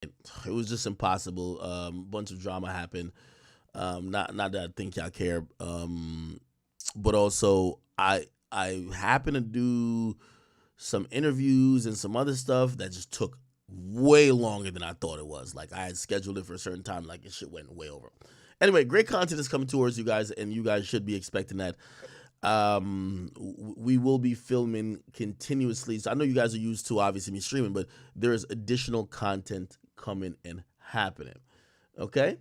It was just impossible. Bunch of drama happened. Not that I think y'all care. But also I happened to do some interviews and some other stuff that just took way longer than I thought it was. Like I had scheduled it for a certain time, like it shit went way over. Anyway, great content is coming towards you guys, and you guys should be expecting that. We will be filming continuously. So I know you guys are used to obviously me streaming, but there's additional content coming and happening. Okay?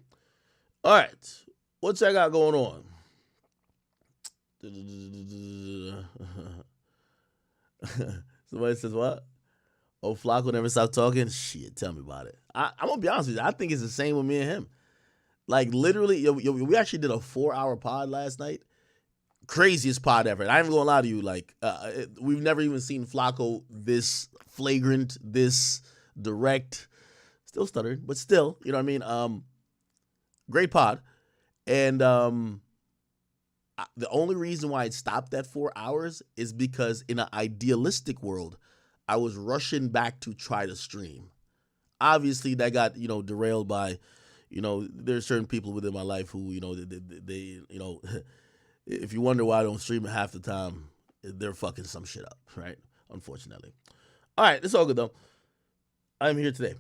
All right. What's I got going on? Somebody says what? Oh, Flacco never stopped talking. Shit, tell me about it. I'm gonna be honest with you. I think it's the same with me and him. Like literally, we actually did a 4 hour pod last night. Craziest pod ever. And I ain't even gonna lie to you. Like we've never even seen Flacco this flagrant, this direct. Still stuttering, but still, you know what I mean. Great pod, and the only reason why it stopped at 4 hours is because in an idealistic world, I was rushing back to try to stream. Obviously, that got derailed by, there's certain people within my life who they if you wonder why I don't stream half the time, they're fucking some shit up, right? Unfortunately. All right, it's all good though. I'm here today.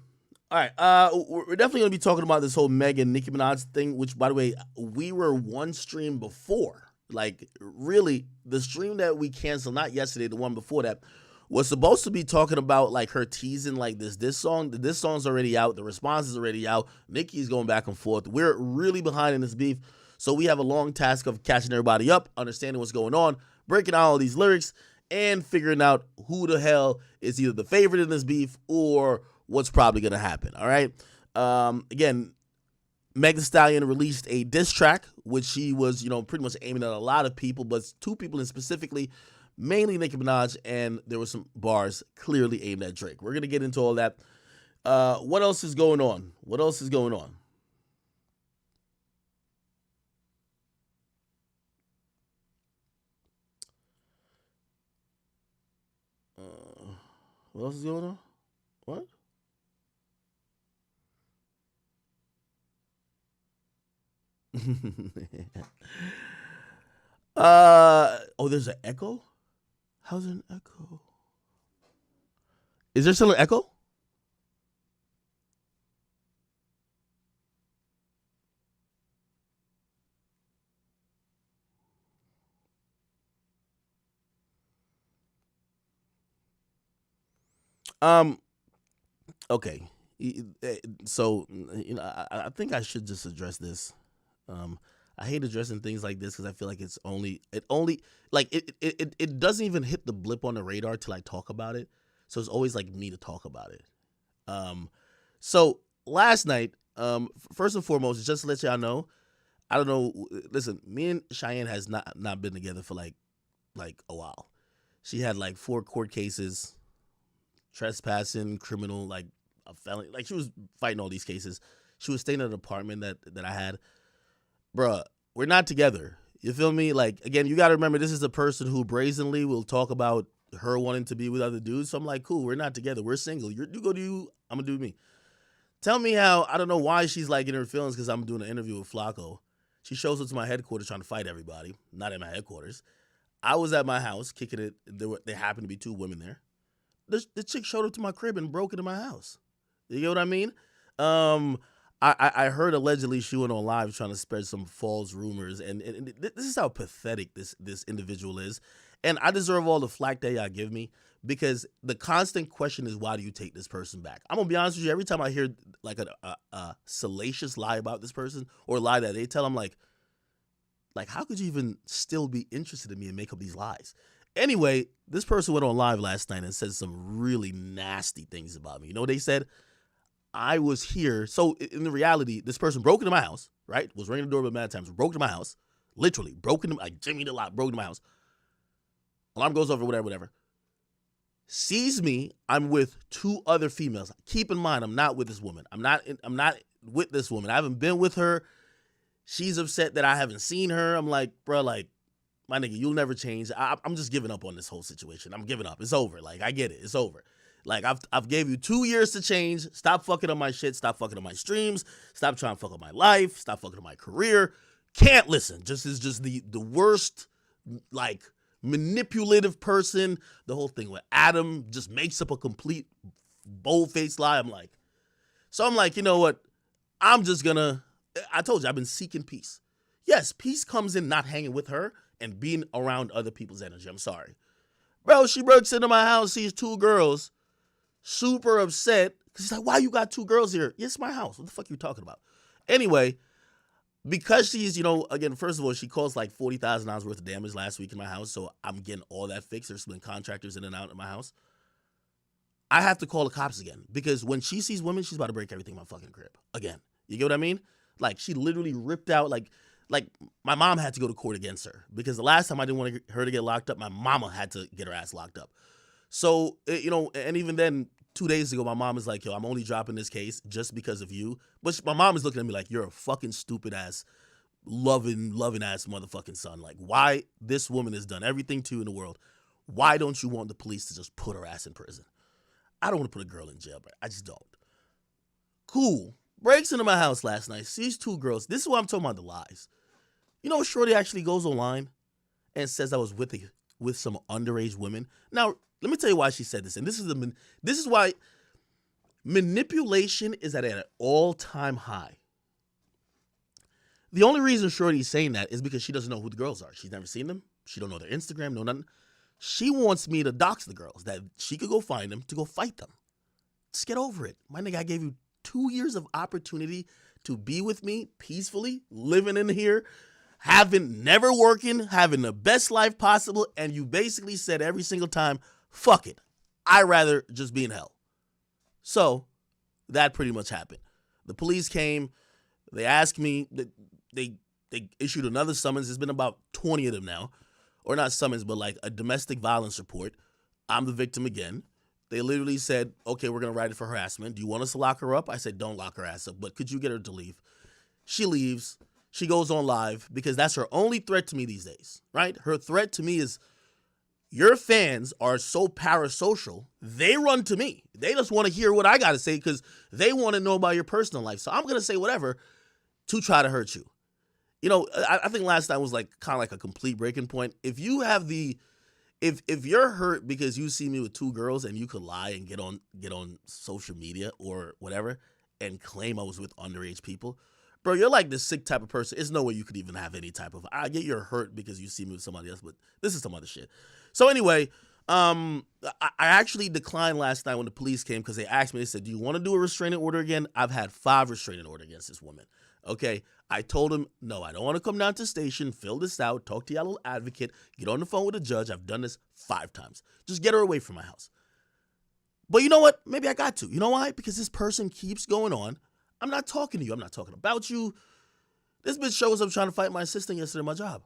All right, we're definitely gonna be talking about this whole Meg and Nicki Minaj thing. Which, by the way, we were one stream before. Like, really, the stream that we canceled, not yesterday, the one before that, was supposed to be talking about like her teasing like this song. This song's already out. The response is already out. Nicki's going back and forth. We're really behind in this beef, so we have a long task of catching everybody up, understanding what's going on, breaking out all these lyrics, and figuring out who the hell is either the favorite in this beef or what's probably going to happen. All right. Again, Meg Thee Stallion released a diss track, which she was, pretty much aiming at a lot of people, but two people in specifically, mainly Nicki Minaj, and there were some bars clearly aimed at Drake. We're going to get into all that. What else is going on? What else is going on? What else is going on? What? Oh, there's an echo? How's an echo? Is there still an echo? Um, okay. So, I think I should just address this. Um, I hate addressing things like this because I feel like it only like it doesn't even hit the blip on the radar till I talk about it. So it's always like me to talk about it. Um, so last night, first and foremost, just to let y'all know, I don't know. Listen, me and Cheyenne has not been together for like a while. She had like 4 court cases, trespassing, criminal, like a felony. Like she was fighting all these cases. She was staying in an apartment that I had. Bruh, we're not together. You feel me? Like again, you got to remember this is a person who brazenly will talk about her wanting to be with other dudes. So I'm like, cool, we're not together. We're single. You go do you. I'm gonna do me. Tell me how. I don't know why she's like in her feelings because I'm doing an interview with Flacco. She shows up to my headquarters trying to fight everybody. Not at my headquarters. I was at my house kicking it. There happened to be 2 women there. The chick showed up to my crib and broke into my house. You know what I mean? Um, I heard allegedly she went on live trying to spread some false rumors, and this is how pathetic this individual is. And I deserve all the flack that y'all give me because the constant question is why do you take this person back? I'm gonna be honest with you. Every time I hear like a salacious lie about this person or a lie that they tell, I'm like how could you even still be interested in me and make up these lies? Anyway, this person went on live last night and said some really nasty things about me. You know what they said? I was here. So in the reality, this person broke into my house, right? Was ringing the doorbell mad times, broke into my house, literally broke into like Jimmy the Lot, broke into my house. Alarm goes over, whatever. Sees me. I'm with 2 other females. Keep in mind, I'm not with this woman. I'm not with this woman. I haven't been with her. She's upset that I haven't seen her. I'm like, bro, like, my nigga, you'll never change. I'm just giving up on this whole situation. I'm giving up. It's over. Like, I get it. It's over. Like I've gave you 2 years to change. Stop fucking up my shit. Stop fucking up my streams. Stop trying to fuck up my life. Stop fucking up my career. Can't listen. Just is just the worst, like, manipulative person. The whole thing with Adam just makes up a complete bold-faced lie. I'm like, you know what? I'm just gonna. I told you I've been seeking peace. Yes, peace comes in not hanging with her and being around other people's energy. I'm sorry. Bro, she breaks into my house, sees 2 girls, super upset. Cause she's like, why you got 2 girls here? Yeah, it's my house. What the fuck are you talking about? Anyway, because she's, again, first of all, she caused like $40,000 worth of damage last week in my house. So I'm getting all that fixed. There's been contractors in and out of my house. I have to call the cops again. Because when she sees women, she's about to break everything in my fucking crib. Again. You get what I mean? Like, she literally ripped out, like my mom had to go to court against her because the last time I didn't want her to get locked up, my mama had to get her ass locked up. So, and even then, 2 days ago, my mom is like, yo, I'm only dropping this case just because of you. But my mom is looking at me like, you're a fucking stupid ass, loving ass motherfucking son. Like, why this woman has done everything to you in the world. Why don't you want the police to just put her ass in prison? I don't want to put a girl in jail, but I just don't. Cool. Breaks into my house last night, sees 2 girls. This is what I'm talking about, the lies. You know, Shorty actually goes online and says I was with some underage women. Now, let me tell you why she said this. And this is why manipulation is at an all-time high. The only reason Shorty's saying that is because she doesn't know who the girls are. She's never seen them. She don't know their Instagram, no nothing. She wants me to dox the girls, that she could go find them to go fight them. Just get over it. My nigga, I gave you 2 years of opportunity to be with me peacefully, living in here, never working, having the best life possible, and you basically said every single time, fuck it. I'd rather just be in hell. So, that pretty much happened. The police came, they asked me, they issued another summons. There's been about 20 of them now. Or not summons, but like a domestic violence report. I'm the victim again. They literally said, okay, we're going to write it for harassment. Do you want us to lock her up? I said, don't lock her ass up, but could you get her to leave? She leaves. She goes on live because that's her only threat to me these days, right? Her threat to me is your fans are so parasocial, they run to me. They just want to hear what I got to say because they want to know about your personal life. So I'm going to say whatever to try to hurt you. I think last time was like kind of like a complete breaking point. If you have if you're hurt because you see me with 2 girls and you could lie and get on social media or whatever and claim I was with underage people, bro, you're like the sick type of person. There's no way you could even have any type of, I get you're hurt because you see me with somebody else, but this is some other shit. So anyway, I actually declined last night when the police came because they asked me, they said, do you want to do a restraining order again? I've had 5 restraining orders against this woman. Okay, I told him, no, I don't want to come down to the station, fill this out, talk to your little advocate, get on the phone with the judge. I've done this 5 times. Just get her away from my house. But you know what? Maybe I got to. You know why? Because this person keeps going on. I'm not talking to you. I'm not talking about you. This bitch shows up trying to fight my assistant yesterday at my job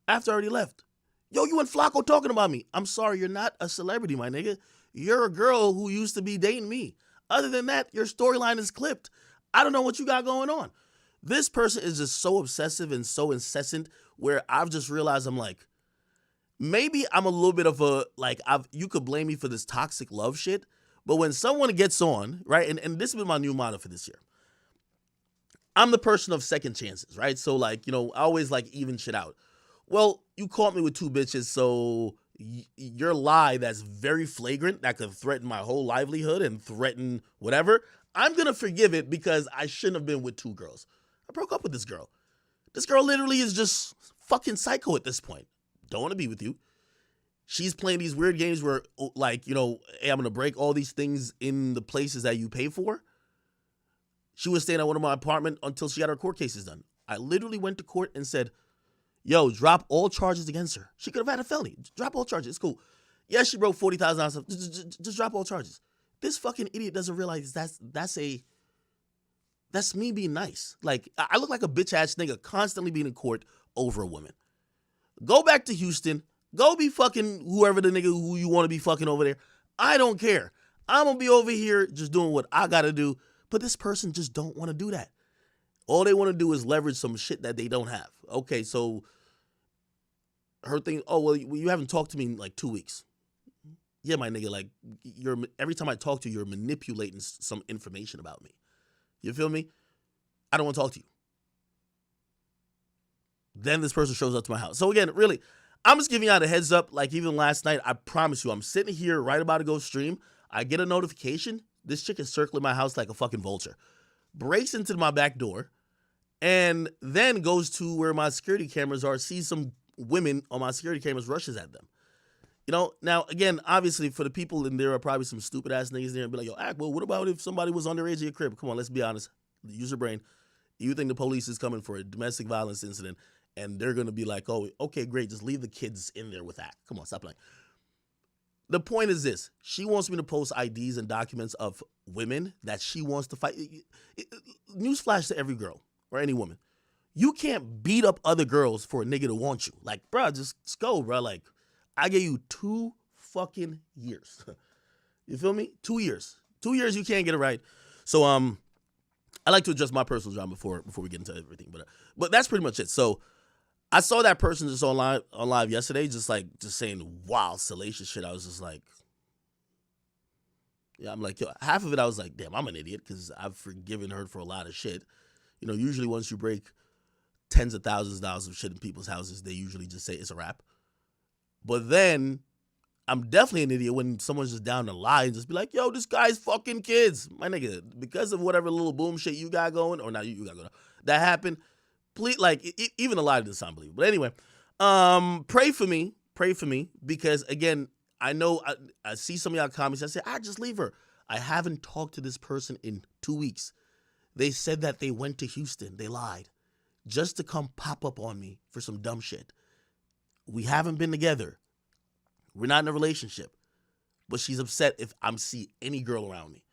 after I already left. Yo, you and Flacco talking about me. I'm sorry, you're not a celebrity, my nigga. You're a girl who used to be dating me. Other than that, your storyline is clipped. I don't know what you got going on. This person is just so obsessive and so incessant where I've just realized I'm like, maybe I'm a little bit of a, like, you could blame me for this toxic love shit, but when someone gets on, right, and this has been my new motto for this year, I'm the person of second chances, right? So, like, I always, like, even shit out. Well, you caught me with 2 bitches, so your lie that's very flagrant, that could threaten my whole livelihood and threaten whatever, I'm going to forgive it because I shouldn't have been with 2 girls. I broke up with this girl. This girl literally is just fucking psycho at this point. Don't want to be with you. She's playing these weird games where, like, hey, I'm going to break all these things in the places that you pay for. She was staying at one of my apartment until she got her court cases done. I literally went to court and said, yo, drop all charges against her. She could have had a felony. Drop all charges. It's cool. Yeah, she broke $40,000. Just drop all charges. This fucking idiot doesn't realize that's me being nice. Like, I look like a bitch-ass nigga constantly being in court over a woman. Go back to Houston. Go be fucking whoever the nigga who you want to be fucking over there. I don't care. I'm going to be over here just doing what I got to do. But this person just don't want to do that. All they want to do is leverage some shit that they don't have. Okay, so her thing, oh, well, you haven't talked to me in like 2 weeks. yeah, my nigga, like every time I talk to you, you're manipulating some information about me. You feel me? I don't want to talk to you. Then this person shows up to my house. So again, really, I'm just giving you a heads up. Like even last night, I promise you, I'm sitting here right about to go stream. I get a notification. This chick is circling my house like a fucking vulture. Breaks into my back door and then goes to where my security cameras are, sees some women on my security cameras, rushes at them. You know, now, again, obviously, for the people in there are probably some stupid-ass niggas there and be like, yo, well, what about if somebody was underage in your crib? Come on, let's be honest. Use your brain. You think the police is coming for a domestic violence incident, and they're going to be like, oh, okay, great, just leave the kids in there with that. Come on, stop playing. The point is this. She wants me to post IDs and documents of women that she wants to fight. Newsflash to every girl or any woman. You can't beat up other girls for a nigga to want you. Like, bro, just go, bro. Like, I gave you 2 fucking years. You feel me? 2 years. 2 years you can't get it right. So I like to address my personal drama before we get into everything. But that's pretty much it. So I saw that person just on live yesterday, just saying wild, salacious shit. I was just like, yeah, I'm like, yo, half of it I was like, damn, I'm an idiot because I've forgiven her for a lot of shit. You know, usually once you break tens of thousands of dollars of shit in people's houses, they usually just say it's a wrap. But then I'm definitely an idiot when someone's just down to lie and just be like, yo, this guy's fucking kids. My nigga, because of whatever little boom shit you got going, or not you got going, that happened, please, like, even a lie doesn't sound believable. But anyway, pray for me, because, again, I know I see some of y'all comments, I say, just leave her. I haven't talked to this person in 2 weeks. They said that they went to Houston. They lied. Just to come pop up on me for some dumb shit. We haven't been together. We're not in a relationship. But she's upset if I'm see any girl around me.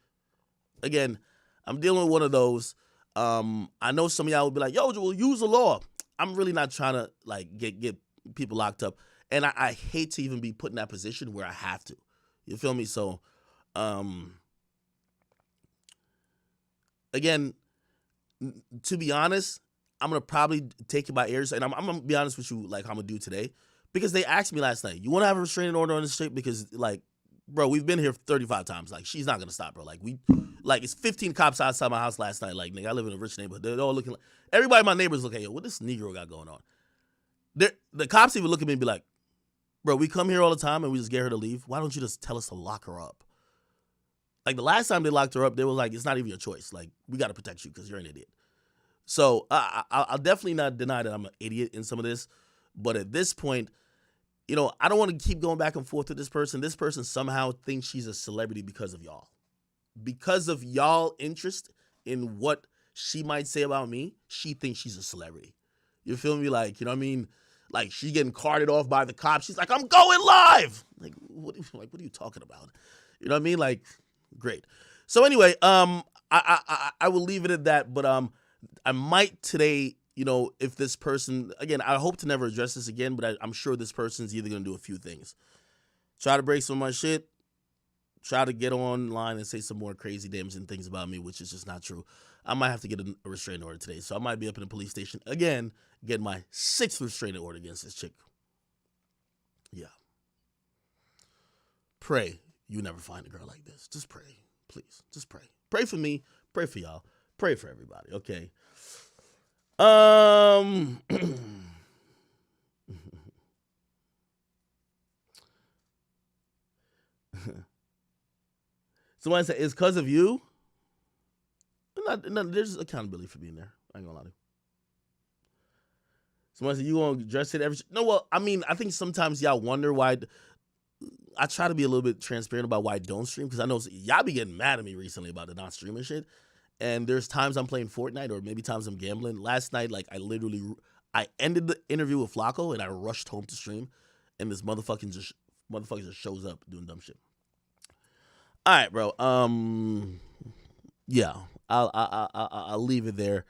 Again, I'm dealing with one of those. I know some of y'all will be like, yo, we'll use the law. I'm really not trying to like get people locked up. And I hate to even be put in that position where I have to. You feel me? So, again, to be honest, I'm going to probably take it by ears. And I'm going to be honest with you, like I'm going to do today. Because they asked me last night, you want to have a restraining order on this shit? Because, like, bro, we've been here 35 times. Like, she's not going to stop, bro. Like, it's 15 cops outside my house last night. Like, nigga, I live in a rich neighborhood. They're all looking like, everybody in my neighbors look at, yo, what this Negro got going on? The cops even look at me and be like, bro, we come here all the time and we just get her to leave. Why don't you just tell us to lock her up? Like, the last time they locked her up, they were like, it's not even your choice. Like, we got to protect you because you're an idiot. So I'll definitely not deny that I'm an idiot in some of this. But at this point, you know, I don't want to keep going back and forth with this person. This person somehow thinks she's a celebrity because of y'all. Because of y'all interest in what she might say about me, she thinks she's a celebrity. You feel me? Like, you know what I mean? Like, she getting carted off by the cops. She's like, I'm going live. Like, what are you talking about? You know what I mean? Like, great. So anyway, I will leave it at that. But I might today, you know, if this person, again, I hope to never address this again, but I'm sure this person's either going to do a few things. Try to break some of my shit. Try to get online and say some more crazy damaging things about me, which is just not true. I might have to get a restraining order today. So I might be up in the police station again, getting my 6th restraining order against this chick. Yeah. Pray you never find a girl like this. Just pray. Please. Just pray. Pray for me. Pray for y'all. Pray for everybody. Okay. Somebody said, it's because of you? No, there's accountability for being there. I ain't gonna lie to you. Somebody said, you gonna dress it every... No, well, I mean, I think sometimes y'all wonder why... I try to be a little bit transparent about why I don't stream, because I know y'all be getting mad at me recently about the not streaming shit. And there's times I'm playing Fortnite, or maybe times I'm gambling. Last night, like, I ended the interview with Flacco, and I rushed home to stream, and this motherfucker just shows up doing dumb shit. All right, bro. Yeah, I'll leave it there.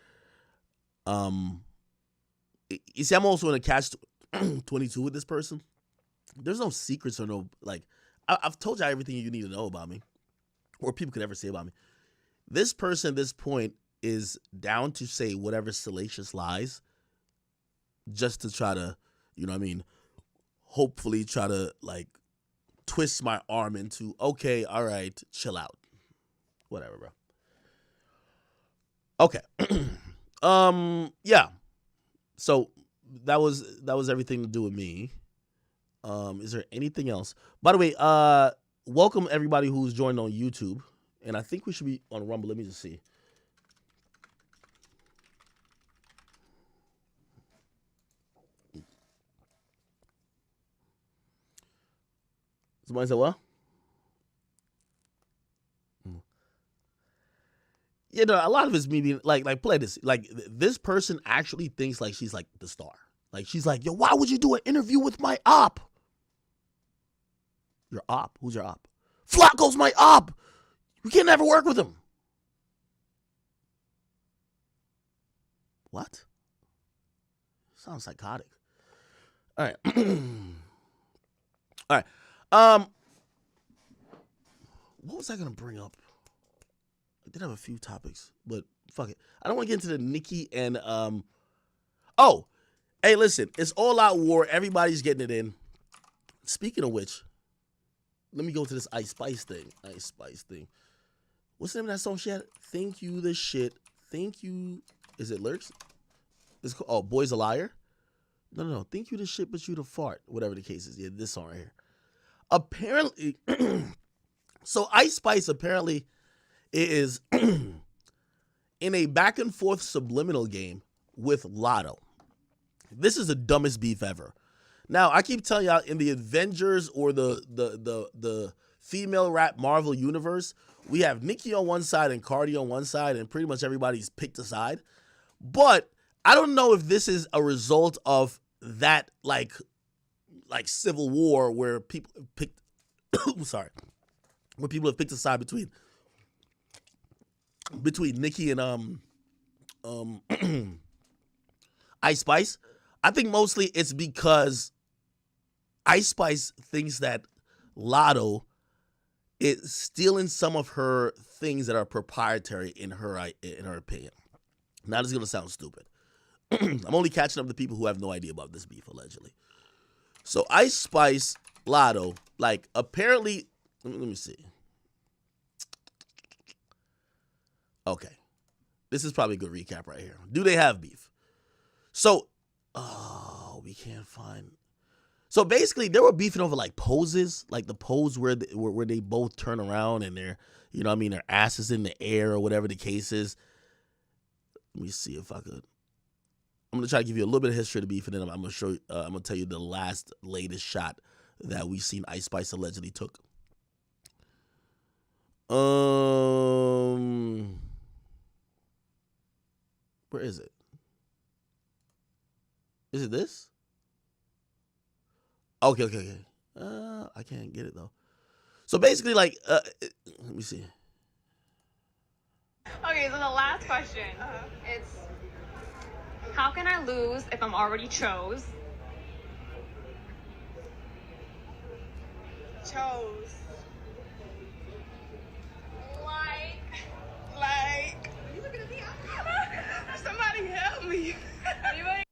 You see, I'm also in a catch-22 with this person. There's no secrets or no, like, I've told you everything you need to know about me, or people could ever say about me. This person at this point is down to say whatever salacious lies just to try to, you know what I mean, hopefully try to, like, twist my arm into, okay, all right, chill out. Whatever, bro. Okay. Yeah. So that was everything to do with me. Is there anything else? By the way, welcome everybody who's joined on YouTube. And I think we should be on Rumble. Let me just see. Somebody said what? You know, a lot of it's me being like play this. Like this person actually thinks like she's like the star. Like she's like, yo, why would you do an interview with my op? Your op? Who's your op? Flacco's my op. We can never work with him. What? Sounds psychotic. All right. All right. What was I gonna bring up? I did have a few topics, but fuck it. I don't want to get into the Nicki and Oh, hey, listen, it's all out war. Everybody's getting it in. Speaking of which, let me go to this Ice Spice thing. Ice Spice thing. What's the name of that song she had? Thank you the shit. Thank you. Is it lyrics? It's called, oh, Boy's a Liar? No. Thank you the shit, but you the fart. Whatever the case is. Yeah, this song right here. Apparently, so Ice Spice apparently is in a back and forth subliminal game with Lotto. This is the dumbest beef ever. Now, I keep telling y'all, in the Avengers or the female rap Marvel universe, we have Nicki on one side and Cardi on one side, and pretty much everybody's picked a side. But I don't know if this is a result of that like civil war where people picked sorry, where people have picked a side between Nicki and Ice Spice. I think mostly it's because Ice Spice thinks that Lotto is stealing some of her things that are proprietary in her opinion. Now this is gonna sound stupid. I'm only catching up to people who have no idea about this beef allegedly. So Ice Spice, Lotto, like apparently, let me see. Okay, this is probably a good recap right here. Do they have beef? So, oh, we can't find. So basically, they were beefing over like poses, like the pose where they both turn around and they're, you know what I mean, their asses in the air or whatever the case is. Let me see if I could. I'm gonna try to give you a little bit of history of the beef, and then I'm gonna show. I'm gonna tell you the latest shot that we've seen Ice Spice allegedly took. Where is it? Is it this? Okay. I can't get it though. So basically, like, let me see. Okay, so the last question. It's how can I lose if I'm already chose? Chose. Like. You looking at me? Somebody help me. Anybody?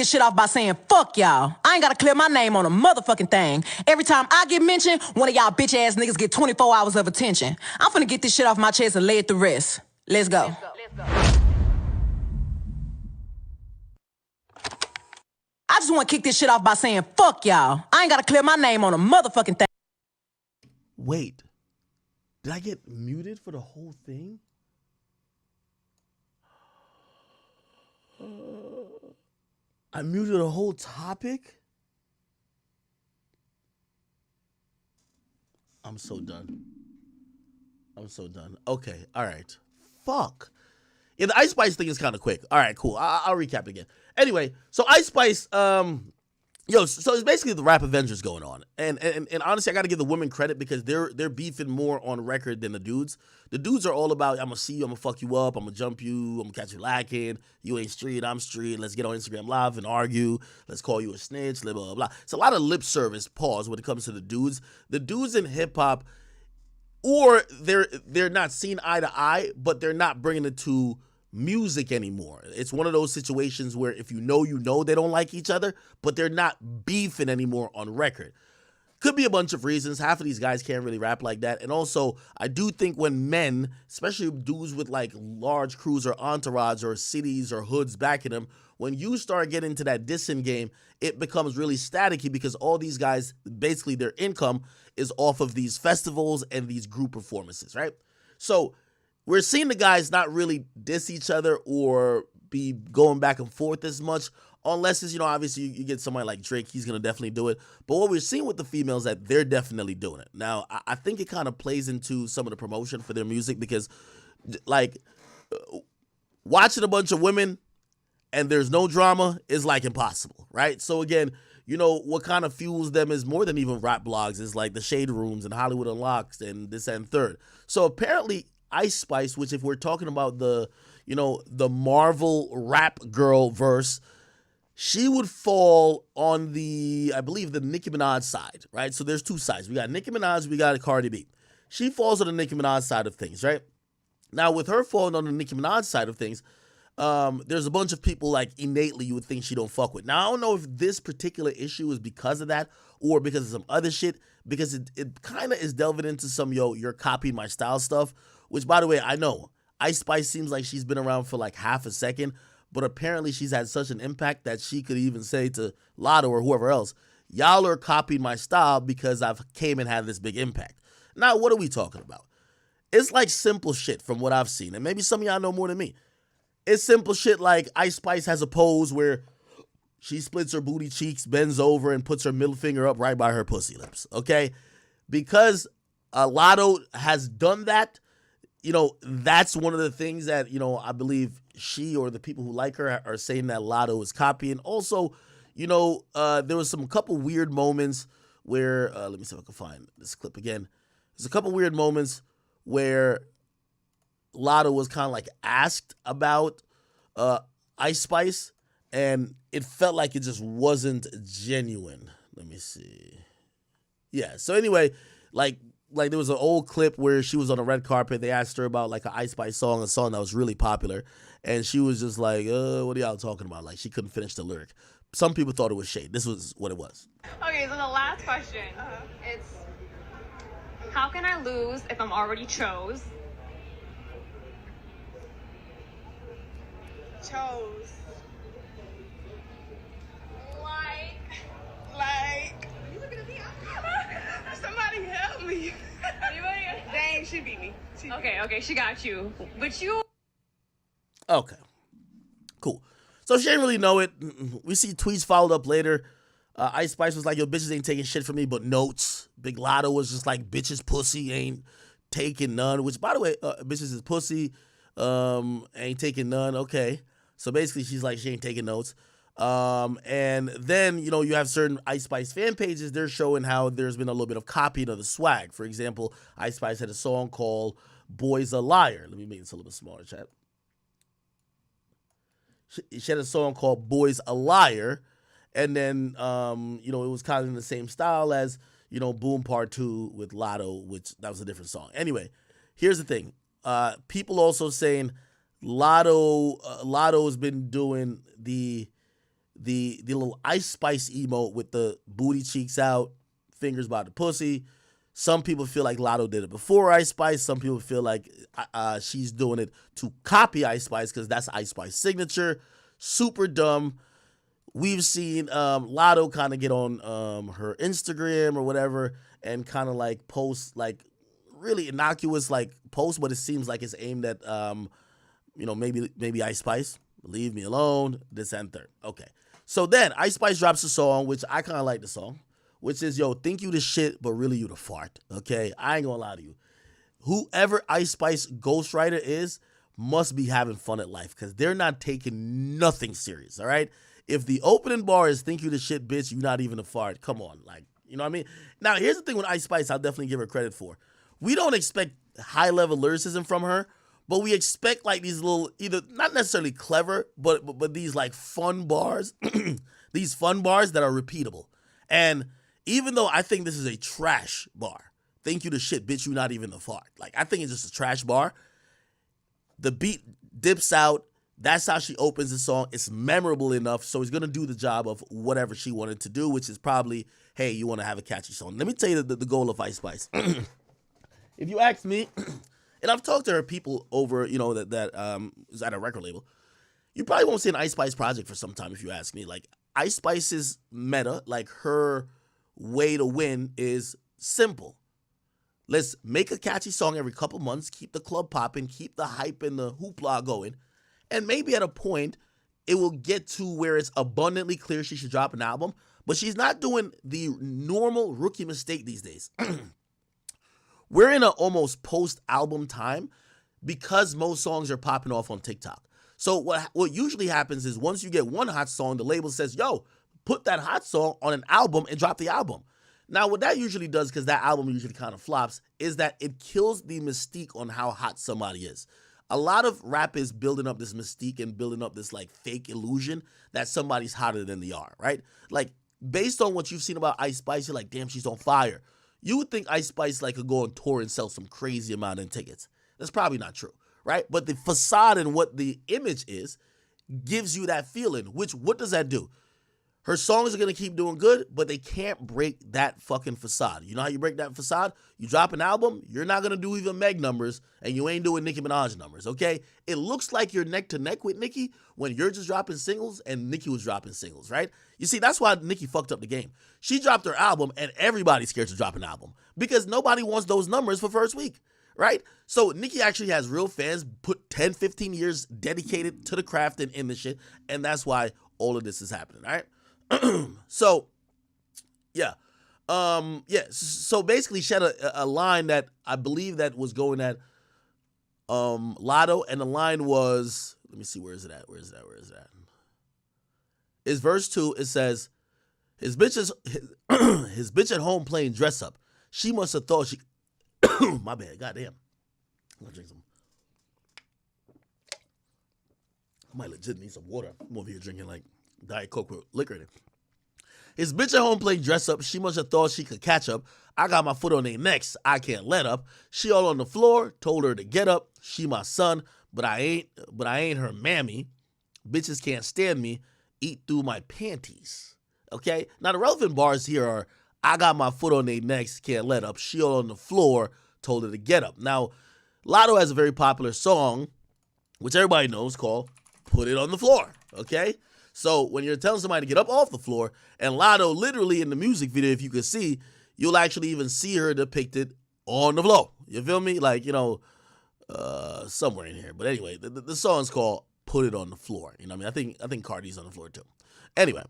this shit off by saying fuck y'all. I ain't gotta clear my name on a motherfucking thing. Every time I get mentioned, one of y'all bitch ass niggas get 24 hours of attention. I'm finna get this shit off my chest and lay it to rest. Let's go. I just wanna kick this shit off by saying fuck y'all. I ain't gotta clear my name on a motherfucking thing. Wait, did I get muted for the whole thing? I muted the whole topic? I'm so done. Okay, all right. Fuck. Yeah, the Ice Spice thing is kind of quick. All right, cool. I'll recap it again. Anyway, so Ice Spice, so it's basically the rap Avengers going on, and honestly, I got to give the women credit because they're beefing more on record than the dudes. The dudes are all about, I'm gonna see you, I'm gonna fuck you up, I'm gonna jump you, I'm gonna catch you lacking, you ain't street, I'm street, let's get on Instagram Live and argue, let's call you a snitch, blah blah blah. It's a lot of lip service pause when it comes to the dudes. The dudes in hip hop, or they're not seen eye to eye, but they're not bringing it to music anymore. It's one of those situations where if you know they don't like each other, but they're not beefing anymore on record. Could be a bunch of reasons. Half of these guys can't really rap like that. And also, I do think when men, especially dudes with like large crews or entourage or cities or hoods backing them, when you start getting into that dissing game, it becomes really staticky because all these guys, basically their income is off of these festivals and these group performances, right? So we're seeing the guys not really diss each other or be going back and forth as much, unless it's, obviously you get somebody like Drake, he's going to definitely do it. But what we're seeing with the females, that they're definitely doing it. Now, I think it kind of plays into some of the promotion for their music because, like, watching a bunch of women and there's no drama is, like, impossible, right? So, again, what kind of fuels them is more than even rap blogs. Is like the Shade Rooms and Hollywood Unlocked and this and third. So, apparently, Ice Spice, which if we're talking about the Marvel rap girl verse, she would fall on I believe the Nicki Minaj side, right? So there's two sides. We got Nicki Minaj, we got Cardi B. She falls on the Nicki Minaj side of things, right? Now with her falling on the Nicki Minaj side of things, there's a bunch of people like innately you would think she don't fuck with. Now I don't know if this particular issue is because of that or because of some other shit, because it kind of is delving into some you're copying my style stuff, which by the way, I know Ice Spice seems like she's been around for like half a second, but apparently she's had such an impact that she could even say to Lotto or whoever else, y'all are copying my style because I've came and had this big impact. Now, what are we talking about? It's like simple shit from what I've seen, and maybe some of y'all know more than me. It's simple shit like Ice Spice has a pose where she splits her booty cheeks, bends over, and puts her middle finger up right by her pussy lips, okay? Because Lotto has done that, that's one of the things that, I believe she or the people who like her are saying that Lotto is copying. Also, there was a couple weird moments where, let me see if I can find this clip again. There's a couple weird moments where Lotto was kind of like asked about Ice Spice, and it felt like it just wasn't genuine. Let me see. Yeah, so anyway, like there was an old clip where she was on a red carpet. They asked her about like an Ice Spice song, a song that was really popular. And she was just like, what are y'all talking about? Like she couldn't finish the lyric. Some people thought it was shade. This was what it was. Okay, so the last question. It's, how can I lose if I'm already chose? Chose. Like. You looking at me? Somebody help me. Anybody? Dang, she beat me. Okay, she got you. But you. Okay. Cool. So she didn't really know it. We see tweets followed up later. Ice Spice was like, yo, bitches ain't taking shit from me but notes. Big Lotto was just like, bitches pussy ain't taking none. Which, by the way, bitches is pussy ain't taking none. Okay. So basically she's like, she ain't taking notes. And then, you have certain Ice Spice fan pages. They're showing how there's been a little bit of copying of the swag. For example, Ice Spice had a song called Boy's a Liar. Let me make this a little bit smaller, chat. She had a song called Boy's a Liar. And then, it was kind of in the same style as, Boom Part 2 with Lotto, which that was a different song. Anyway, here's the thing. People also saying Lotto's been doing the the little Ice Spice emote with the booty cheeks out, fingers by the pussy. Some people feel like Lotto did it before Ice Spice. Some people feel like she's doing it to copy Ice Spice because that's Ice Spice's signature. Super dumb. We've seen Lotto kind of get on her Instagram or whatever and kind of like post like really innocuous like posts, but it seems like it's aimed at maybe Ice Spice. Leave me alone. This and third. Okay. So then Ice Spice drops a song, which I kind of like the song, which is, yo, think you the shit, but really you the fart. Okay? I ain't gonna lie to you. Whoever Ice Spice ghostwriter is must be having fun at life because they're not taking nothing serious, all right? If the opening bar is think you the shit, bitch, you not even a fart. Come on. Like, you know what I mean? Now, here's the thing with Ice Spice I'll definitely give her credit for. We don't expect high-level lyricism from her, but we expect like these little, either not necessarily clever, but these like fun bars, these fun bars that are repeatable. And even though I think this is a trash bar, think you the shit, bitch, you not even the fart. Like, I think it's just a trash bar. The beat dips out. That's how she opens the song. It's memorable enough, so it's going to do the job of whatever she wanted to do, which is probably, hey, you want to have a catchy song. Let me tell you the goal of Ice Spice. If you ask me, and I've talked to her people over, that is at a record label, you probably won't see an Ice Spice project for some time if you ask me. Like, Ice Spice's meta, like her way to win is simple. Let's make a catchy song every couple months, keep the club popping, keep the hype and the hoopla going, and maybe at a point it will get to where it's abundantly clear she should drop an album, but she's not doing the normal rookie mistake these days. We're in an almost post-album time because most songs are popping off on TikTok. So what usually happens is once you get one hot song, the label says, yo, put that hot song on an album and drop the album. Now, what that usually does, because that album usually kind of flops, is that it kills the mystique on how hot somebody is. A lot of rap is building up this mystique and building up this like fake illusion that somebody's hotter than they are, right? Like, based on what you've seen about Ice Spice, you're like, damn, she's on fire. You would think Ice Spice like could go on tour and sell some crazy amount of tickets. That's probably not true, right? But the facade and what the image is gives you that feeling, which what does that do? Her songs are going to keep doing good, but they can't break that fucking facade. You know how you break that facade? You drop an album, you're not going to do even Meg numbers, and you ain't doing Nicki Minaj numbers, okay? It looks like you're neck to neck with Nicki when you're just dropping singles and Nicki was dropping singles, right? You see, that's why Nicki fucked up the game. She dropped her album, and everybody's scared to drop an album because nobody wants those numbers for first week, right? So Nicki actually has real fans, put 10, 15 years dedicated to the craft and in the shit, and that's why all of this is happening, all right? So, yeah. So basically she had a line that I believe that was going at Lotto, and the line was, let me see, where is it at? It's verse 2. It says, his bitch at home playing dress up. She must have thought she, my bad, goddamn. I'm gonna drink some. I might legit need some water. I'm over here drinking like Diet Coke with liquor in it. His bitch at home playing dress up. She must have thought she could catch up. I got my foot on their necks. I can't let up. She all on the floor. Told her to get up. She my son, but I ain't her mammy. Bitches can't stand me. Eat through my panties. Okay? Now the relevant bars here are, I got my foot on their necks. Can't let up. She all on the floor. Told her to get up. Now, Lotto has a very popular song, which everybody knows, called Put It on the Floor. Okay? So when you're telling somebody to get up off the floor, and Lotto literally in the music video, if you could see, you'll actually even see her depicted on the floor. You feel me? Like, somewhere in here. But anyway, the song's called Put It on the Floor. You know what I mean? I think Cardi's on the floor too. Anyway,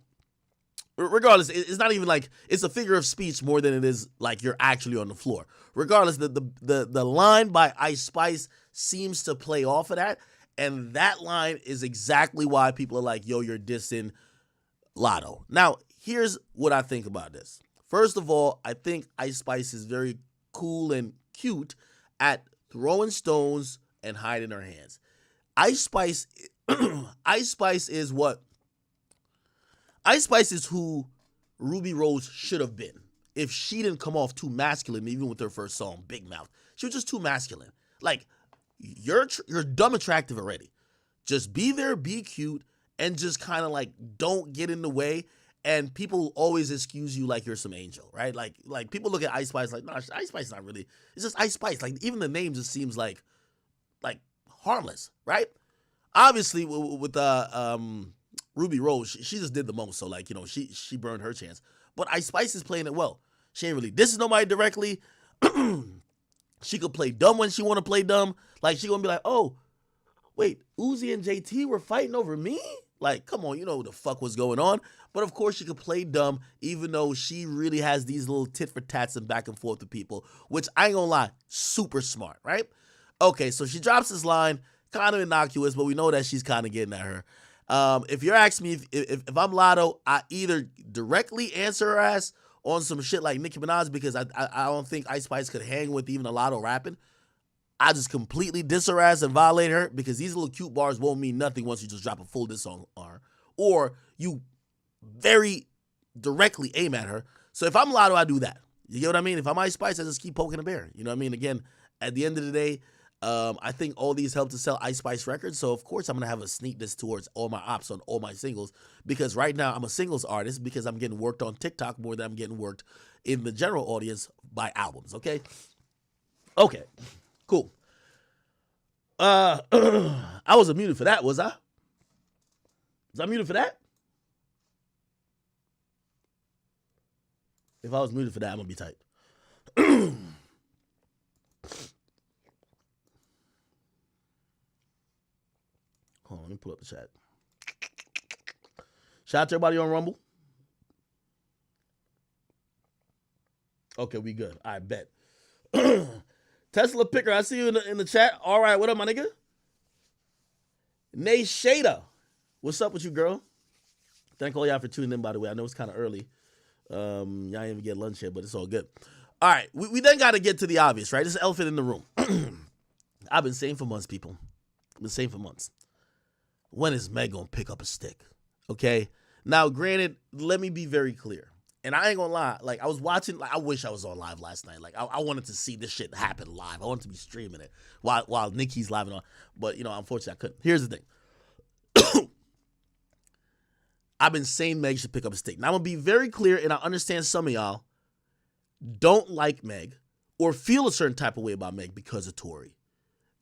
regardless, it's not even like, it's a figure of speech more than it is like you're actually on the floor. Regardless, the line by Ice Spice seems to play off of that. And that line is exactly why people are like, yo, you're dissing Lotto. Now, here's what I think about this. First of all, I think Ice Spice is very cool and cute at throwing stones and hiding her hands. Ice Spice is what? Ice Spice is who Ruby Rose should have been if she didn't come off too masculine, even with her first song, Big Mouth. She was just too masculine. Like, you're dumb attractive already. Just be there, be cute, and just kind of like don't get in the way. And people always excuse you like you're some angel, right? Like people look at Ice Spice like, no, Ice Spice is not really. It's just Ice Spice. Like even the name just seems like harmless, right? Obviously with Ruby Rose, she just did the most. So like she burned her chance. But Ice Spice is playing it well. She ain't really dissing nobody directly. She could play dumb when she want to play dumb. Like she gonna be like, oh, wait, Uzi and JT were fighting over me? Like, come on, you know what the fuck was going on. But of course she could play dumb, even though she really has these little tit for tats and back and forth with people, which I ain't gonna lie, super smart, right? Okay, so she drops this line, kind of innocuous, but we know that she's kind of getting at her. If you're asking me if I'm Lotto, I either directly answer her ass on some shit like Nicki Minaj, because I don't think Ice Spice could hang with even a Lotto rapping. I just completely diss her ass and violate her, because these little cute bars won't mean nothing once you just drop a full diss on her. Or you very directly aim at her. So if I'm Lotto, I do that. You get what I mean? If I'm Ice Spice, I just keep poking the bear. You know what I mean? Again, at the end of the day, I think all these help to sell Ice Spice records. So of course I'm going to have a sneak diss towards all my ops on all my singles, because right now I'm a singles artist, because I'm getting worked on TikTok more than I'm getting worked in the general audience by albums. Okay. Cool. I wasn't muted for that, was I? Was I muted for that? If I was muted for that, I'm gonna be tight. Hold on, let me pull up the chat. Shout out to everybody on Rumble. Okay, we good. I bet. Tesla Picker, I see you in the chat. All right, what up, my nigga? Nay Shada, what's up with you, girl? Thank all y'all for tuning in, by the way. I know it's kind of early. Y'all didn't even get lunch yet, but it's all good. All right, we then got to get to the obvious, right? This elephant in the room. I've been saying for months, people. I've been saying for months. When is Meg gonna pick up a stick? Okay? Now, granted, let me be very clear. And I ain't gonna lie, like I was watching, like I wish I was on live last night. Like I wanted to see this shit happen live. I wanted to be streaming it while Nicki's live and on. But unfortunately I couldn't. Here's the thing. I've been saying Meg should pick up a stick. Now I'm gonna be very clear, and I understand some of y'all don't like Meg or feel a certain type of way about Meg because of Tory.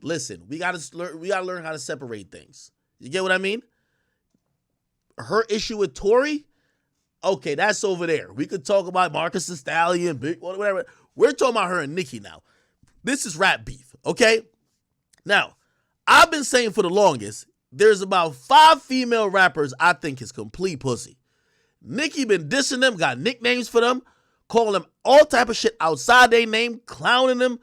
Listen, we gotta learn how to separate things. You get what I mean? Her issue with Tory, okay, that's over there. We could talk about Marcus and Stallion, Big, whatever. We're talking about her and Nicki now. This is rap beef, okay? Now, I've been saying for the longest, there's about 5 female rappers I think is complete pussy. Nicki been dissing them, got nicknames for them, calling them all type of shit outside their name, clowning them,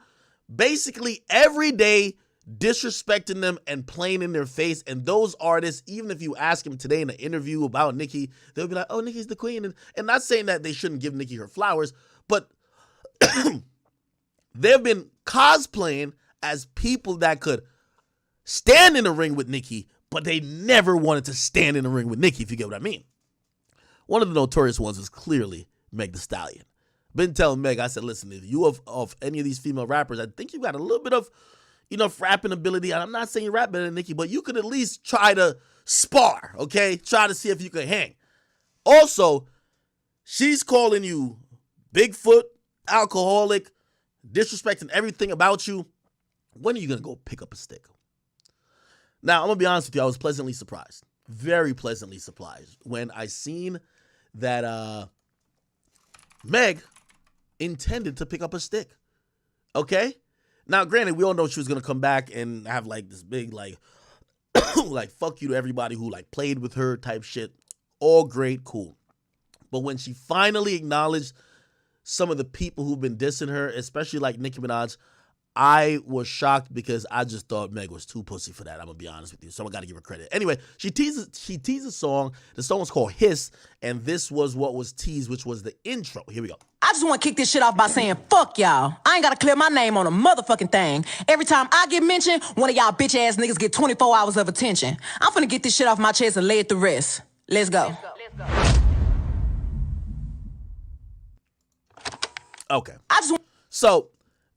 basically every day disrespecting them and playing in their face. And those artists, even if you ask them today in an interview about Nicki, they'll be like, oh, Nicki's the queen. And not saying that they shouldn't give Nicki her flowers, but they've been cosplaying as people that could stand in the ring with Nicki, but they never wanted to stand in the ring with Nicki, if you get what I mean. One of the notorious ones is clearly Meg Thee Stallion. Been telling Meg, I said, listen, if you of any of these female rappers, I think you got a little bit of rapping ability. And I'm not saying you rap better than Nicki, but you could at least try to spar, okay? Try to see if you can hang. Also, she's calling you Bigfoot, alcoholic, disrespecting everything about you. When are you going to go pick up a stick? Now, I'm going to be honest with you. I was pleasantly surprised. Very pleasantly surprised when I seen that Meg intended to pick up a stick. Okay? Now, granted, we all know she was going to come back and have like this big like fuck you to everybody who like played with her type shit. All great, cool. But when she finally acknowledged some of the people who've been dissing her, especially like Nicki Minaj, I was shocked because I just thought Meg was too pussy for that. I'm going to be honest with you. So I got to give her credit. Anyway, she teased a song. The song was called Hiss, and this was what was teased, which was the intro. Here we go. I just want to kick this shit off by saying, fuck y'all. I ain't got to clear my name on a motherfucking thing. Every time I get mentioned, one of y'all bitch-ass niggas get 24 hours of attention. I'm finna get this shit off my chest and lay it to rest. Let's go. Okay. So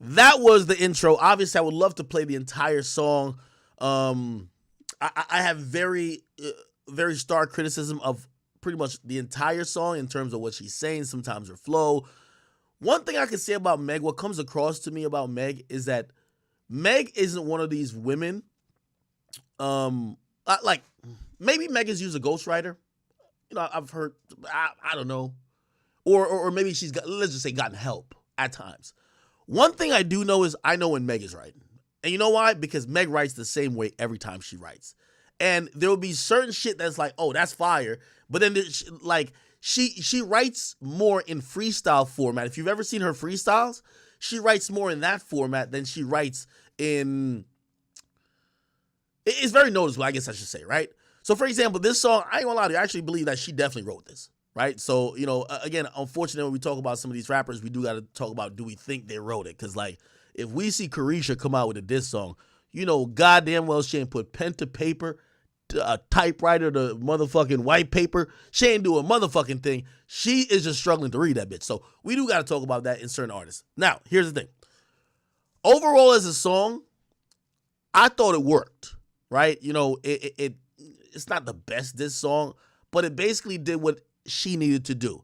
that was the intro. Obviously, I would love to play the entire song. I have very very stark criticism of pretty much the entire song in terms of what she's saying, sometimes her flow. One thing I can say about Meg, what comes across to me about Meg is that Meg isn't one of these women. Like maybe Meg has used a ghostwriter. I've heard. I don't know, or maybe she's got. Let's just say gotten help at times. One thing I do know is I know when Meg is writing, and you know why? Because Meg writes the same way every time she writes, and there will be certain shit that's like, oh, that's fire, but then she writes more in freestyle format. If you've ever seen her freestyles, she writes more in that format than she writes in. It's very noticeable, I guess I should say, right? So, for example, this song, I ain't gonna lie to you, I actually believe that she definitely wrote this, right? So, again, unfortunately, when we talk about some of these rappers, we do got to talk about, do we think they wrote it? Because, like, if we see Carisha come out with a diss song, goddamn well she ain't put pen to paper, a typewriter to motherfucking white paper. She ain't do a motherfucking thing. She is just struggling to read that bitch. So, we do got to talk about that in certain artists. Now, here's the thing. Overall, as a song, I thought it worked, right? It's not the best diss song, but it basically did what she needed to do.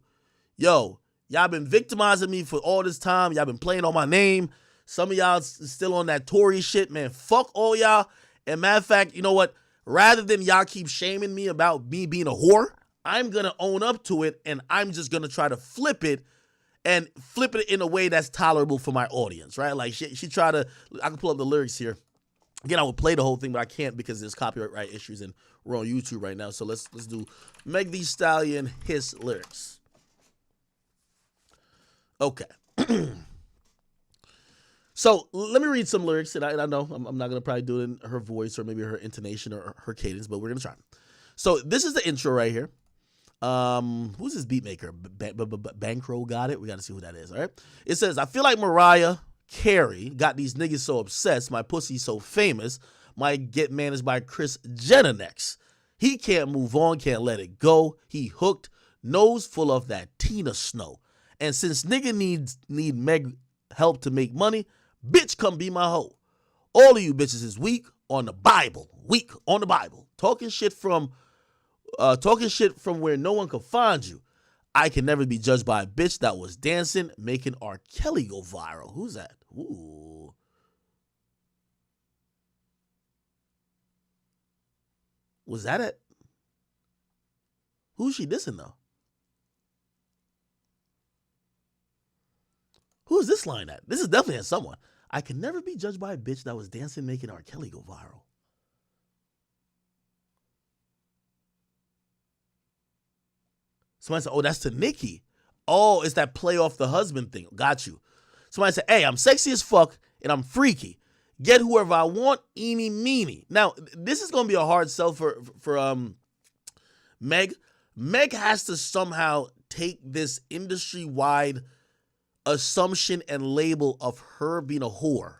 Yo, y'all been victimizing me for all this time. Y'all been playing on my name. Some of y'all still on that Tory shit, man. Fuck all y'all. And matter of fact, you know what? Rather than y'all keep shaming me about me being a whore, I'm going to own up to it, and I'm just going to try to flip it in a way that's tolerable for my audience, right? Like, she tried to, I can pull up the lyrics here. Again, I would play the whole thing, but I can't because there's copyright issues and we're on YouTube right now. So let's do Meg Thee Stallion, his lyrics. Okay. So let me read some lyrics, and I know I'm not going to probably do it in her voice or maybe her intonation or her cadence, but we're going to try. So this is the intro right here. Who's this beat maker? Bankroll got it. We got to see who that is, all right? It says, I feel like Mariah Carey got these niggas so obsessed, my pussy so famous, might get managed by Chris Jenner next. He can't move on, can't let it go. He hooked, nose full of that Tina Snow. And since nigga need Meg help to make money, bitch come be my hoe. All of you bitches is weak on the Bible. Talking shit from where no one can find you. I can never be judged by a bitch that was dancing, making R. Kelly go viral. Who's that? Ooh. Was that it? Who's she dissing, though? Who is this line at? This is definitely at someone. I can never be judged by a bitch that was dancing, making R. Kelly go viral. Somebody said, oh, that's to Nicki. Oh, it's that play off the husband thing. Got you. Somebody said, hey, I'm sexy as fuck and I'm freaky. Get whoever I want, eeny, meeny. Now, this is going to be a hard sell for Meg. Meg has to somehow take this industry-wide assumption and label of her being a whore,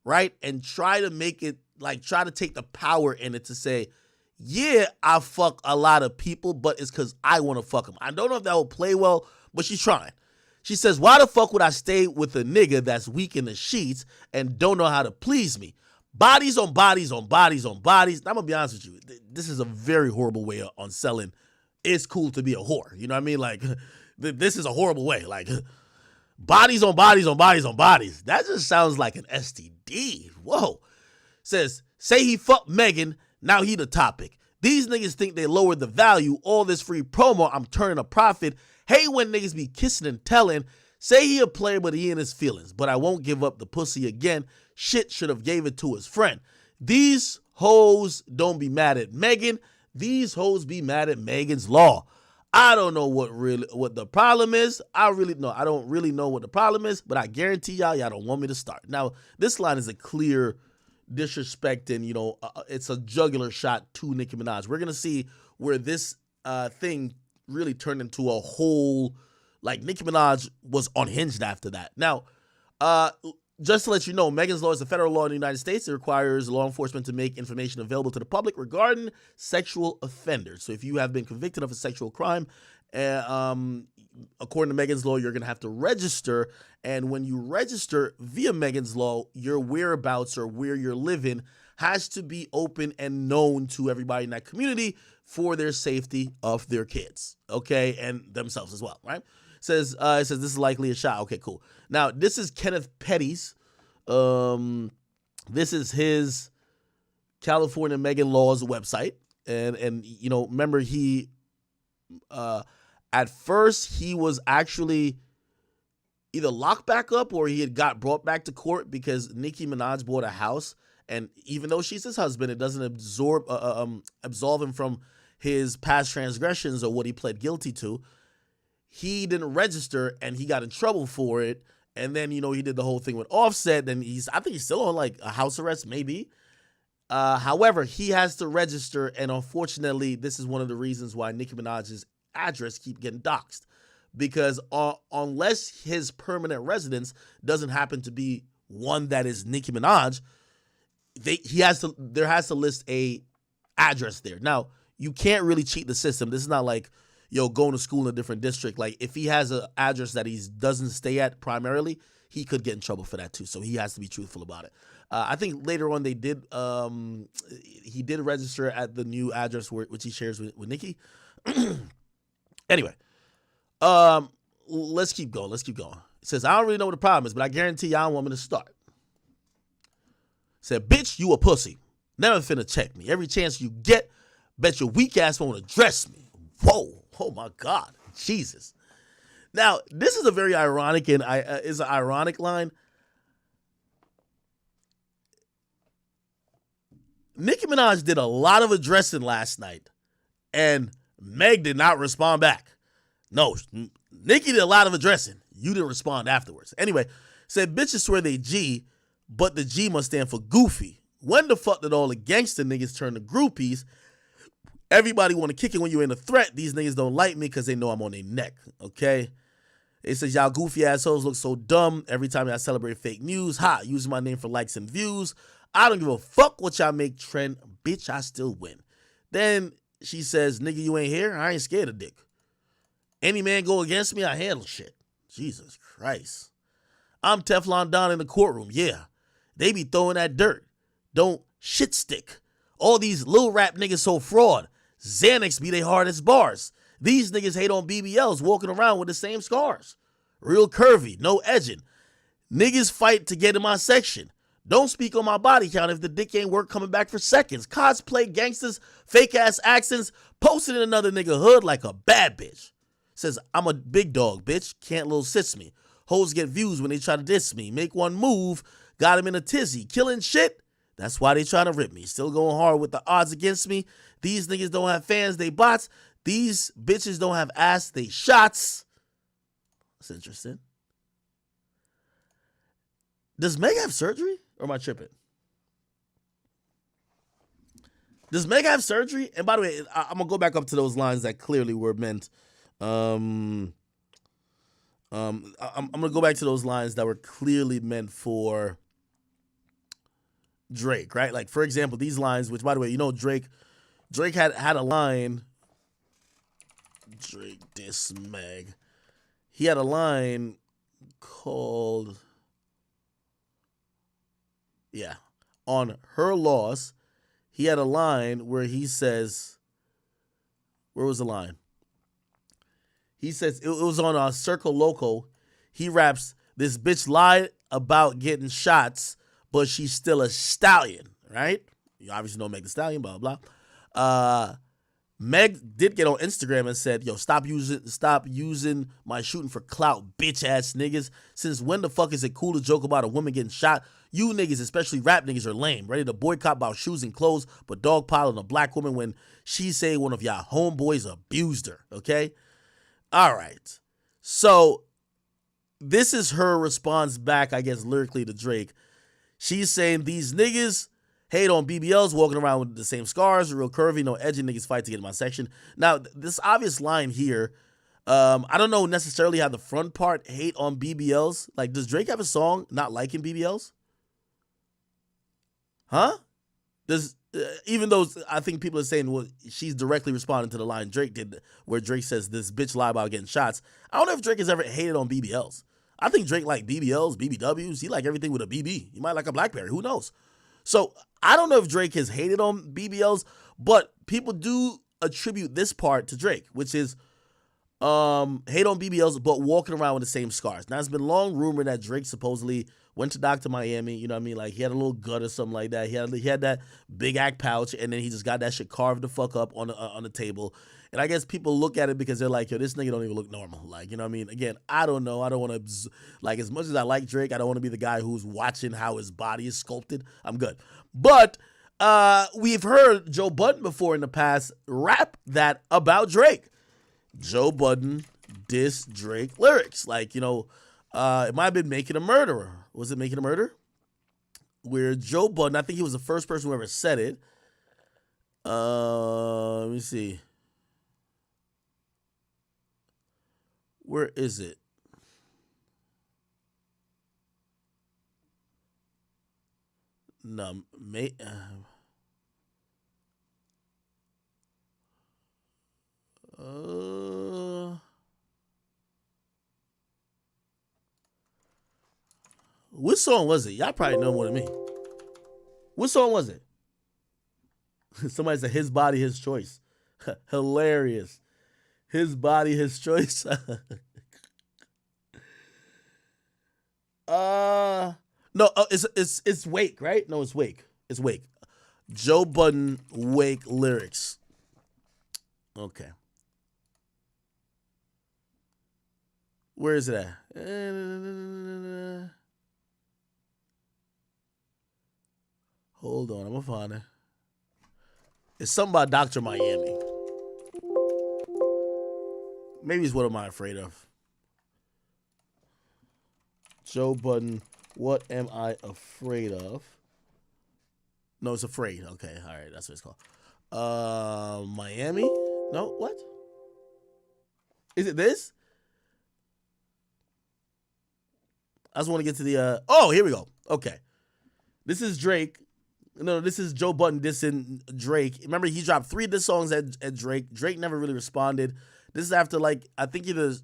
right? And try to make it, try to take the power in it to say, yeah, I fuck a lot of people, but it's because I want to fuck them. I don't know if that will play well, but she's trying. She says, why the fuck would I stay with a nigga that's weak in the sheets and don't know how to please me? Bodies on bodies on bodies on bodies. I'm going to be honest with you. This is a very horrible way on selling. It's cool to be a whore. You know what I mean? Like, this is a horrible way. Like, bodies on bodies on bodies on bodies. That just sounds like an STD. Whoa. Says, say he fucked Megan. Now he the topic. These niggas think they lowered the value. All this free promo, I'm turning a profit. Hate when niggas be kissing and telling. Say he a player, but he in his feelings. But I won't give up the pussy again. Shit should have gave it to his friend. These hoes don't be mad at Megan. These hoes be mad at Megan's Law. I don't know what the problem is. I don't really know what the problem is, but I guarantee y'all don't want me to start. Now, this line is a clear disrespect and, it's a jugular shot to Nicki Minaj. We're going to see where this thing really turned into a whole, Nicki Minaj was unhinged after that. Now, just to let you know, Megan's Law is a federal law in the United States. It requires law enforcement to make information available to the public regarding sexual offenders. So if you have been convicted of a sexual crime, according to Megan's Law, you're going to have to register. And when you register via Megan's Law, your whereabouts or where you're living has to be open and known to everybody in that community for their safety of their kids, okay, and themselves as well, right? It says this is likely a shot. Okay, cool. Now this is Kenneth Petty's. This is his California Megan Law's website, and you know, remember he at first he was actually either locked back up or he had got brought back to court because Nicki Minaj bought a house, and even though she's his husband, it doesn't absolve him from his past transgressions or what he pled guilty to. He didn't register and he got in trouble for it. And then, you know, he did the whole thing with Offset. And I think he's still on like a house arrest, maybe. However, he has to register. And unfortunately, this is one of the reasons why Nicki Minaj's address keep getting doxxed. Because unless his permanent residence doesn't happen to be one that is Nicki Minaj, there has to list a address there. Now, you can't really cheat the system. This is not like, yo, going to school in a different district. Like, if he has an address that he doesn't stay at primarily, he could get in trouble for that too. So he has to be truthful about it. I think later on he did register at the new address which he shares with Nicki. Anyway, let's keep going. It says, I don't really know what the problem is, but I guarantee y'all want me to start. Said, bitch, you a pussy. Never finna check me. Every chance you get, bet your weak ass won't address me. Whoa. Oh my God. Jesus. Now, this is a very ironic and is an ironic line. Nicki Minaj did a lot of addressing last night, and Meg did not respond back. No, Nicki did a lot of addressing. You didn't respond afterwards. Anyway, said bitches swear they G, but the G must stand for goofy. When the fuck did all the gangster niggas turn to groupies? Everybody want to kick it when you ain't a threat. These niggas don't like me because they know I'm on their neck, okay? It says, y'all goofy assholes look so dumb every time y'all celebrate fake news. Ha, using my name for likes and views. I don't give a fuck what y'all make trend. Bitch, I still win. Then she says, nigga, you ain't here? I ain't scared of dick. Any man go against me, I handle shit. Jesus Christ. I'm Teflon Don in the courtroom, yeah. They be throwing that dirt. Don't shit stick. All these little rap niggas so fraud. Xanax be they hardest bars. These niggas hate on BBLs walking around with the same scars. Real curvy, no edging. Niggas fight to get in my section. Don't speak on my body count if the dick ain't work coming back for seconds. Cosplay gangsters, fake ass accents, posted in another nigga hood like a bad bitch. Says, I'm a big dog, bitch. Can't little sits me. Hoes get views when they try to diss me. Make one move, got him in a tizzy. Killing shit, that's why they trying to rip me. Still going hard with the odds against me. These niggas don't have fans, they bots. These bitches don't have ass, they shots. That's interesting. Does Meg have surgery? Or am I tripping? Does Meg have surgery? And by the way, I'm going to go back up to those lines that clearly were meant. I'm going to go back to those lines that were clearly meant for Drake, right? Like, for example, these lines, which, by the way, you know, Drake had a line. Drake diss Meg. He had a line called, on her loss. He had a line where he says, where was the line? He says, it was on Circle Loco. He raps, this bitch lied about getting shots, but she's still a stallion, right? You obviously know Meg the Stallion, blah, blah. Meg did get on Instagram and said, yo, stop using my shooting for clout, bitch ass niggas. Since when the fuck is it cool to joke about a woman getting shot? You niggas, especially rap niggas, are lame. Ready to boycott about shoes and clothes, but dogpiling a black woman when she say one of y'all homeboys abused her, okay? All right. So this is her response back, I guess, lyrically to Drake. She's saying these niggas hate on BBLs, walking around with the same scars, real curvy, no edging, niggas fight to get in my section. Now, this obvious line here, I don't know necessarily how the front part hate on BBLs. Like, does Drake have a song not liking BBLs? Huh? Even though I think people are saying, well, she's directly responding to the line Drake did, where Drake says, this bitch lie about getting shots. I don't know if Drake has ever hated on BBLs. I think Drake like BBLs, BBWs. He like everything with a BB. He might like a BlackBerry. Who knows? So I don't know if Drake has hated on BBLs, but people do attribute this part to Drake, which is hate on BBLs, but walking around with the same scars. Now, it's been long rumored that Drake supposedly went to Dr. Miami, you know what I mean? Like, he had a little gut or something like that. He had that big act pouch, and then he just got that shit carved the fuck up on the table. And I guess people look at it because they're like, yo, this nigga don't even look normal. Like, you know what I mean? Again, I don't know. I don't want to, like, as much as I like Drake, I don't want to be the guy who's watching how his body is sculpted. I'm good. But we've heard Joe Budden before in the past rap that about Drake. Joe Budden diss Drake lyrics. Like, you know, it might have been Making a Murderer. Was it Making a Murder? Where Joe Budden, I think he was the first person who ever said it. Let me see. Where is it? No, which song was it? Y'all probably know more than me. What song was it? Somebody said His Body, His Choice. Hilarious. His Body, His Choice. No, it's Wake, right? No, it's Wake. It's Wake. Joe Budden Wake lyrics. Okay. Where is it at? Hold on, I'm gonna find it. It's something about Dr. Miami. Maybe it's What Am I Afraid Of? Joe Budden, What Am I Afraid Of? No, it's Afraid. Okay, all right, that's what it's called. Miami? No, what? Is it this? I just want to get to the, oh, here we go. Okay. This is Drake. No, this is Joe Budden dissing Drake. Remember, he dropped 3 diss songs at Drake. Drake never really responded. This is after, like, I think either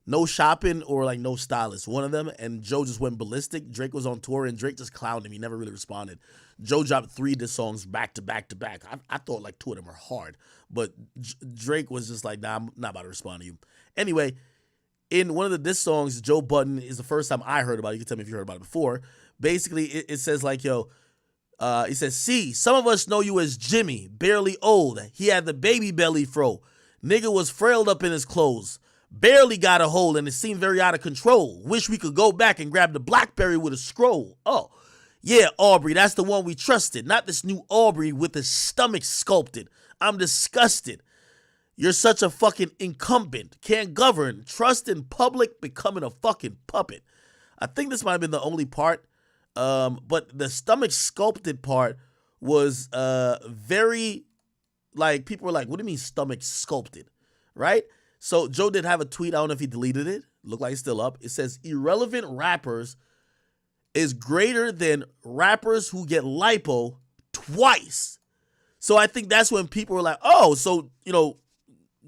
No Shopping or, like, No Stylist, one of them, and Joe just went ballistic. Drake was on tour, and Drake just clowned him. He never really responded. Joe dropped 3 diss songs back to back to back. I thought, like, 2 of them were hard, but Drake was just like, nah, I'm not about to respond to you. Anyway, in one of the diss songs, Joe Budden, is the first time I heard about it. You can tell me if you heard about it before. Basically, it says like, yo, he says, see, some of us know you as Jimmy, barely old. He had the baby belly fro. Nigga was frailed up in his clothes. Barely got a hold and it seemed very out of control. Wish we could go back and grab the Blackberry with a scroll. Oh, yeah, Aubrey, that's the one we trusted. Not this new Aubrey with his stomach sculpted. I'm disgusted. You're such a fucking incumbent. Can't govern. Trust in public, becoming a fucking puppet. I think this might have been the only part. But the stomach sculpted part was very, like, people were like, what do you mean stomach sculpted? Right? So Joe did have a tweet. I don't know if he deleted it. Looked like it's still up. It says, irrelevant rappers is greater than rappers who get lipo twice. So I think that's when people were like, oh, so, you know,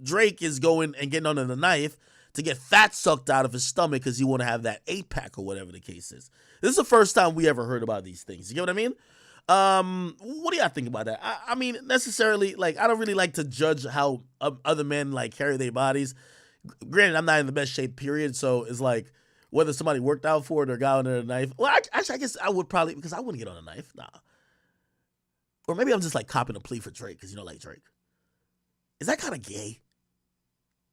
Drake is going and getting under the knife to get fat sucked out of his stomach because he want to have that 8-pack or whatever the case is. This is the first time we ever heard about these things. You get what I mean? What do y'all think about that? I mean, necessarily, like, I don't really like to judge how other men, like, carry their bodies. Granted, I'm not in the best shape, period, so it's like, whether somebody worked out for it or got under a knife. Well, actually, I guess I would probably, because I wouldn't get on a knife. Nah. Or maybe I'm just, like, copping a plea for Drake, because you don't like Drake. Is that kind of gay?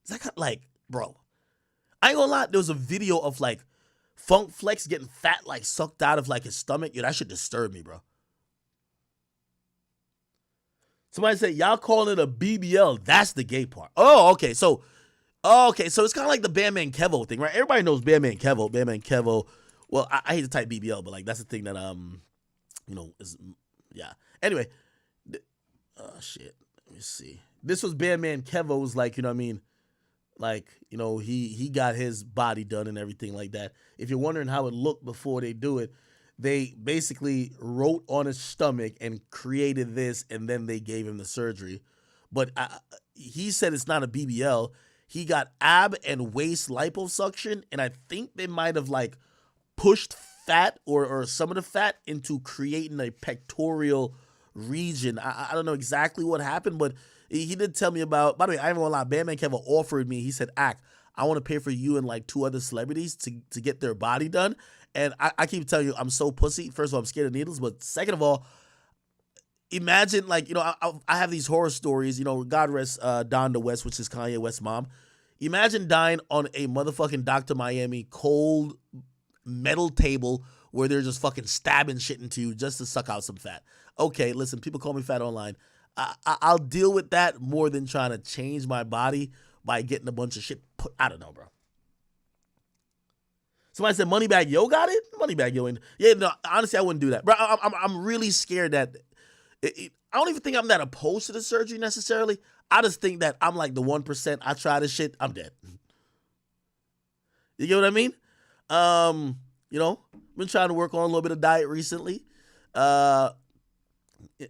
Is that kind of, like, bro? I ain't gonna lie, there was a video of, like, Funk Flex getting fat, like, sucked out of, like, his stomach. Yo, that should disturb me, bro. Somebody said, y'all calling it a BBL. That's the gay part. Oh, okay. So it's kind of like the Bandman Kevo thing, right? Everybody knows Bandman Kevo. Bandman Kevo. Well, I hate to type BBL, but, like, that's the thing that, you know, is, yeah. Anyway. Oh, shit. Let me see. This was Bandman Kevo's, like, you know what I mean? Like, you know, he got his body done and everything like that. If you're wondering how it looked before they do it, they basically wrote on his stomach and created this, and then they gave him the surgery. But he said it's not a BBL. He got ab and waist liposuction, and I think they might have, like, pushed fat or some of the fat into creating a pectoral region. I don't know exactly what happened, but he did tell me about. By the way, I ain't gonna lie. Bandman Kevin offered me. He said, "Ack, I want to pay for you and like 2 other celebrities to get their body done." And I keep telling you, I'm so pussy. First of all, I'm scared of needles, but second of all, imagine like I have these horror stories. God rest Donda West, which is Kanye West's mom. Imagine dying on a motherfucking Dr. Miami cold metal table where they're just fucking stabbing shit into you just to suck out some fat. Okay, listen, people call me fat online. I'll deal with that more than trying to change my body by getting a bunch of shit put. I don't know, bro. Somebody said Moneybag Yo got it. Moneybag Yo, yeah. No, honestly, I wouldn't do that, bro. I'm really scared that I don't even think I'm that opposed to the surgery necessarily. I just think that I'm like the 1%. I try this shit, I'm dead. You get what I mean? Been trying to work on a little bit of diet recently.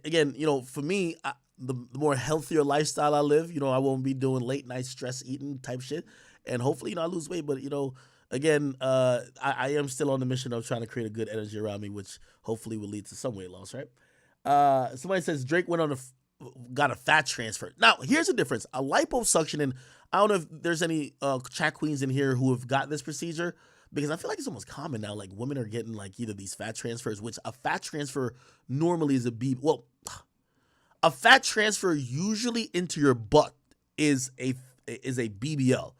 Again, for me, the more healthier lifestyle I live, I won't be doing late night stress eating type shit. And hopefully, I lose weight. But, again, I am still on the mission of trying to create a good energy around me, which hopefully will lead to some weight loss, right? Somebody says Drake got a fat transfer. Now, here's the difference. A liposuction, and I don't know if there's any chat queens in here who have got this procedure, because I feel like it's almost common now. Like, women are getting like either these fat transfers, which a fat transfer normally is a fat transfer usually into your butt is a BBL.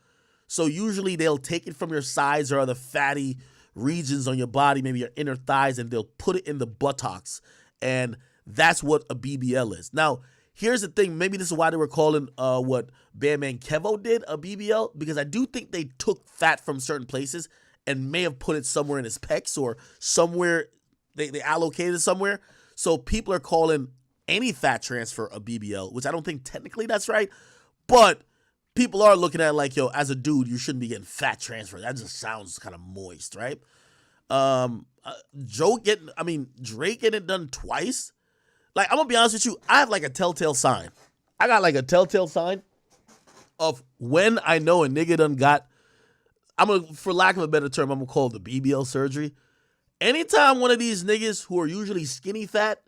So usually they'll take it from your sides or other fatty regions on your body, maybe your inner thighs, and they'll put it in the buttocks. And that's what a BBL is. Now, here's the thing. Maybe this is why they were calling what Bandman Kevo did a BBL, because I do think they took fat from certain places and may have put it somewhere in his pecs or somewhere they allocated it somewhere. So people are calling any fat transfer a BBL, which I don't think technically that's right. But people are looking at it like, yo, as a dude, you shouldn't be getting fat transfer. That just sounds kind of moist, right? Drake getting it done twice. Like, I'm gonna be honest with you, I have like a telltale sign. I got like a telltale sign of when I know a nigga done got, for lack of a better term, I'm gonna call it the BBL surgery. Anytime one of these niggas who are usually skinny fat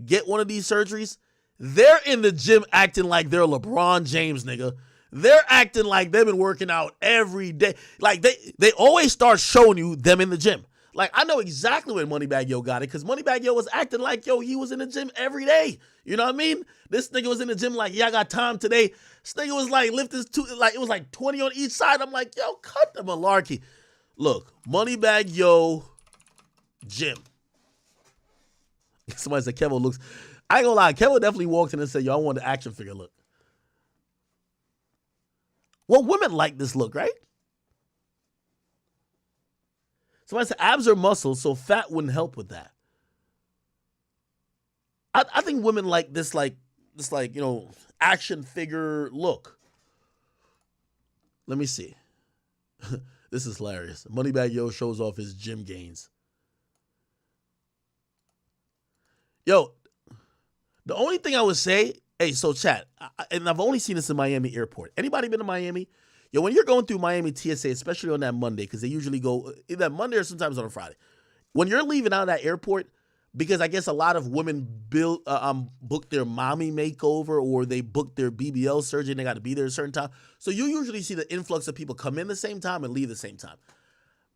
get one of these surgeries, they're in the gym acting like they're LeBron James, nigga. They're acting like they've been working out every day. Like, they always start showing you them in the gym. Like, I know exactly when Moneybag Yo got it, because Moneybag Yo was acting like, yo, he was in the gym every day. You know what I mean? This nigga was in the gym like, yeah, I got time today. This nigga was like, lift his it was like 20 on each side. I'm like, yo, cut the malarkey. Look, Moneybag Yo, gym. Somebody said Kevo looks, I ain't gonna lie, Kevo definitely walked in and said, yo, I want the action figure look. Well, women like this look, right? Somebody said abs are muscles, so fat wouldn't help with that. I think women like this, action figure look. Let me see. This is hilarious. Moneybag Yo shows off his gym gains. Yo, the only thing I would say, hey, so chat, and I've only seen this in Miami airport. Anybody been to Miami? Yo, when you're going through Miami TSA, especially on that Monday, because they usually go either Monday or sometimes on a Friday. When you're leaving out of that airport, because I guess a lot of women book their mommy makeover or they book their BBL surgery and they got to be there at a certain time. So you usually see the influx of people come in the same time and leave the same time.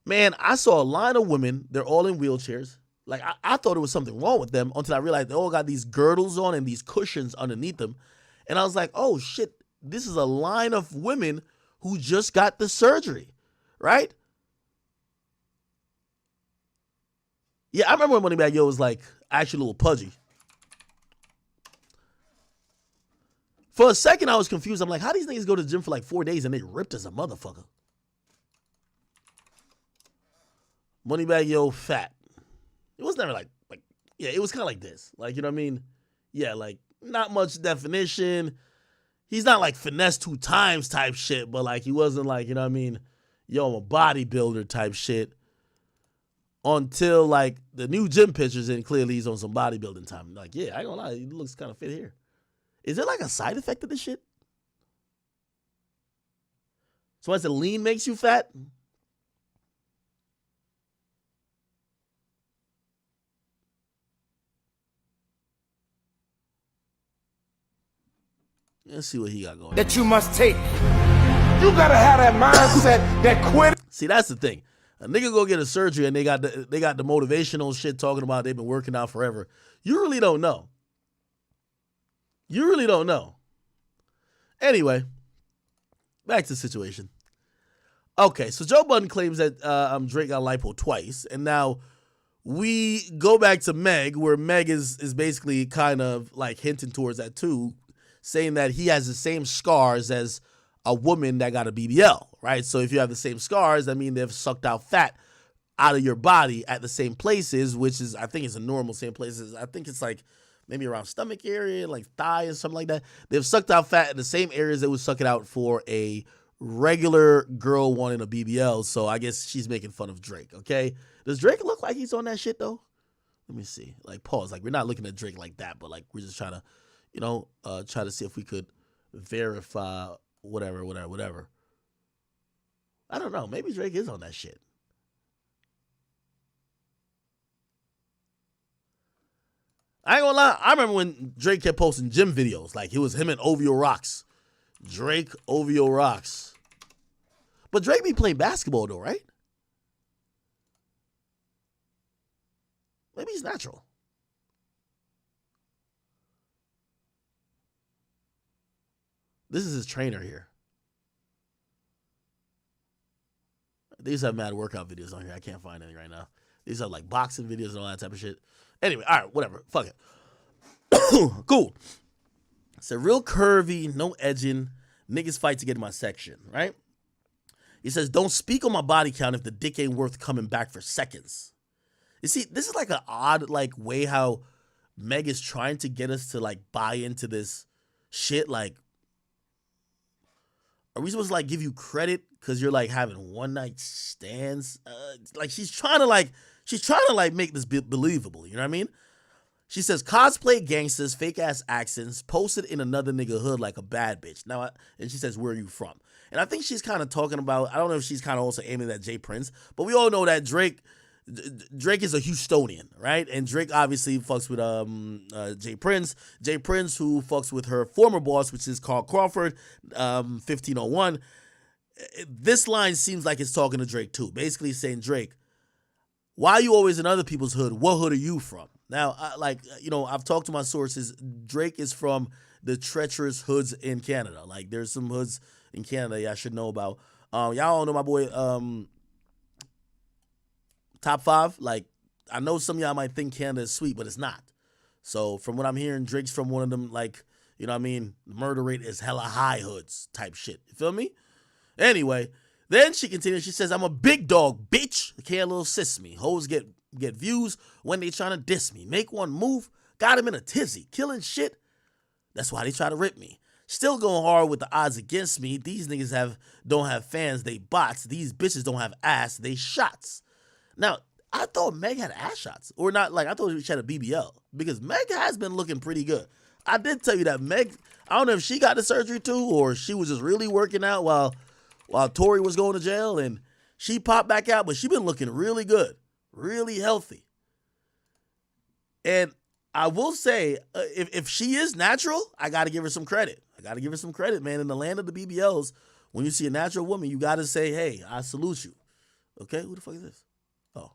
Man, I saw a line of women. They're all in wheelchairs. Like, I thought there was something wrong with them until I realized they all got these girdles on and these cushions underneath them. And I was like, oh, shit, this is a line of women who just got the surgery, right? Yeah, I remember when Moneybag Yo was like actually a little pudgy. For a second, I was confused. I'm like, how these niggas go to the gym for like 4 days and they ripped as a motherfucker? Moneybag Yo fat. It was never like, yeah, it was kind of like this. Like, you know what I mean? Yeah, like, not much definition. He's not like finesse 2 times type shit, but like he wasn't like, you know what I mean? Yo, I'm a bodybuilder type shit. Until like the new gym pictures and clearly he's on some bodybuilding time. Like, yeah, I ain't gonna lie, he looks kind of fit here. Is there like a side effect of this shit? So I said lean makes you fat? Let's see what he got going. That you must take. You gotta have that mindset that quit. See, that's the thing. A nigga go get a surgery and they got the motivational shit talking about they've been working out forever. You really don't know. You really don't know. Anyway, back to the situation. Okay, so Joe Budden claims that Drake got lipo twice, and now we go back to Meg, where Meg is basically kind of like hinting towards that too, saying that he has the same scars as a woman that got a BBL, right? So if you have the same scars, that means they've sucked out fat out of your body at the same places, which is, I think it's a normal same places. I think it's like maybe around stomach area, like thigh and something like that. They've sucked out fat in the same areas that would suck it out for a regular girl wanting a BBL. So I guess she's making fun of Drake, okay? Does Drake look like he's on that shit though? Let me see. Like, pause. Like, we're not looking at Drake like that, but like we're just trying to, try to see if we could verify whatever. I don't know. Maybe Drake is on that shit. I ain't gonna lie. I remember when Drake kept posting gym videos. Like, it was him and OVO Rocks. Drake, OVO Rocks. But Drake be playing basketball though, right? Maybe he's natural. This is his trainer here. These have mad workout videos on here. I can't find any right now. These are like boxing videos and all that type of shit. Anyway, all right, whatever. Fuck it. Cool. It's a real curvy, no edging. Niggas fight to get in my section, right? He says, don't speak on my body count if the dick ain't worth coming back for seconds. You see, this is like an odd like way how Meg is trying to get us to like buy into this shit. Like, are we supposed to like give you credit because you're like having one night stands? Like she's trying to make this believable. You know what I mean? She says cosplay gangsters, fake ass accents, posted in another nigga hood like a bad bitch. Now, and she says, where are you from? And I think she's kind of talking about, I don't know if she's kind of also aiming at Jay Prince, but we all know that Drake is a Houstonian, right? And Drake obviously fucks with Jay Prince. Jay Prince, who fucks with her former boss, which is Carl Crawford, 1501. This line seems like it's talking to Drake too. Basically saying, Drake, why are you always in other people's hood? What hood are you from? Now, I've talked to my sources. Drake is from the treacherous hoods in Canada. Like, there's some hoods in Canada y'all should know about. Y'all all know my boy, Top 5. Like, I know some of y'all might think Canada is sweet, but it's not. So, from what I'm hearing, Drake's from one of them, like, you know what I mean? The murder rate is hella high hoods type shit. You feel me? Anyway, then she continues. She says, I'm a big dog, bitch. Can't little sis me. Hoes get views when they trying to diss me. Make one move, got him in a tizzy. Killing shit. That's why they try to rip me. Still going hard with the odds against me. These niggas don't have fans, they bots. These bitches don't have ass, they shots. Now, I thought Meg had ass shots. Or not, like, I thought she had a BBL. Because Meg has been looking pretty good. I did tell you that Meg, I don't know if she got the surgery too, or she was just really working out while Tory was going to jail, and she popped back out, but she been looking really good. Really healthy. And I will say, if she is natural, I got to give her some credit. Man. In the land of the BBLs, when you see a natural woman, you got to say, hey, I salute you. Okay, who the fuck is this? Oh.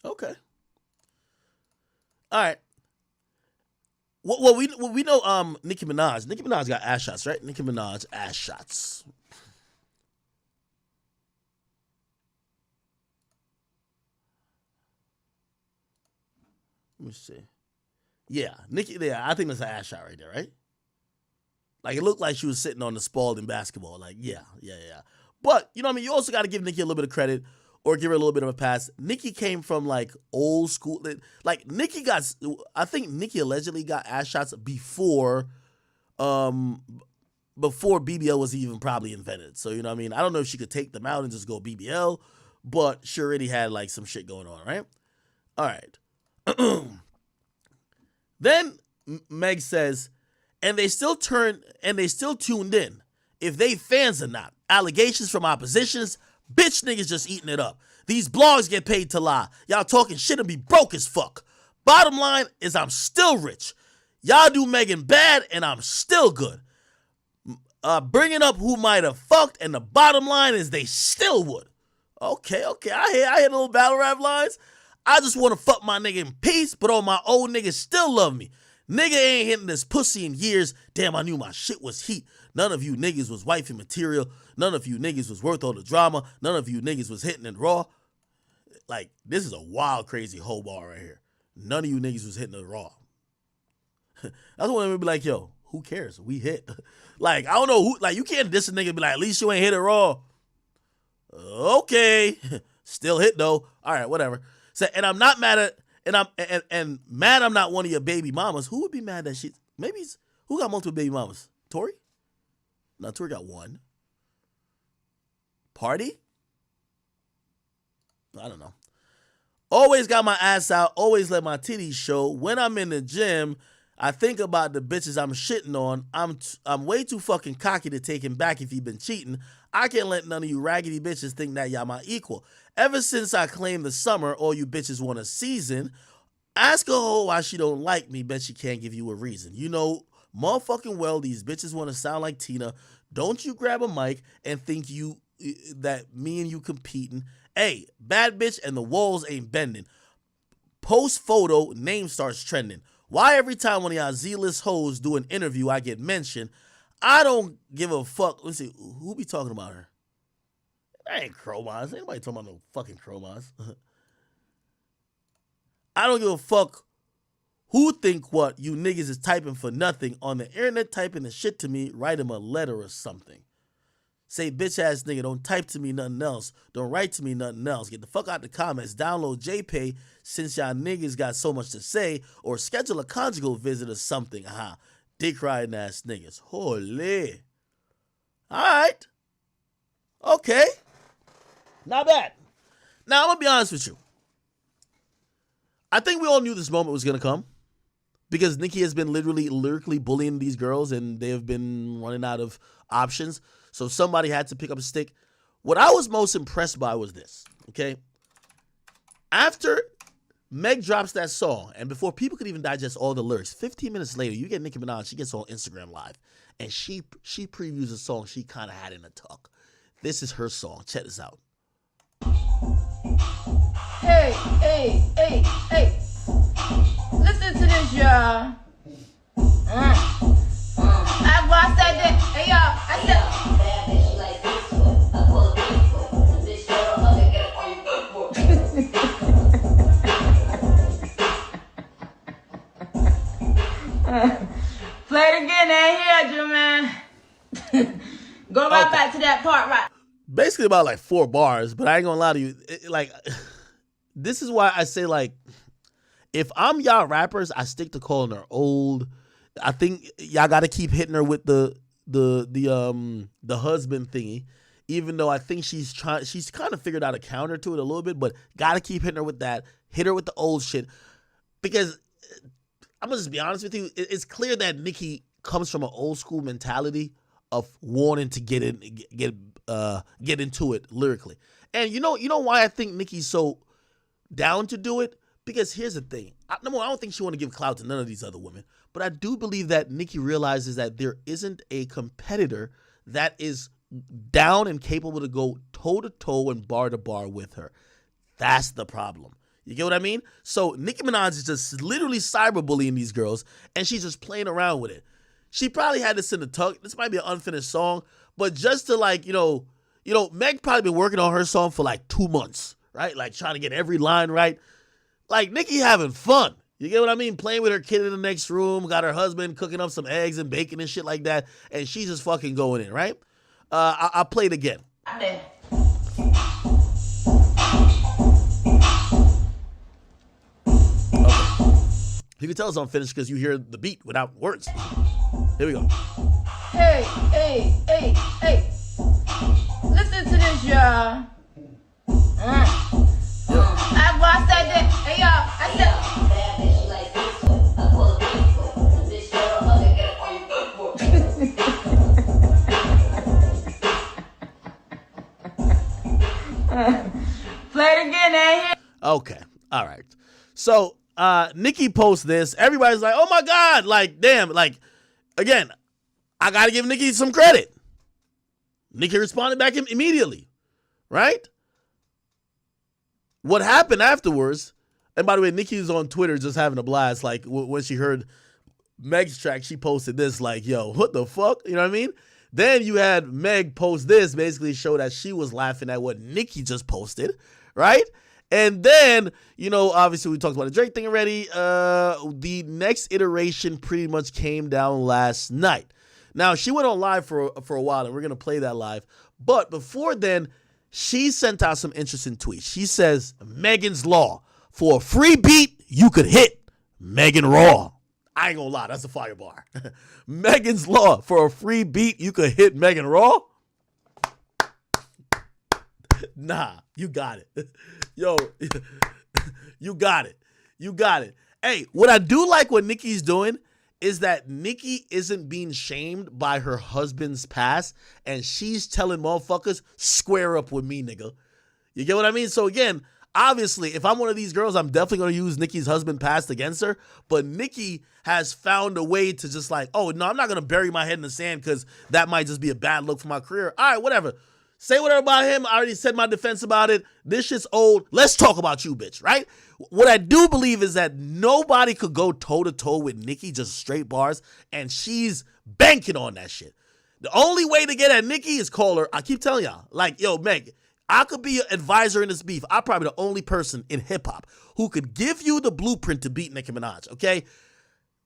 Okay. All right. Well, we know Nicki Minaj. Nicki Minaj got ass shots, right? Nicki Minaj ass shots. Let me see. Yeah, Nicki. Yeah, I think that's an ass shot right there, right? Like, it looked like she was sitting on the Spalding basketball. Like, yeah. But you know what I mean. You also got to give Nicki a little bit of credit, or give her a little bit of a pass. Nicki came from like old school. Like, I think Nicki allegedly got ass shots before BBL was even probably invented. So, you know what I mean? I don't know if she could take them out and just go BBL, but she already had like some shit going on, right? All right. Then Meg says, and they still tuned in if they fans or not. Allegations from oppositions Bitch niggas just eating it up. These blogs get paid to lie. Y'all talking shit and be broke as fuck. Bottom line is I'm still rich. Y'all do Megan bad and I'm still good. Bringing up who might have fucked, and the bottom line is they still would. Okay. I hear little battle rap lines. I just want to fuck my nigga in peace, but all my old niggas still love me. Nigga ain't hitting this pussy in years. Damn, I knew my shit was heat. None of you niggas was wifey material. None of you niggas was worth all the drama. None of you niggas was hitting it raw. Like, this is a wild, crazy hoe bar right here. None of you niggas was hitting it raw. That's when we be like, yo, who cares? We hit. Like, I don't know who, like, you can't diss a nigga and be like, at least you ain't hit it raw. Okay. Still hit though. All right, whatever. So, and I'm not mad at, and mad I'm not one of your baby mamas. Who would be mad that she, maybe, who got multiple baby mamas? Tori? No, Tori got one. Party? I don't know. Always got my ass out. Always let my titties show. When I'm in the gym, I think about the bitches I'm shitting on. I'm way too fucking cocky to take him back if he been cheating. I can't let none of you raggedy bitches think that y'all my equal. Ever since I claimed the summer, all you bitches want a season. Ask a hoe why she don't like me. Bet she can't give you a reason. You know, motherfucking well, these bitches want to sound like Tina. Don't you grab a mic and think that me and you competing. Hey, bad bitch and the walls ain't bending. Post photo, name starts trending. Why every time one of y'all Z-list hoes do an interview, I get mentioned? I don't give a fuck. Let's see, who be talking about her? That ain't Chromaz. Ain't nobody talking about no fucking Chromaz. I don't give a fuck who think what. You niggas is typing for nothing. On the internet typing the shit to me, write him a letter or something. Say, bitch ass nigga, don't type to me nothing else. Don't write to me nothing else. Get the fuck out the comments. Download JPay since y'all niggas got so much to say. Or schedule a conjugal visit or something. Aha. Dick riding ass niggas. Holy. Alright. Okay. Not bad. Now, I'm gonna be honest with you. I think we all knew this moment was gonna come. Because Nicki has been literally lyrically bullying these girls and they have been running out of options. So somebody had to pick up a stick. What I was most impressed by was this, okay? After Meg drops that song, and before people could even digest all the lyrics, 15 minutes later, you get Nicki Minaj, she gets on Instagram Live, and she previews a song she kind of had in a tuck. This is her song. Check this out. Hey, hey, hey, hey. Listen to this, y'all. I said that. Hey, y'all. I said. Play it again. I ain't heard you, man. Go right back to that part, right? Basically about like 4 bars, but I ain't gonna lie to you. This is why I say, like, if I'm y'all rappers, I stick to calling her old. I think y'all got to keep hitting her with the husband thingy, even though I think she's kind of figured out a counter to it a little bit, but got to keep hitting her with that. Hit her with the old shit, because I'm gonna just be honest with you. It's clear that Nicki comes from an old school mentality of wanting to get into it lyrically, and you know why I think Nicki's so down to do it. Because here's the thing. Number one, I don't think she want to give clout to none of these other women. But I do believe that Nicki realizes that there isn't a competitor that is down and capable to go toe-to-toe and bar-to-bar with her. That's the problem. You get what I mean? So Nicki Minaj is just literally cyberbullying these girls, and she's just playing around with it. She probably had this in the tuck. This might be an unfinished song. But just to Meg probably been working on her song for like 2 months, right? Like trying to get every line right. Like, Nicki having fun. You get what I mean? Playing with her kid in the next room, got her husband cooking up some eggs and bacon and shit like that, and she's just fucking going in, right? I'll play it again. Okay. You can tell it's unfinished because you hear the beat without words. Here we go. Hey, hey, hey, hey. Listen to this, y'all. I said that. Hey, y'all. I said. Okay. All right. So Nicki posts this. Everybody's like, oh my God. Like, damn. Like, again, I got to give Nicki some credit. Nicki responded back immediately. Right? What happened afterwards, and by the way, Nicki's on Twitter just having a blast. Like, when she heard Meg's track, she posted this like, yo, what the fuck? You know what I mean? Then you had Meg post this, basically show that she was laughing at what Nicki just posted, right? And then, you know, obviously we talked about the Drake thing already. The next iteration pretty much came down last night. Now, she went on live for a while, and we're going to play that live. But before then, she sent out some interesting tweets. She says, Megan's Law. For a free beat, you could hit Megan Raw. I ain't gonna lie, that's a fire bar. Megan's Law. For a free beat, you could hit Megan Raw? Nah, you got it. Yo, you got it. You got it. Hey, what I do like what Nicki's doing is that Nicki isn't being shamed by her husband's past, and she's telling motherfuckers, square up with me, nigga. You get what I mean? So again, obviously, if I'm one of these girls, I'm definitely going to use Nicki's husband past against her. But Nicki has found a way to just like, oh, no, I'm not going to bury my head in the sand because that might just be a bad look for my career. All right, whatever. Say whatever about him. I already said my defense about it. This shit's old. Let's talk about you, bitch, right? What I do believe is that nobody could go toe-to-toe with Nicki, just straight bars, and she's banking on that shit. The only way to get at Nicki is call her. I keep telling y'all, like, yo, Meg, I could be an advisor in this beef. I'm probably the only person in hip-hop who could give you the blueprint to beat Nicki Minaj, okay?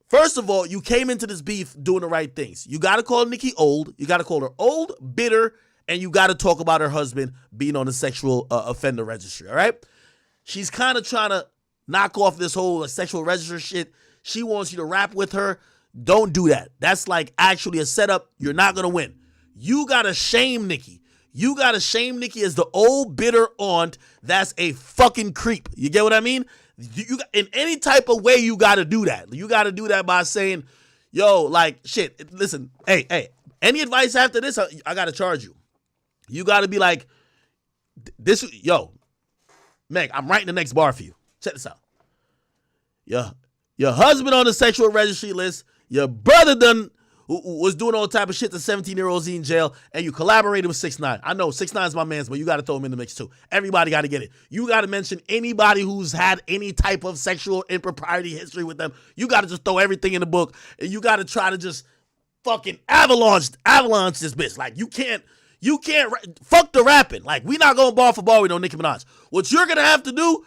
First of all, you came into this beef doing the right things. You got to call Nicki old. You got to call her old, bitter, and you got to talk about her husband being on the sexual offender registry, all right? She's kind of trying to knock off this whole sexual register shit. She wants you to rap with her. Don't do that. That's like actually a setup. You're not going to win. You got to shame Nicki. You got to shame Nicki as the old bitter aunt that's a fucking creep. You get what I mean? You in any type of way, you got to do that. You got to do that by saying, yo, like, shit, listen, hey, any advice after this, I got to charge you. You got to be like, this, yo, Meg, I'm writing the next bar for you. Check this out. Your husband on the sexual registry list, your brother was doing all type of shit to 17-year-olds in jail, and you collaborated with 6ix9ine. I know 6ix9ine's my man's, but you got to throw him in the mix too. Everybody got to get it. You got to mention anybody who's had any type of sexual impropriety history with them. You got to just throw everything in the book, and you got to try to just fucking avalanche this bitch. Like, you can't, fuck the rapping. Like, we not going bar for bar with no Nicki Minaj. What you're going to have to do,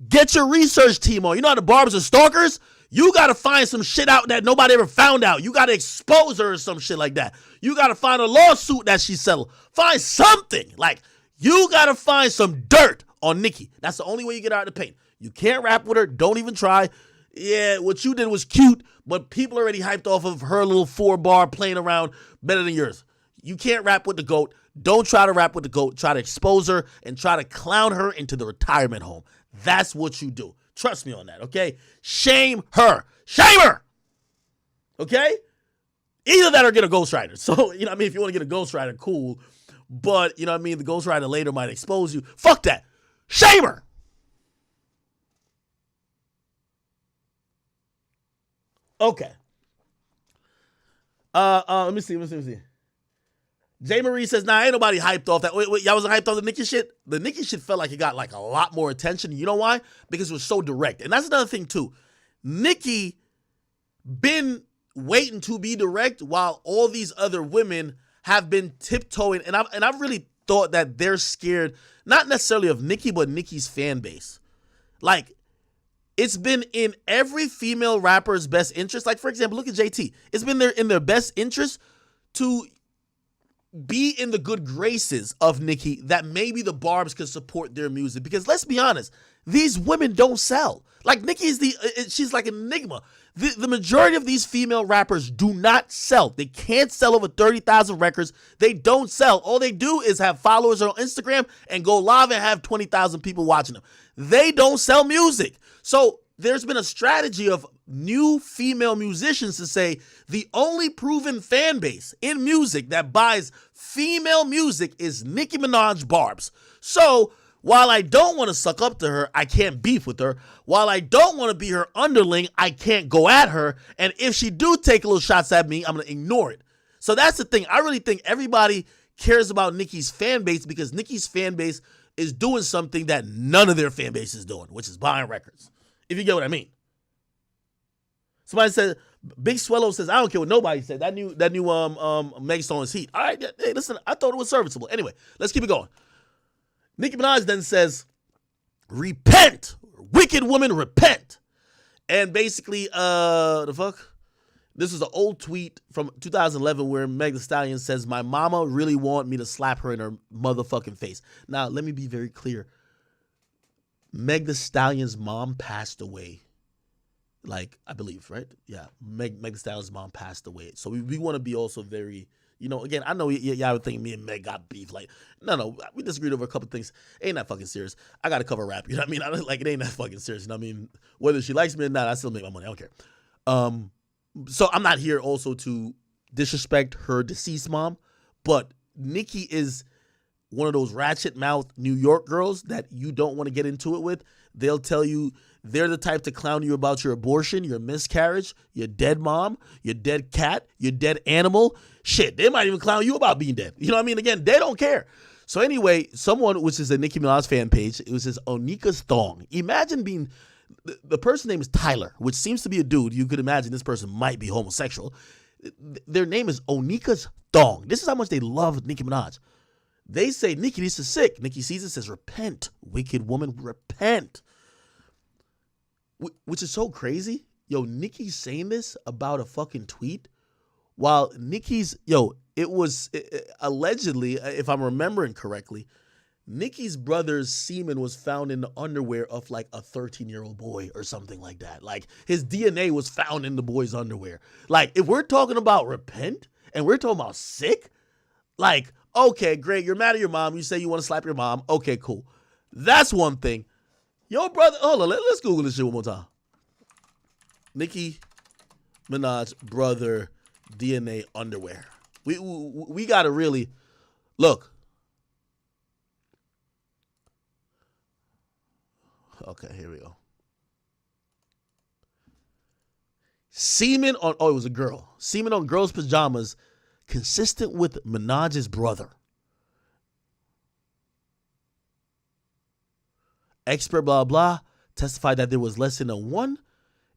get your research team on. You know how the barbers are stalkers? You got to find some shit out that nobody ever found out. You got to expose her or some shit like that. You got to find a lawsuit that she settled. Find something. Like, you got to find some dirt on Nicki. That's the only way you get out of the paint. You can't rap with her. Don't even try. Yeah, what you did was cute, but people already hyped off of her little 4-bar playing around better than yours. You can't rap with the GOAT. Don't try to rap with the GOAT. Try to expose her and try to clown her into the retirement home. That's what you do. Trust me on that, okay? Shame her. Shame her! Okay? Either that or get a ghostwriter. So, you know what I mean? If you want to get a ghostwriter, cool. But, you know what I mean? The ghostwriter later might expose you. Fuck that. Shame her! Okay. Let me see. J. Marie says, nah, ain't nobody hyped off that. Wait, y'all wasn't hyped off the Nicki shit? The Nicki shit felt like it got like a lot more attention. You know why? Because it was so direct. And that's another thing too. Nicki been waiting to be direct while all these other women have been tiptoeing. And I've really thought that they're scared, not necessarily of Nicki, but Nicki's fan base. Like, it's been in every female rapper's best interest. Like, for example, look at JT. It's been in their best interest to be in the good graces of Nicki, that maybe the Barbs could support their music. Because let's be honest, these women don't sell. Like, Nicki is she's like an enigma. The majority of these female rappers do not sell. They can't sell over 30,000 records. They don't sell. All they do is have followers on Instagram and go live and have 20,000 people watching them. They don't sell music. So there's been a strategy of new female musicians to say the only proven fan base in music that buys female music is Nicki Minaj Barbs. So While I don't want to suck up to her, I can't beef with her. While I don't want to be her underling, I can't go at her. And if she do take little shots at me, I'm going to ignore it. So that's the thing. I really think everybody cares about Nicki's fan base because Nicki's fan base is doing something that none of their fan base is doing, which is buying records. If you get what I mean. Somebody said, Big Swello says, I don't care what nobody said. That new Meg song is heat. All right, hey, listen, I thought it was serviceable. Anyway, let's keep it going. Nicki Minaj then says, repent, wicked woman, repent. And basically, the fuck? This is an old tweet from 2011 where Meg Thee Stallion says, my mama really want me to slap her in her motherfucking face. Now, let me be very clear. Meg Thee Stallion's mom passed away. Like, I believe, right? Yeah, Meg Thee Stallion's mom passed away. So we want to be also very... again, I know y'all would think me and Meg got beef. Like, no, we disagreed over a couple things. Ain't that fucking serious. I got to cover rap. You know what I mean? It ain't that fucking serious. You know what I mean? Whether she likes me or not, I still make my money. I don't care. So I'm not here also to disrespect her deceased mom, but Nicki is one of those ratchet mouth New York girls that you don't want to get into it with. They'll tell you they're the type to clown you about your abortion, your miscarriage, your dead mom, your dead cat, your dead animal. Shit, they might even clown you about being dead. You know what I mean? Again, they don't care. So anyway, someone, which is a Nicki Minaj fan page, it was his Onika's Thong. Imagine being, the person's name is Tyler, which seems to be a dude. You could imagine this person might be homosexual. Their name is Onika's Thong. This is how much they love Nicki Minaj. They say, Nicki, this is sick. Nicki sees it, says, repent, wicked woman, repent. Which is so crazy. Yo, Nicki's saying this about a fucking tweet while Nicki's, it was allegedly, if I'm remembering correctly, Nicki's brother's semen was found in the underwear of like a 13-year-old boy or something like that. Like his DNA was found in the boy's underwear. Like if we're talking about repent and we're talking about sick, like, okay, great. You're mad at your mom. You say you want to slap your mom. Okay, cool. That's one thing. Your brother, hold on, let's Google this shit one more time. Nicki Minaj brother DNA underwear. We gotta really look. Okay, here we go. Semen on, it was a girl. Semen on girls' pajamas, consistent with Minaj's brother. Expert blah blah testified that there was less than a 1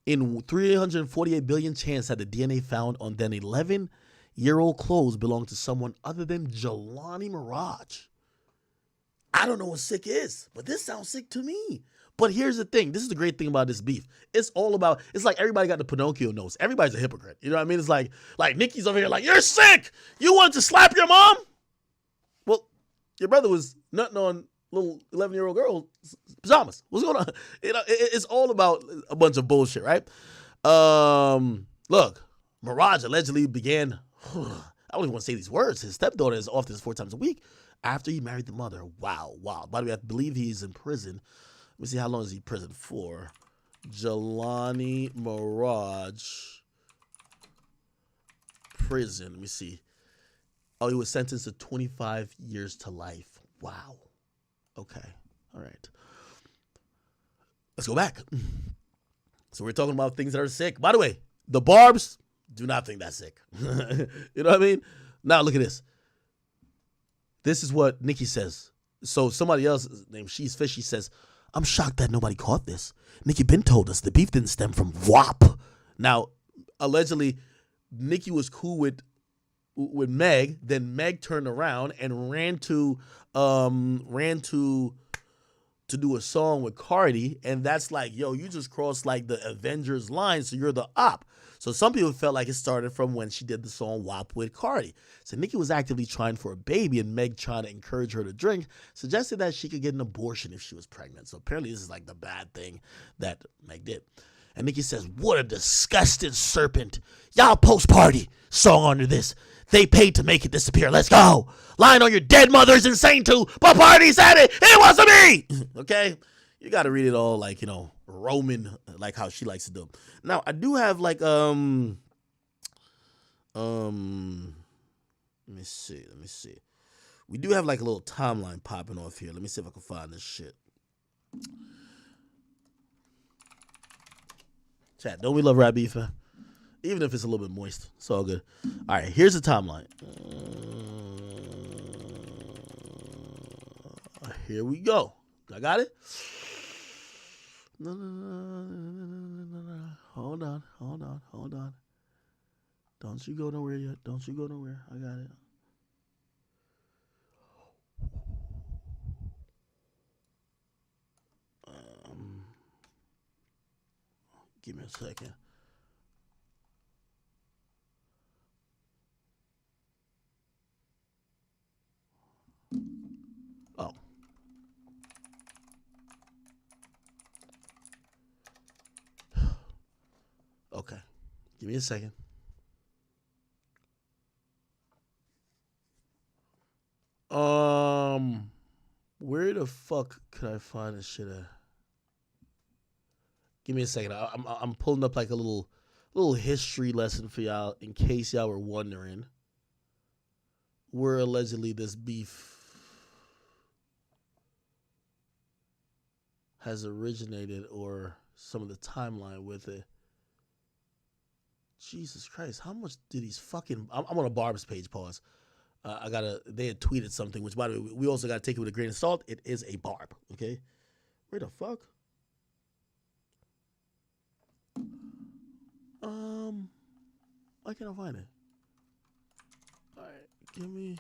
in 348 billion chance that the DNA found on then 11-year-old clothes belonged to someone other than Jelani Mirage. I don't know what sick is, but this sounds sick to me. But here's the thing. This is the great thing about this beef. It's all about, it's like everybody got the Pinocchio nose. Everybody's a hypocrite. You know what I mean? It's like Nicki's over here like, you're sick. You wanted to slap your mom? Well, your brother was nutting on little 11-year-old girl pajamas. What's going on? It's all about a bunch of bullshit, right? Look, Mirage allegedly began, I don't even want to say these words. His stepdaughter is off this 4 times a week after he married the mother. Wow. By the way, I believe he's in prison. Let me see how long is he in prison for. Jelani Mirage prison. Let me see. Oh, he was sentenced to 25 years to life. Wow. Okay. All right. Let's go back. So we're talking about things that are sick. By the way, the Barbs do not think that's sick. You know what I mean? Now look at this. This is what Nicki says. So somebody else named She's Fishy says, I'm shocked that nobody caught this. Nicki Ben told us the beef didn't stem from WAP. Now, allegedly, Nicki was cool with Meg. Then Meg turned around and ran to do a song with Cardi, and that's like, yo, you just crossed like the Avengers line, so you're the op. So some people felt like it started from when she did the song WAP with Cardi. So Nicki was actively trying for a baby, and Meg, trying to encourage her to drink, suggested that she could get an abortion if she was pregnant. So apparently this is like the bad thing that Meg did. And Nicki says, what a disgusting serpent. Y'all post-party song under this. They paid to make it disappear. Let's go. Lying on your dead mother is insane too, but Party said it. It wasn't me. Okay? You got to read it all like, Roman, like how she likes to do. Now, I do have like, let me see. We do have like a little timeline popping off here. Let me see if I can find this shit. Chat, don't we love rap beef, man? Even if it's a little bit moist, it's all good. All right, here's the timeline. Here we go. I got it. Hold on. Don't you go nowhere yet. Don't you go nowhere. I got it. Give me a second. Oh. Okay. Give me a second. Where the fuck could I find this shit at? Give me a second. I'm pulling up like a little history lesson for y'all in case y'all were wondering where allegedly this beef has originated or some of the timeline with it. Jesus Christ, how much did these fucking... I'm on a Barb's page, pause. They had tweeted something, which by the way, we also gotta take it with a grain of salt. It is a Barb, okay? Where the fuck? Why can't I find it? Alright, give me...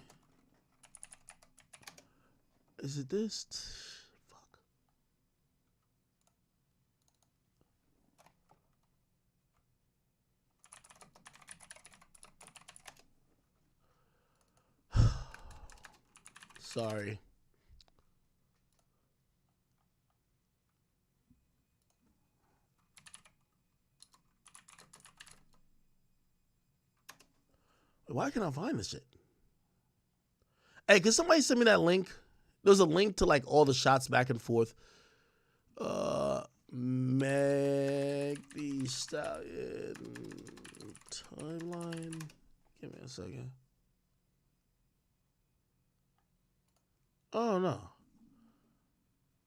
Is it this? Fuck. Sorry. Why can't I find this shit? Hey, can somebody send me that link? There's a link to like all the shots back and forth. Meg Thee Stallion timeline. Give me a second. Oh no.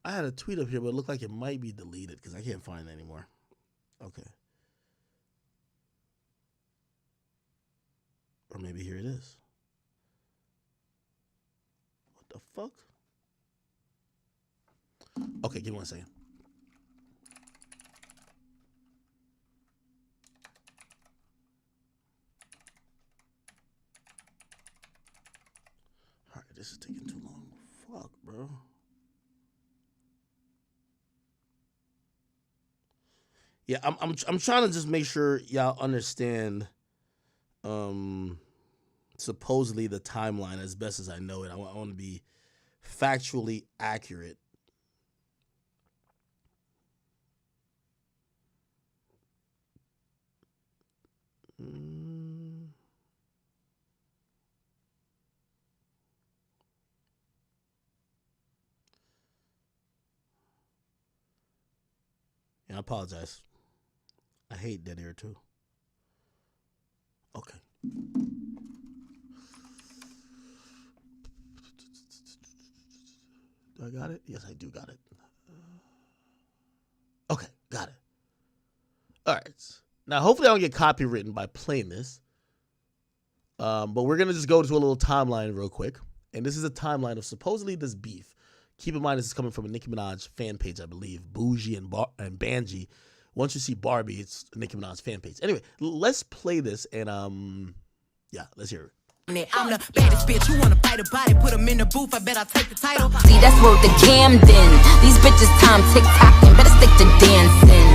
I had a tweet up here, but it looked like it might be deleted because I can't find it anymore. Okay. Or maybe here it is. What the fuck? Okay, give me 1 second. All right, this is taking too long. Fuck, bro. Yeah, I'm trying to just make sure y'all understand supposedly the timeline as best as I know it. I want to be factually accurate. Yeah, I apologize. I hate dead air too. Okay. Do I got it? Yes, I do got it. Okay, got it. All right. Now, hopefully I don't get copywritten by playing this. But we're going to just go to a little timeline real quick. And this is a timeline of supposedly this beef. Keep in mind this is coming from a Nicki Minaj fan page, I believe. Bougie and Banji. Once you see Barbie, it's a Nicki Minaj fan page. Anyway, let's play this and yeah, let's hear it. I'm the baddest bitch. You wanna fight a body, put him in the booth. I bet I'll take the title. See, that's where the Camden. These bitches time tick-tocking. Better stick to dancing.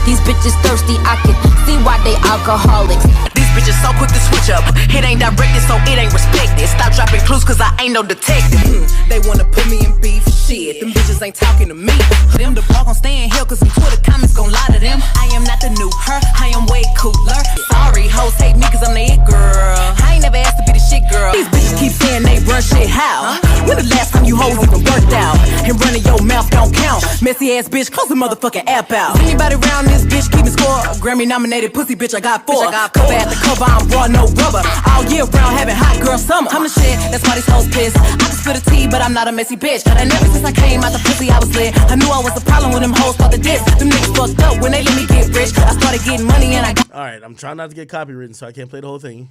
These bitches thirsty. I can see why they alcoholics. These bitches so quick to switch up. It ain't directed, so it ain't respected. Stop dropping clues, cause I ain't no detective. They wanna put me in beef. Shit, them bitches ain't talking to me. Them the ball gon' stay in hell, cause some Twitter comments gon' lie to them. I am not the new her, I am way cooler. Sorry, hoes hate me cause I'm the it girl. I ain't never asked to be the shit girl. These bitches keep saying they run shit how? When the last time you hoes even worked out? and running your mouth don't count. Messy ass bitch, close the motherfucking app out. Anybody around this bitch keep me score. Grammy nominated pussy bitch, I got 4. Cover at the cover, I'm raw, no rubber. All year round, having hot girl summer. I'm the shit, that's why these hoes pissed. I can spill the tea, but I'm not a messy bitch. And ever since I came out the pussy, I was lit. I knew I was the problem when them hoes thought the diss. Them niggas fucked up when they let me get rich. I started getting money and I got. Alright, I'm trying not to get copywritten, so I can't play the whole thing.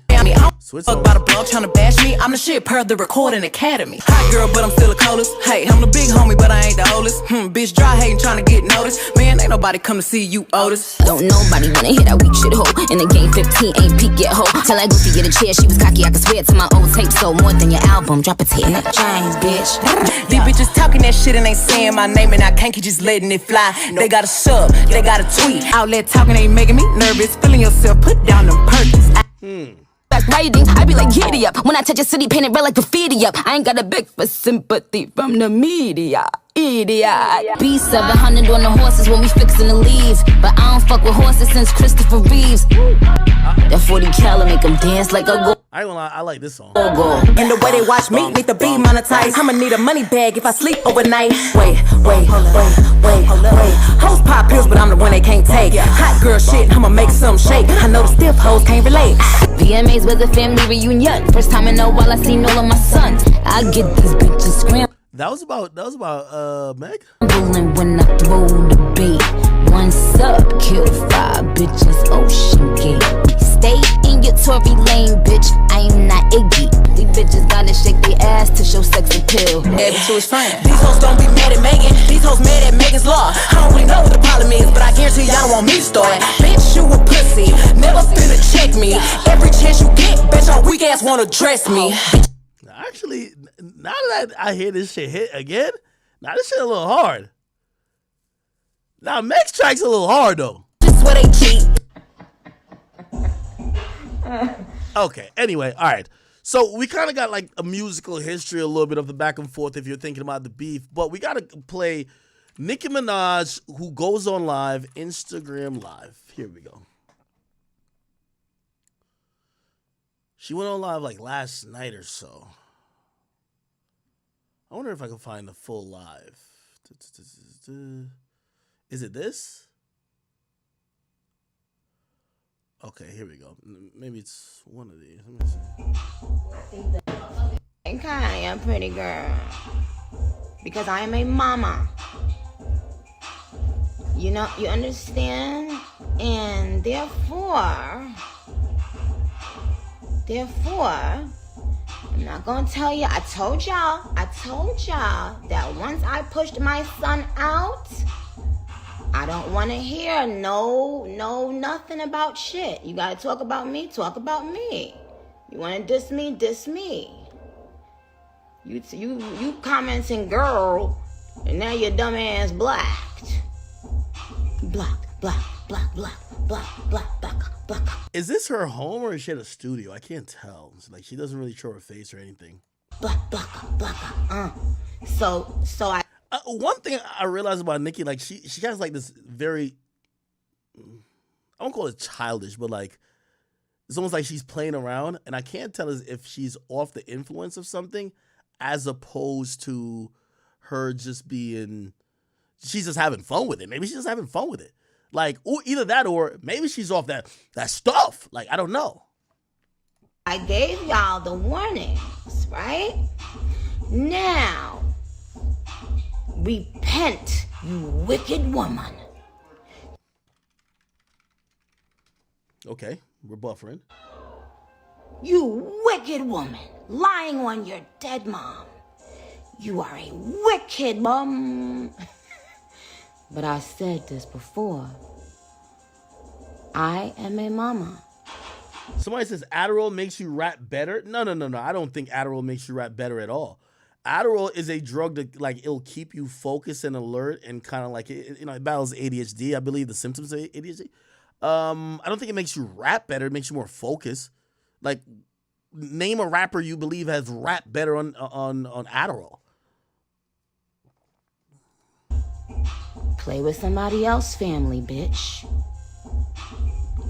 Switch fuck about a blog trying to bash me. I'm the shit per the Recording Academy. Hot girl, but I'm still a coldest. Hey, I'm the big homie, but I ain't the oldest. Bitch dry hating trying to get noticed. Man, ain't nobody come to see you, Otis. Don't nobody wanna hear that weak shit, ho. In the game 15 ain't peak yet, ho. Tell that goofy get a chair, she was cocky, I can swear to my old tape. So more than your album, drop a tape, not James, bitch. These bitches talking that shit and ain't saying my name, and I can't keep just letting it fly. They got a sub, they got a tweet. Outlet talking ain't making me nervous. Feeling yourself, put down them Perkins. Back writing, I be like, giddy up. When I touch a city, paint it red like graffiti up. I ain't got a beg for sympathy from the media. Idiot. B700 on the horses when we fixin' to leave. But I don't fuck with horses since Christopher Reeves. That 40 cal make them dance like a go. I ain't gonna lie, I like this song. And the way they watch me need to be monetized. I'ma need a money bag if I sleep overnight. Wait. Hoes pop pills, but I'm the one they can't take. Hot girl shit, I'ma make some shake. I know the stiff hoes can't relate. VMAs was a family reunion. First time in a while I seen all of my sons. I get these bitches scrambled. That was about Meg. When I throw the beat, one sub kill 5 bitches. Ocean Gate. Stay in your Tory lane, bitch. I am not Iggy. These bitches gotta shake their ass to show sex appeal. Every to his friend. These hoes don't be mad at Megan. These hoes mad at Megan's law. I don't really know what the problem is, but I guarantee y'all don't want me to start. Bitch, you a pussy. Never finna check me. Every chance you get, bitch, your weak ass wanna dress me. Actually, now that I hear this shit hit again, now this shit a little hard. Now Meg's track's a little hard though. This where they cheat. Okay, anyway, all right. So we kind of got like a musical history, a little bit of the back and forth if you're thinking about the beef. But we got to play Nicki Minaj, who goes on live, Instagram Live. Here we go. She went on live like last night or so. I wonder if I can find the full live. Is it this? Okay, here we go. Maybe it's one of these. Let me see. Okay, a pretty girl. Because I am a mama. You know, you understand? And therefore, I'm not gonna tell you. I told y'all that once I pushed my son out, I don't want to hear nothing about shit. You gotta talk about me. You want to diss me. You commenting girl, and now your dumb ass blacked. Black. Is this her home or is she at a studio? I can't tell. It's like she doesn't really show her face or anything. Black. So I. One thing I realized about Nicki, like she has like this very, I won't call it childish, but like it's almost like she's playing around, and I can't tell if she's off the influence of something, as opposed to her just being, she's just having fun with it. Maybe she's just having fun with it. Like, either that or maybe she's off that stuff. Like, I don't know. I gave y'all the warnings, right? Now, repent, you wicked woman. Okay, we're buffering. You wicked woman, lying on your dead mom. You are a wicked mom. But I said this before. I am a mama. Somebody says Adderall makes you rap better. No. I don't think Adderall makes you rap better at all. Adderall is a drug that, like, it'll keep you focused and alert and kind of like, it battles ADHD. I believe the symptoms of ADHD. I don't think it makes you rap better. It makes you more focused. Like, name a rapper you believe has rap better on Adderall. Play with somebody else's family, bitch.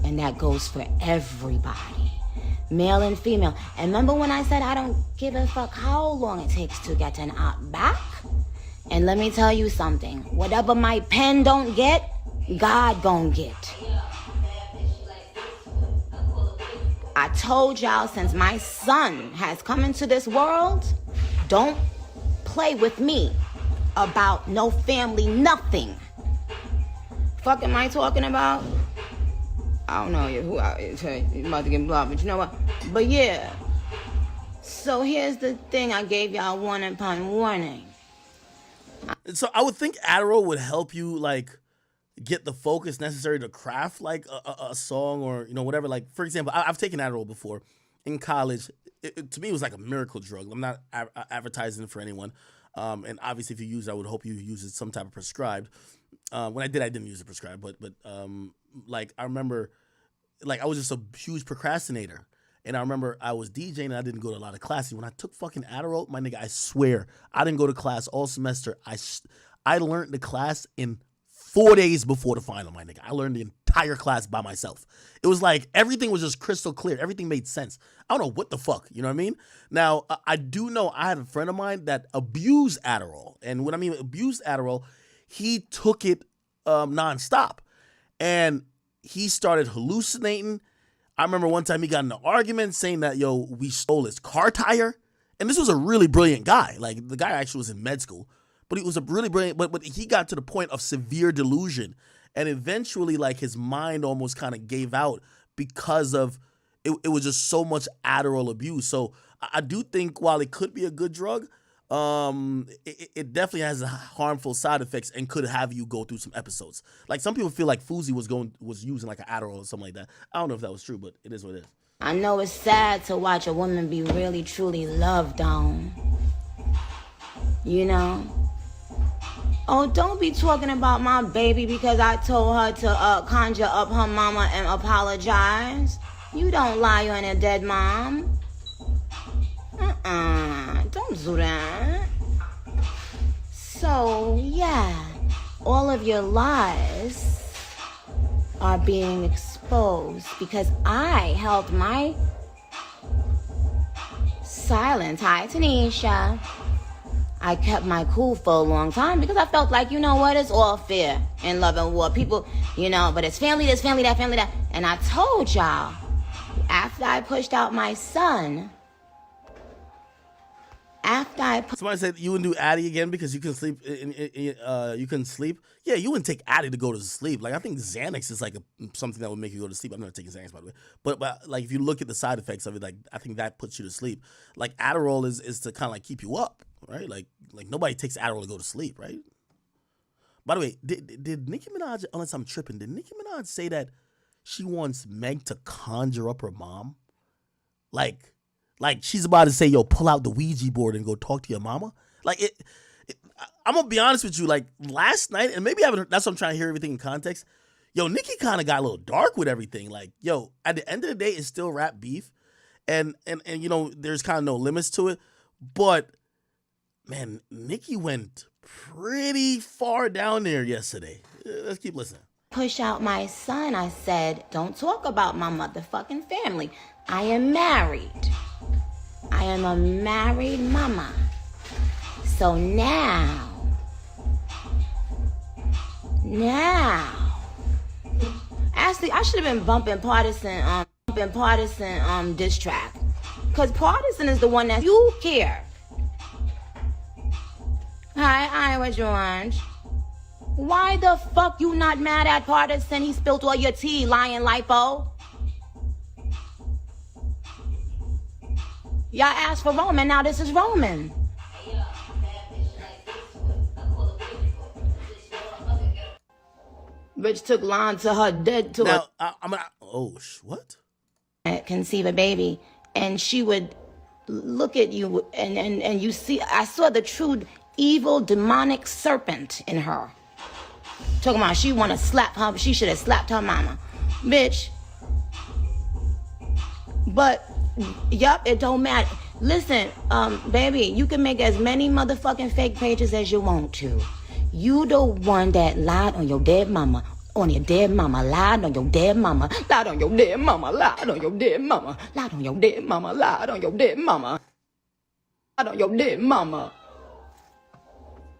And that goes for everybody. Male and female. And remember when I said I don't give a fuck how long it takes to get an Outback? And let me tell you something. Whatever my pen don't get, God gon' get. I told y'all since my son has come into this world, don't play with me about no family, nothing. Fuck am I talking about? I don't know who you about to get blocked, but you know what? But yeah. So here's the thing, I gave y'all warning upon warning. So I would think Adderall would help you like get the focus necessary to craft like a song or whatever. Like for example, I've taken Adderall before in college. To me, it was like a miracle drug. I'm not advertising it for anyone. And obviously, if you use it, I would hope you use it some type of prescribed. When I didn't use it prescribed, but like I remember, like I was just a huge procrastinator. And I remember I was DJing and I didn't go to a lot of classes. When I took fucking Adderall, my nigga, I swear, I didn't go to class all semester. I learned the class in 4 days before the final, my nigga. I learned the entire class by myself. It was like everything was just crystal clear. Everything made sense. I don't know what the fuck, you know what I mean? Now, I do know I had a friend of mine that abused Adderall. And when I mean abused Adderall, he took it nonstop. And he started hallucinating. I remember one time he got in an argument saying that, we stole his car tire. And this was a really brilliant guy. Like, the guy actually was in med school. But he was a really brilliant, but he got to the point of severe delusion. And eventually, like, his mind almost kind of gave out because of, it was just so much Adderall abuse. So I do think while it could be a good drug, it definitely has harmful side effects and could have you go through some episodes. Like some people feel like Fousey was using like an Adderall or something like that. I don't know if that was true, but it is what it is. I know it's sad to watch a woman be really, truly loved on. You know? Oh, don't be talking about my baby because I told her to conjure up her mama and apologize. You don't lie on a dead mom. Don't do that. So, yeah, all of your lies are being exposed because I held my silence. Hi, Tanisha. I kept my cool for a long time because I felt like, you know what, it's all fair in love and war. People, but it's family this, family that, family that. And I told y'all, after I pushed out my son, somebody said you wouldn't do Addy again because you can sleep. You couldn't sleep. Yeah, you wouldn't take Addy to go to sleep. Like I think Xanax is like something that would make you go to sleep. I'm not taking Xanax by the way, but like if you look at the side effects of it, like I think that puts you to sleep. Like Adderall is to kind of like keep you up, right? Like nobody takes Adderall to go to sleep, right? By the way, did Nicki Minaj? Unless I'm tripping, did Nicki Minaj say that she wants Meg to conjure up her mom? Like she's about to say, yo, pull out the Ouija board and go talk to your mama. Like I'm gonna be honest with you. Like last night, and maybe that's what I'm trying to hear everything in context. Yo, Nicki kind of got a little dark with everything. Like, yo, at the end of the day, it's still rap beef, and there's kind of no limits to it. But man, Nicki went pretty far down there yesterday. Let's keep listening. Push out my son. I said, don't talk about my motherfucking family. I am married. I am a married mama. So now, actually, I should have been bumping partisan diss track, cause partisan is the one that you care. Hi, what you want? Why the fuck you not mad at partisan? He spilled all your tea, lying lipo. Y'all asked for Roman, now this is Roman. Bitch took Lon to her dead to now, what? Conceive a baby, and she would look at you, and you see, I saw the true evil demonic serpent in her. Talking about she want to slap her, she should have slapped her mama. Bitch. But yup, it don't matter. Listen, baby, you can make as many motherfucking fake pages as you want to. You the one that lied on your dead mama. On your dead mama, lied on your dead mama. Lied on your dead mama, lied on your dead mama. Lied on your dead mama, lied on your dead mama. Lied on your dead mama.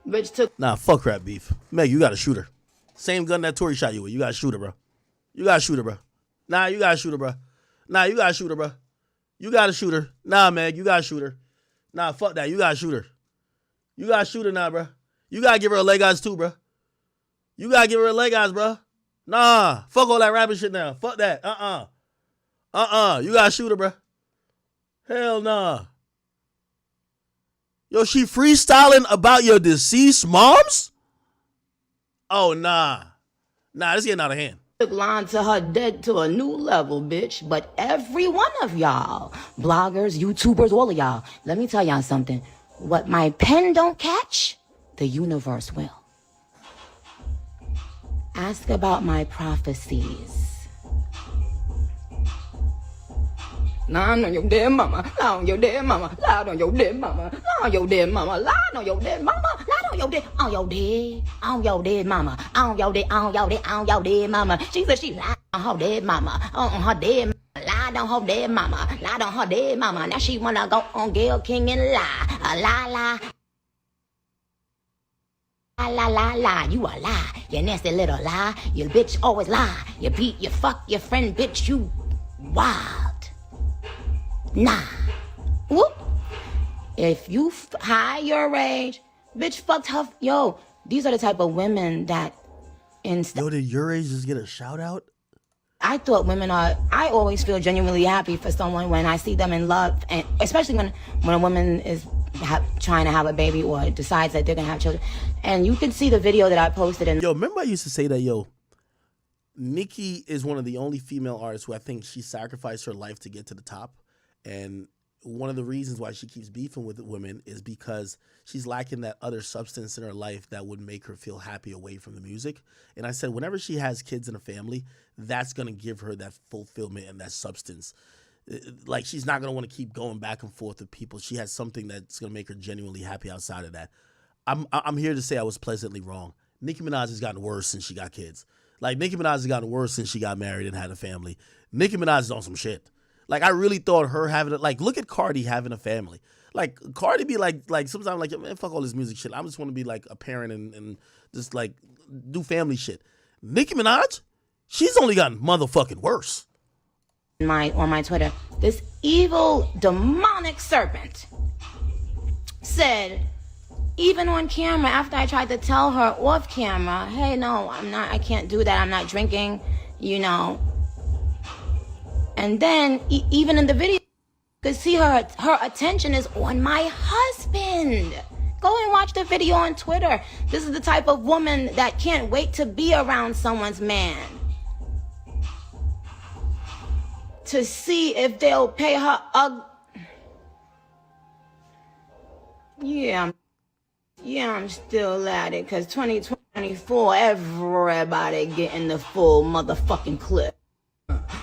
Bitch took. Nah, fuck rap beef. Meg, you gotta shoot her. Same gun that Tory shot you with. You gotta shoot her, bro. You gotta shoot her, bro. Nah, you gotta shoot her, bro. Nah, you gotta shoot her, bro. You gotta shoot her. Nah, Meg, you gotta shoot her. Nah, fuck that. You gotta shoot her. You gotta shoot her now, bro. You gotta give her a leg eyes too, bro. You gotta give her a leg eyes, bro. Nah, fuck all that rapping shit now. Fuck that. You gotta shoot her, bro. Hell nah. Yo, she freestyling about your deceased moms? Oh, nah. Nah, this getting out of hand. Took line to her dead to a new level, bitch. But every one of y'all, bloggers, YouTubers, all of y'all, let me tell y'all something. What my pen don't catch, the universe will. Ask about my prophecies. Lying on your dead mama, lie on your dead mama, lie on your dead mama, lie on your dead mama, lie on your dead mama, lie on your dead, on your dead mama, on your dead mama. She said she lied on her dead mama, on her dead mama, lied on her dead mama, lied on her dead mama. Now she wanna go on Gayle King and lie, lie. La, you a lie, you nasty little lie, you bitch always lie, you beat, you fuck your friend, bitch, you wild. Nah. Whoop. If you high your age, bitch fucked her. Yo, these are the type of women that Yo, did your age just get a shout out? I thought women are. I always feel genuinely happy for someone when I see them in love, and especially when a woman is trying to have a baby or decides that they're gonna have children. And you can see the video that I posted. And yo, remember I used to say that, yo, Nicki is one of the only female artists who I think she sacrificed her life to get to the top. And one of the reasons why she keeps beefing with women is because she's lacking that other substance in her life that would make her feel happy away from the music. And I said, whenever she has kids and a family, that's going to give her that fulfillment and that substance. Like, she's not going to want to keep going back and forth with people. She has something that's going to make her genuinely happy outside of that. I'm here to say I was pleasantly wrong. Nicki Minaj has gotten worse since she got kids. Like, Nicki Minaj has gotten worse since she got married and had a family. Nicki Minaj is on some shit. Like, I really thought her having it, like, look at Cardi having a family. Like, Cardi be like sometimes like, man, fuck all this music shit. I just want to be like a parent and just like do family shit. Nicki Minaj, she's only gotten motherfucking worse. on my Twitter, this evil demonic serpent said, even on camera, after I tried to tell her off camera, hey, no, I can't do that. I'm not drinking, you know. And then, even in the video, you could see her attention is on my husband. Go and watch the video on Twitter. This is the type of woman that can't wait to be around someone's man. To see if they'll pay her Yeah, I'm still at it, because 2024, everybody getting the full motherfucking clip.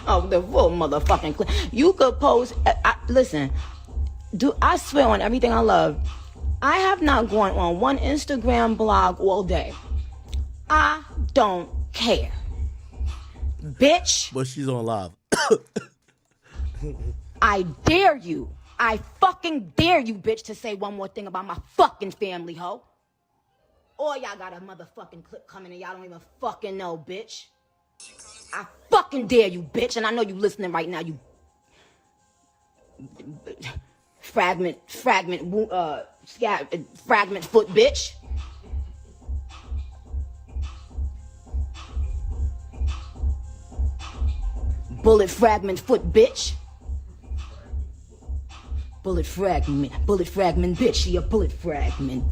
Of the full motherfucking clip. You could post, listen, I swear on everything I love, I have not gone on one Instagram blog all day. I don't care. Bitch. But she's on live. I dare you. I fucking dare you, bitch, to say one more thing about my fucking family, ho. Or y'all got a motherfucking clip coming and y'all don't even fucking know, bitch. I fucking dare you, bitch, and I know you listening right now, you fragment foot, bitch. Bullet fragment foot, bitch. Bullet fragment, bitch. She a bullet fragment,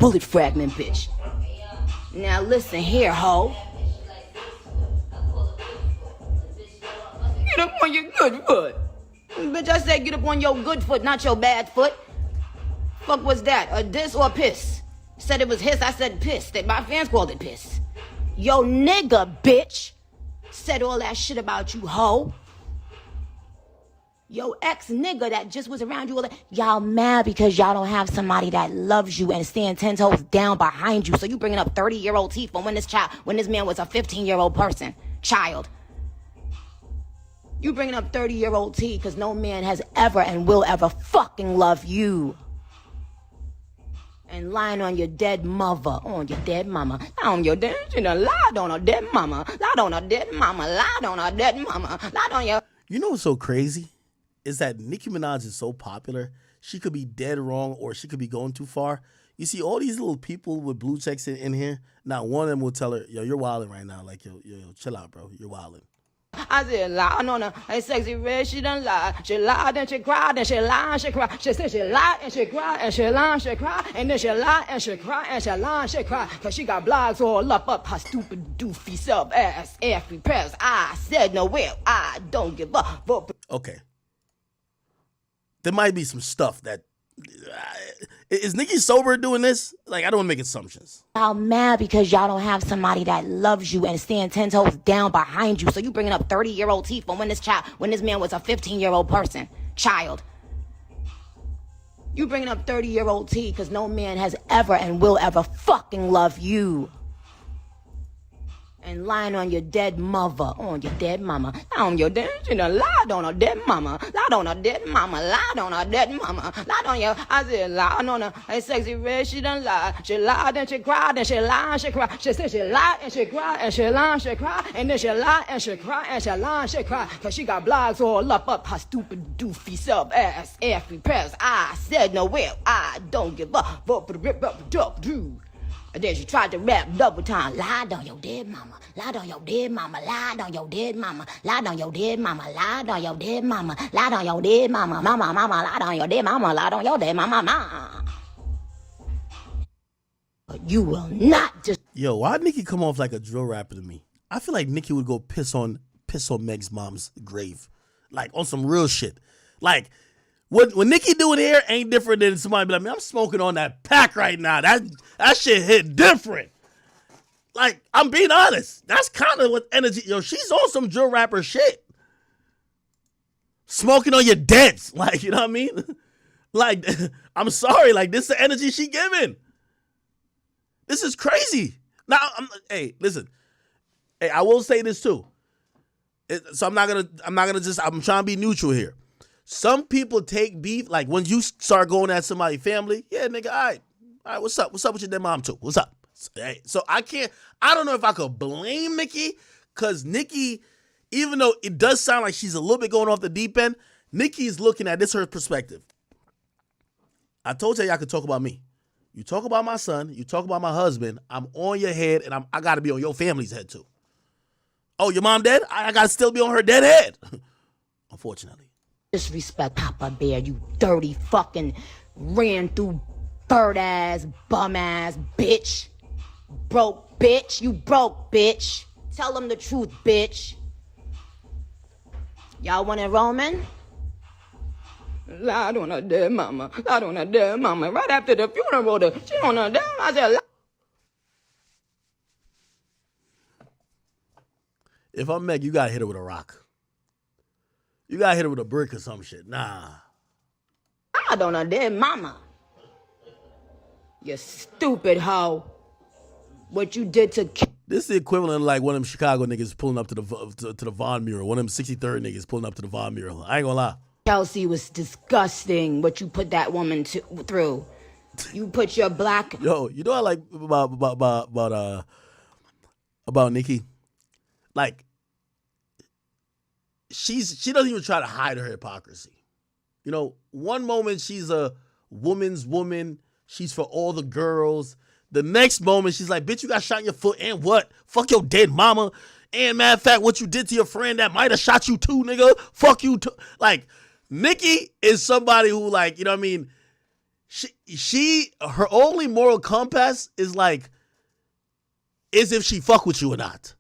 bitch. Now listen here, ho. Get up on your good foot. Bitch, I said get up on your good foot, not your bad foot. Fuck was that? A diss or piss? Said it was hiss, I said piss. That my fans called it piss. Yo nigga, bitch. Said all that shit about you, ho. Yo ex-nigga that just was around you all that. Y'all mad because y'all don't have somebody that loves you and stand 10 toes down behind you. So you bringing up 30-year-old teeth from when this man was a 15-year-old child. You bringing up 30-year-old tea because no man has ever and will ever fucking love you. And lying on your dead mother, on your dead mama, on your dead, you know, lied on a dead mama, lied on a dead mama, lied on a dead mama, lied on your. You know what's so crazy? Is that Nicki Minaj is so popular, she could be dead wrong or she could be going too far. You see all these little people with blue checks in here, not one of them will tell her, yo, you're wilding right now. Like, yo, chill out, bro. You're wilding. I said, lying on her, hey, sexy red, she done lied. She lied and she cried, and she lied and she cried. She said she lied and she cried, and she lied and she cried. And then she lied and she cried, and she lied and she cried. Cause she got blogs all up her stupid doofy self-ass. Every prayers I said no will, I don't give up. Okay. There might be some stuff that... is Nicki sober doing this? Like, I don't want to make assumptions. Y'all mad because y'all don't have somebody that loves you and stand 10 toes down behind you. So you bringing up 30-year-old teeth from when this man was a 15-year-old child. You bringing up 30-year-old teeth because no man has ever and will ever fucking love you. And lying on your dead mother, on your dead mama, on your dead, you know, lied on a dead mama, lied on a dead mama, lied on a dead mama, lied on your, I said, lied on her, hey, sexy red, she done lied. She lied and she cried, and she lied and she cried. She said she lied and she cried, and she lied and she cried. And then she lied and she cried, and she lied and she cried. Cause she got blogs all up her stupid doofy self-ass. Every prayers I said no will, I don't give up. And then she tried to rap double time. Lied on your dead mama. Lied on your dead mama. Lied on your dead mama. Lied on your dead mama. Lied on your dead mama. Lied on your dead mama. Mama, lied on your dead mama. Lied on your dead mama. But you will not just... Yo, why Nicki come off like a drill rapper to me? I feel like Nicki would go piss on Meg's mom's grave. Like, on some real shit. Like... When Nicki doing hair ain't different than somebody be like, man, I'm smoking on that pack right now. That shit hit different. Like, I'm being honest. That's kind of what energy, yo, she's on some drill rapper shit. Smoking on your deads. Like, you know what I mean? Like, I'm sorry. Like, this is the energy she giving. This is crazy. Now, hey, listen. Hey, I will say this too. I'm trying to be neutral here. Some people take beef, like when you start going at somebody's family, yeah, nigga, all right, what's up? What's up with your dead mom too? What's up? So I don't know if I could blame Nicki, because Nicki, even though it does sound like she's a little bit going off the deep end, Nicki's looking at this her perspective. I told y'all could talk about me. You talk about my son, you talk about my husband, I'm on your head, and I got to be on your family's head too. Oh, your mom dead? I got to still be on her dead head. Unfortunately. Disrespect Papa Bear, you dirty fucking ran through bird ass, bum ass bitch. Broke bitch, you broke bitch. Tell them the truth, bitch. Y'all want it, Roman? Lied on her dead mama, lied on her dead mama. Right after the funeral, she on her dead mama. I said, if I'm Meg, you gotta hit her with a rock. You gotta hit her with a brick or some shit. Nah. I don't know, dead mama. You stupid hoe. What you did to... This is the equivalent of like one of them Chicago niggas pulling up to the Von mural. One of them 63rd niggas pulling up to the Von mural. I ain't gonna lie. Kelsey was disgusting what you put that woman through. You put your black... Yo, you know what I like about Nicki? Like, she doesn't even try to hide her hypocrisy. You know, one moment she's a woman's woman. She's for all the girls. The next moment she's like, bitch, you got shot in your foot and what? Fuck your dead mama. And matter of fact, what you did to your friend that might have shot you too, nigga. Fuck you too. Like, Nicki is somebody who, like, you know what I mean? Her only moral compass is like, is if she fuck with you or not.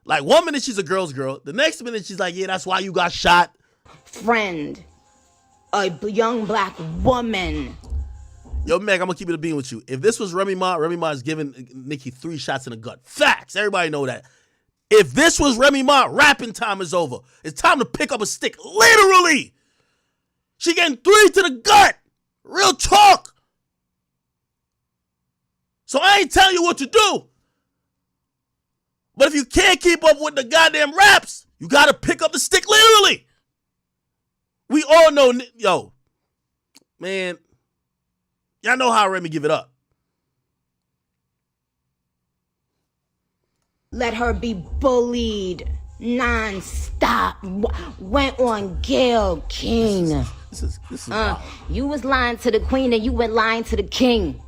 Like, 1 minute she's a girl's girl. The next minute she's like, yeah, that's why you got shot. Friend. A young black woman. Yo, Meg, I'm going to keep it a bean with you. If this was Remy Ma is giving Nicki 3 shots in the gut. Facts. Everybody know that. If this was Remy Ma, rapping time is over. It's time to pick up a stick. Literally. She getting 3 to the gut. Real talk. So I ain't telling you what to do. But if you can't keep up with the goddamn raps, you got to pick up the stick literally. We all know, yo, man, Y'all know how Remy give it up. Let her be bullied non-stop. Went on Gayle King. This is wild. You was lying to the queen and you went lying to the king.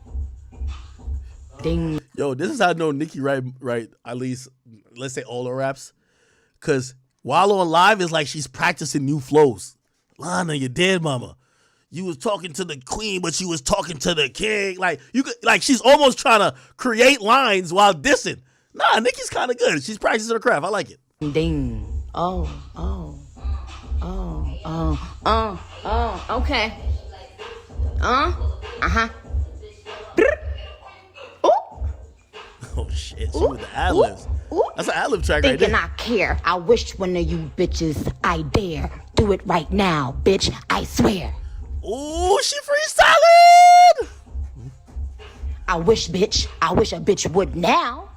Ding. Yo, this is how I know Nicki right at least, let's say all her raps. Because while on live, it's like she's practicing new flows. Lana, you're dead, mama. You was talking to the queen, but you was talking to the king. Like she's almost trying to create lines while dissing. Nah, Nicki's kind of good. She's practicing her craft. I like it. Ding. Okay. Uh-huh. Oh, shit. She with the ad-libs. That's an ad-lib track right Thinking there. I care. I wish one of you bitches I dare. Do it right now, bitch. I swear. Ooh, she freestyling! I wish, bitch. I wish a bitch would now.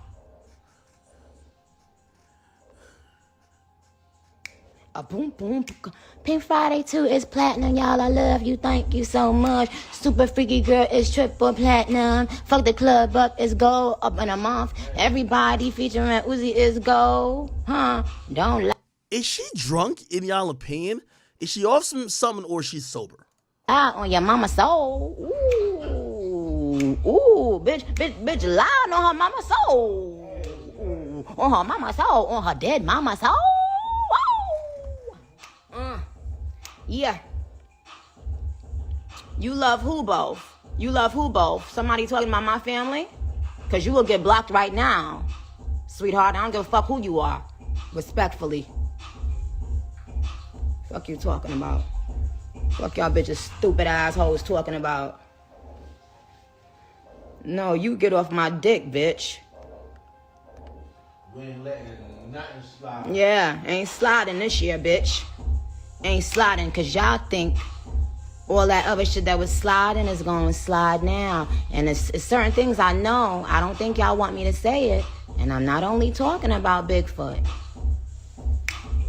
A boom, boom. Pink Friday 2 is platinum, y'all. I love you. Thank you so much. Super freaky girl is triple platinum. Fuck the club up is gold. Up in a month. Everybody featuring Uzi is gold. Huh? Don't lie Is she drunk, in y'all opinion? Is she off something or she's sober? on your mama's soul. Ooh, bitch, lying on her mama's soul. Ooh, on her mama's soul. On her dead mama's soul. Yeah. You love who both? You love who both? Somebody talking about my family? Because you will get blocked right now. Sweetheart, I don't give a fuck who you are. Respectfully. Fuck you talking about. Fuck y'all bitches stupid assholes talking about. No, you get off my dick, bitch. We ain't letting nothing slide. Yeah, ain't sliding this year, bitch. Ain't sliding, cause y'all think all that other shit that was sliding is gonna slide now. And it's certain things I know. I don't think y'all want me to say it. And I'm not only talking about Bigfoot.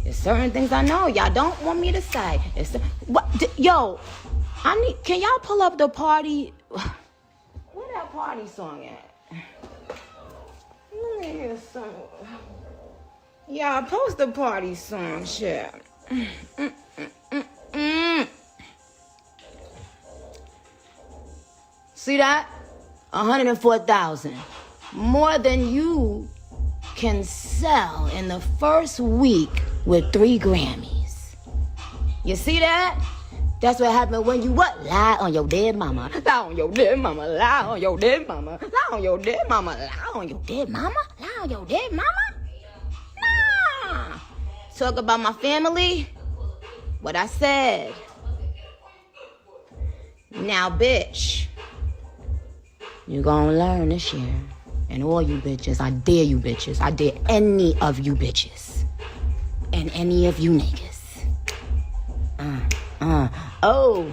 There's certain things I know y'all don't want me to say. Yo, can y'all pull up the party? Where that party song at? Let me hear some. Y'all post the party song, shit. See that? 104,000. More than you can sell in the first week with 3 Grammys. You see that? That's what happened when you what? Lie on your dead mama. Lie on your dead mama. Lie on your dead mama. Lie on your dead mama. Lie on your dead mama. Lie on your dead mama. Nah. Talk about my family. What I said. Now, bitch. You gonna learn this year. And all you bitches, I dare you bitches. I dare any of you bitches. And any of you niggas. Oh.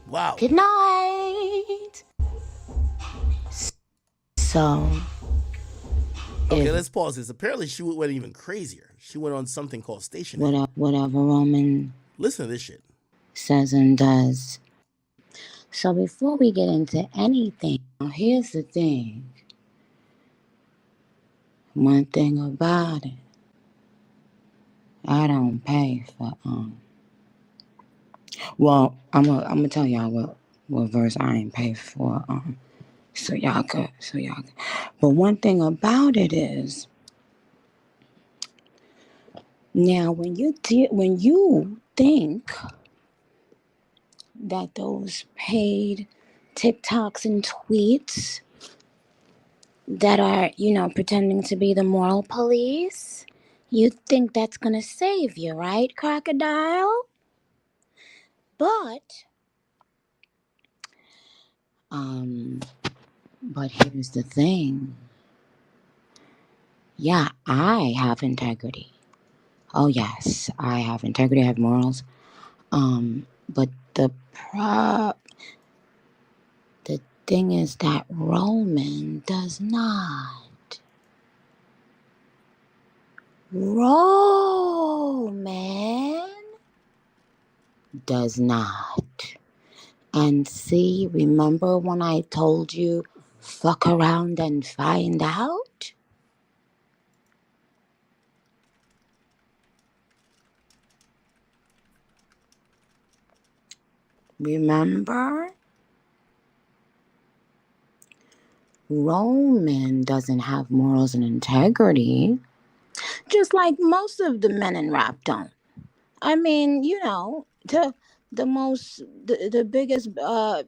Wow. Good night. So. Okay, let's pause this. Apparently, she went even crazier. She went on something called stationary. Whatever Roman Listen to this shit. says and does. So before we get into anything, here's the thing. One thing about it, I don't pay for Well, I'm gonna tell y'all what verse I ain't pay for so y'all could. But one thing about it is, now when you think that those paid TikToks and tweets that are, pretending to be the moral police, you think that's gonna save you, right, crocodile? But here's the thing. Yeah, I have integrity. Oh yes, I have integrity, I have morals. But the thing is that Roman does not. Roman does not. And see, remember when I told you, fuck around and find out? Remember? Roman doesn't have morals and integrity, just like most of the men in rap don't. I mean, the biggest, I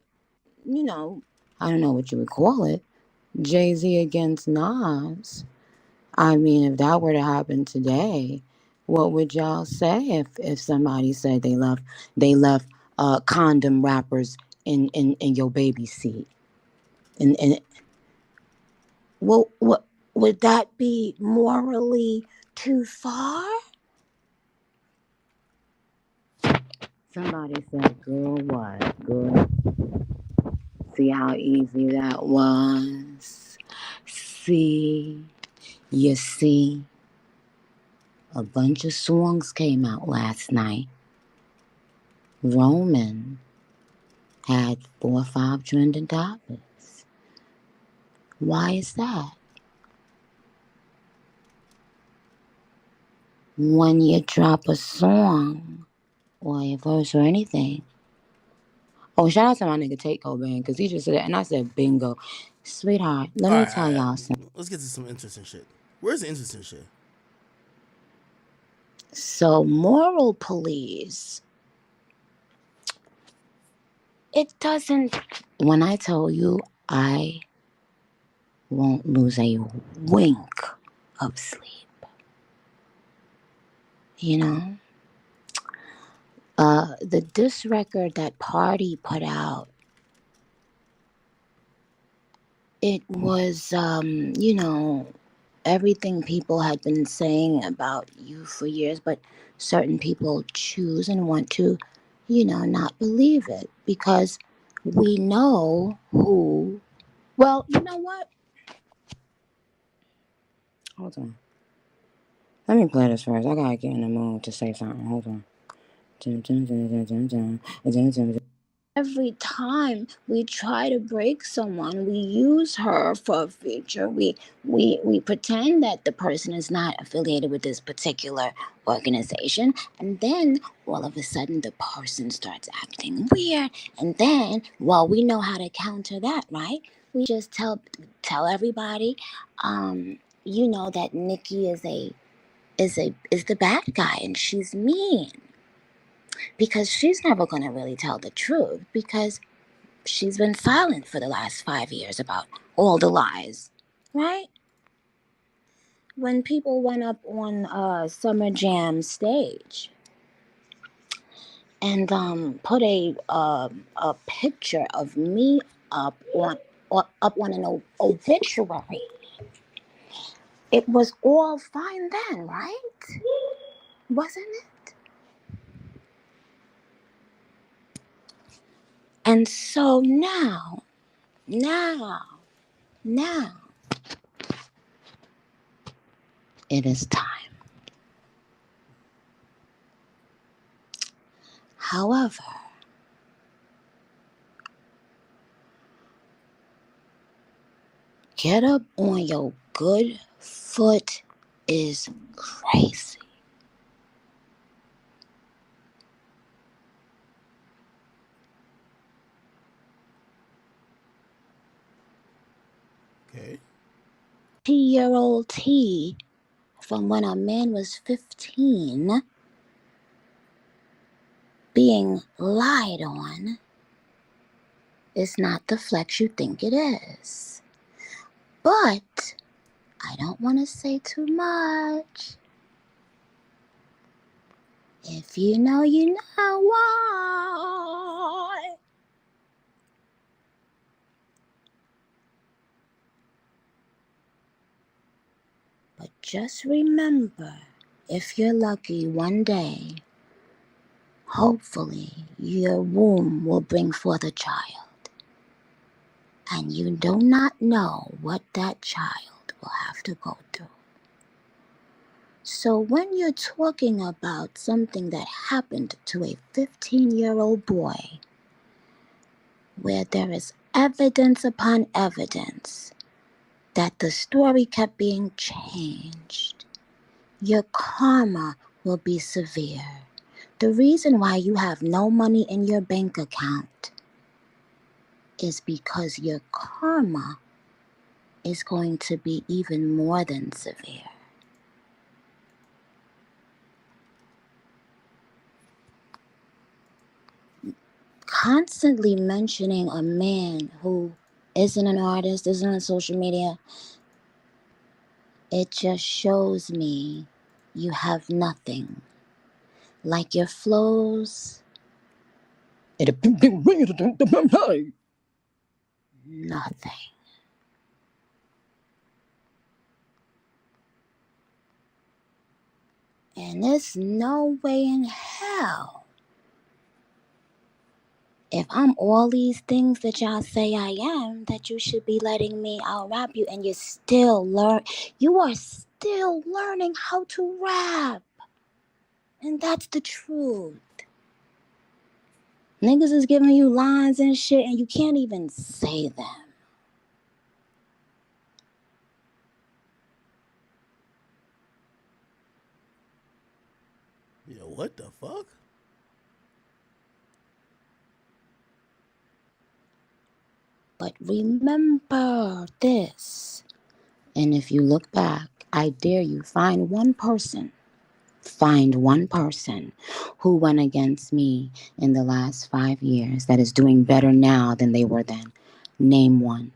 don't know what you would call it, Jay-Z against Nas. I mean, if that were to happen today, what would y'all say if somebody said they left condom wrappers in your baby seat? And what would that be morally too far? Somebody said, girl, what? Girl, see how easy that was? See, you see, a bunch of songs came out last night. Roman had 4 or 5 trending topics. Why is that? When you drop a song or a verse or anything. Oh, shout out to my nigga Tate Cobain, because he just said it, and I said bingo. Sweetheart, let me tell y'all something. Let's get to some interesting shit. Where's the interesting shit? So, moral police, it doesn't. When I tell you, I won't lose a wink of sleep. You know? The diss record that Party put out, it was, everything people had been saying about you for years, but certain people choose and want to, not believe it because we know who. Well, you know what? Hold on. Let me play this first. I gotta get in the mood to say something. Hold on. Every time we try to break someone, we use her for a feature. We pretend that the person is not affiliated with this particular organization, and then all of a sudden the person starts acting weird. And then, well, we know how to counter that, right? We just tell everybody, that Nicki is the bad guy and she's mean. Because she's never going to really tell the truth because she's been silent for the last 5 years about all the lies, right? When people went up on Summer Jam stage and put a picture of me up on an obituary, it was all fine then, right? Wasn't it? And so now, it is time. However, get up on your good foot is crazy. Okay. 20-year-old T from when a man was 15 being lied on is not the flex you think it is. But I don't want to say too much. If you know, you know why. But just remember, if you're lucky one day, hopefully your womb will bring forth a child. And you do not know what that child will have to go through. So when you're talking about something that happened to a 15-year-old boy, where there is evidence upon evidence that the story kept being changed, your karma will be severe. The reason why you have no money in your bank account is because your karma is going to be even more than severe. Constantly mentioning a man who isn't an artist, isn't on social media, it just shows me you have nothing. Like your flows, nothing. And there's no way in hell, if I'm all these things that y'all say I am, that you should be letting me out-rap you, and you are still learning how to rap. And that's the truth. Niggas is giving you lines and shit, and you can't even say them. Yo, what the fuck? But remember this. And if you look back, I dare you, find one person who went against me in the last 5 years that is doing better now than they were then. Name one.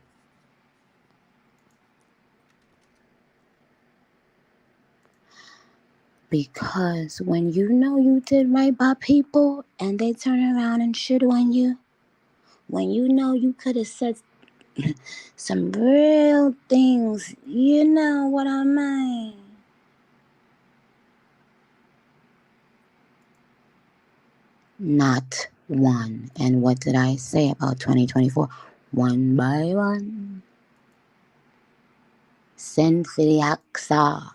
Because when you know you did right by people and they turn around and shit on you, when you know you could have said some real things, you know what I mean. Not one. And what did I say about 2024? One by one. Send for the Aqsa.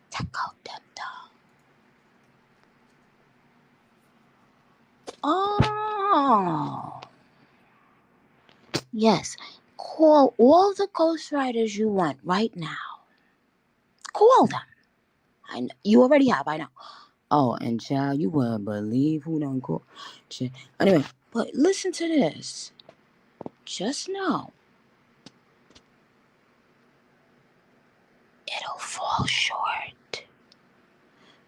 Take out them dogs. Oh. Yes. Call all the ghostwriters you want right now. Call them. I know. You already have, I know. Oh, and child, you wouldn't believe who done called. Anyway, but listen to this. Just know it'll fall short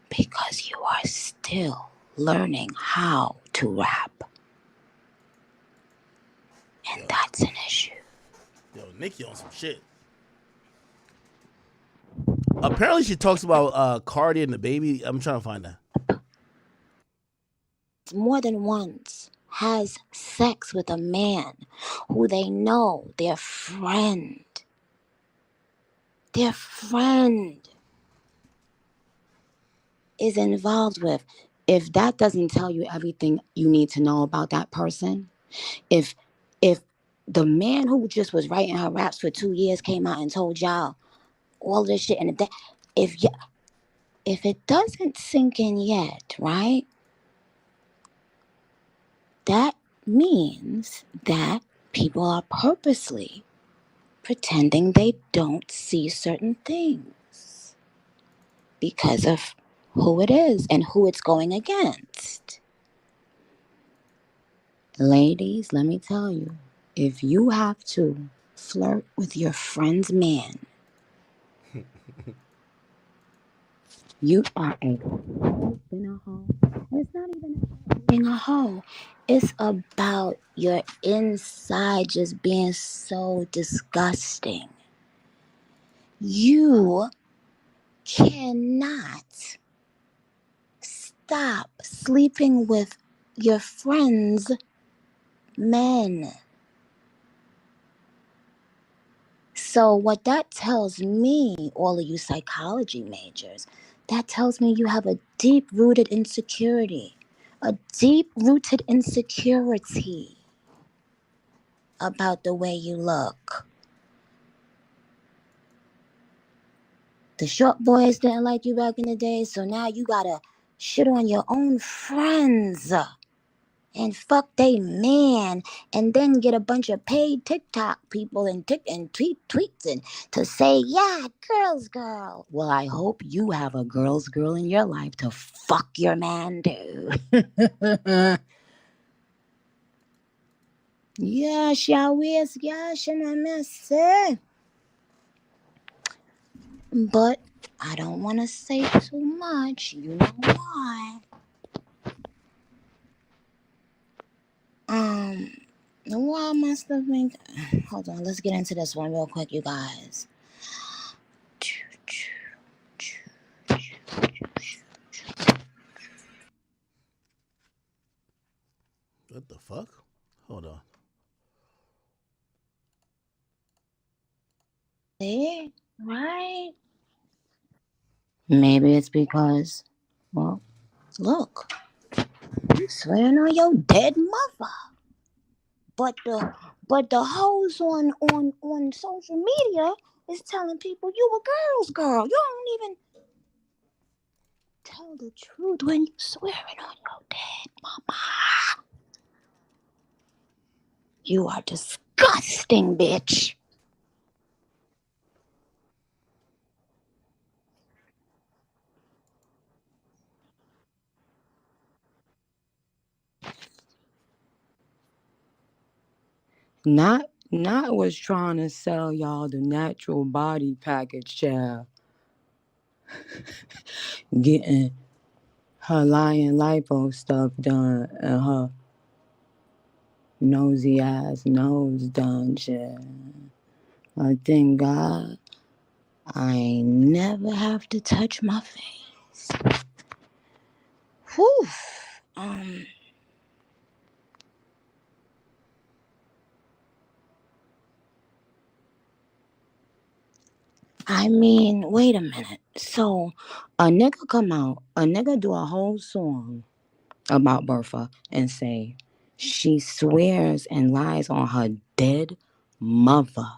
because you are still learning how to rap. And that's an issue. Yo, Nicki on some shit. Apparently, she talks about Cardi and the baby. I'm trying to find that. More than once has sex with a man who they know their friend is involved with. If that doesn't tell you everything you need to know about that person, if the man who just was writing her raps for 2 years came out and told y'all all this shit, and if it doesn't sink in yet, right? That means that people are purposely pretending they don't see certain things because of who it is and who it's going against. Ladies, let me tell you, if you have to flirt with your friend's man, you are a hoe. It's not even about being a hoe. It's about your inside just being so disgusting. You cannot stop sleeping with your friends' men. So what that tells me, all of you psychology majors, that tells me you have a deep-rooted insecurity. A deep-rooted insecurity about the way you look. The short boys didn't like you back in the day, so now you gotta shit on your own friends and fuck they man and then get a bunch of paid TikTok people and tweets and to say, yeah, girl. Well, I hope you have a girl in your life to fuck your man too. Yes, yes, and I say. But I don't want to say too much. You know why? Why am I stuff make? Hold on, let's get into this one real quick, you guys. What the fuck? Hold on. See? Right? Maybe it's because, well, look, you swearing on your dead mother. But the hoes on social media is telling people you a girl's girl. You don't even tell the truth when you swearing on your dead mama. You are disgusting, bitch. Not was trying to sell y'all the natural body package, child. Getting her lying lipo stuff done and her nosy ass nose done, child. I thank God I ain't never have to touch my face. Whew. I mean, wait a minute. So, a nigga do a whole song about Bertha and say she swears and lies on her dead mother.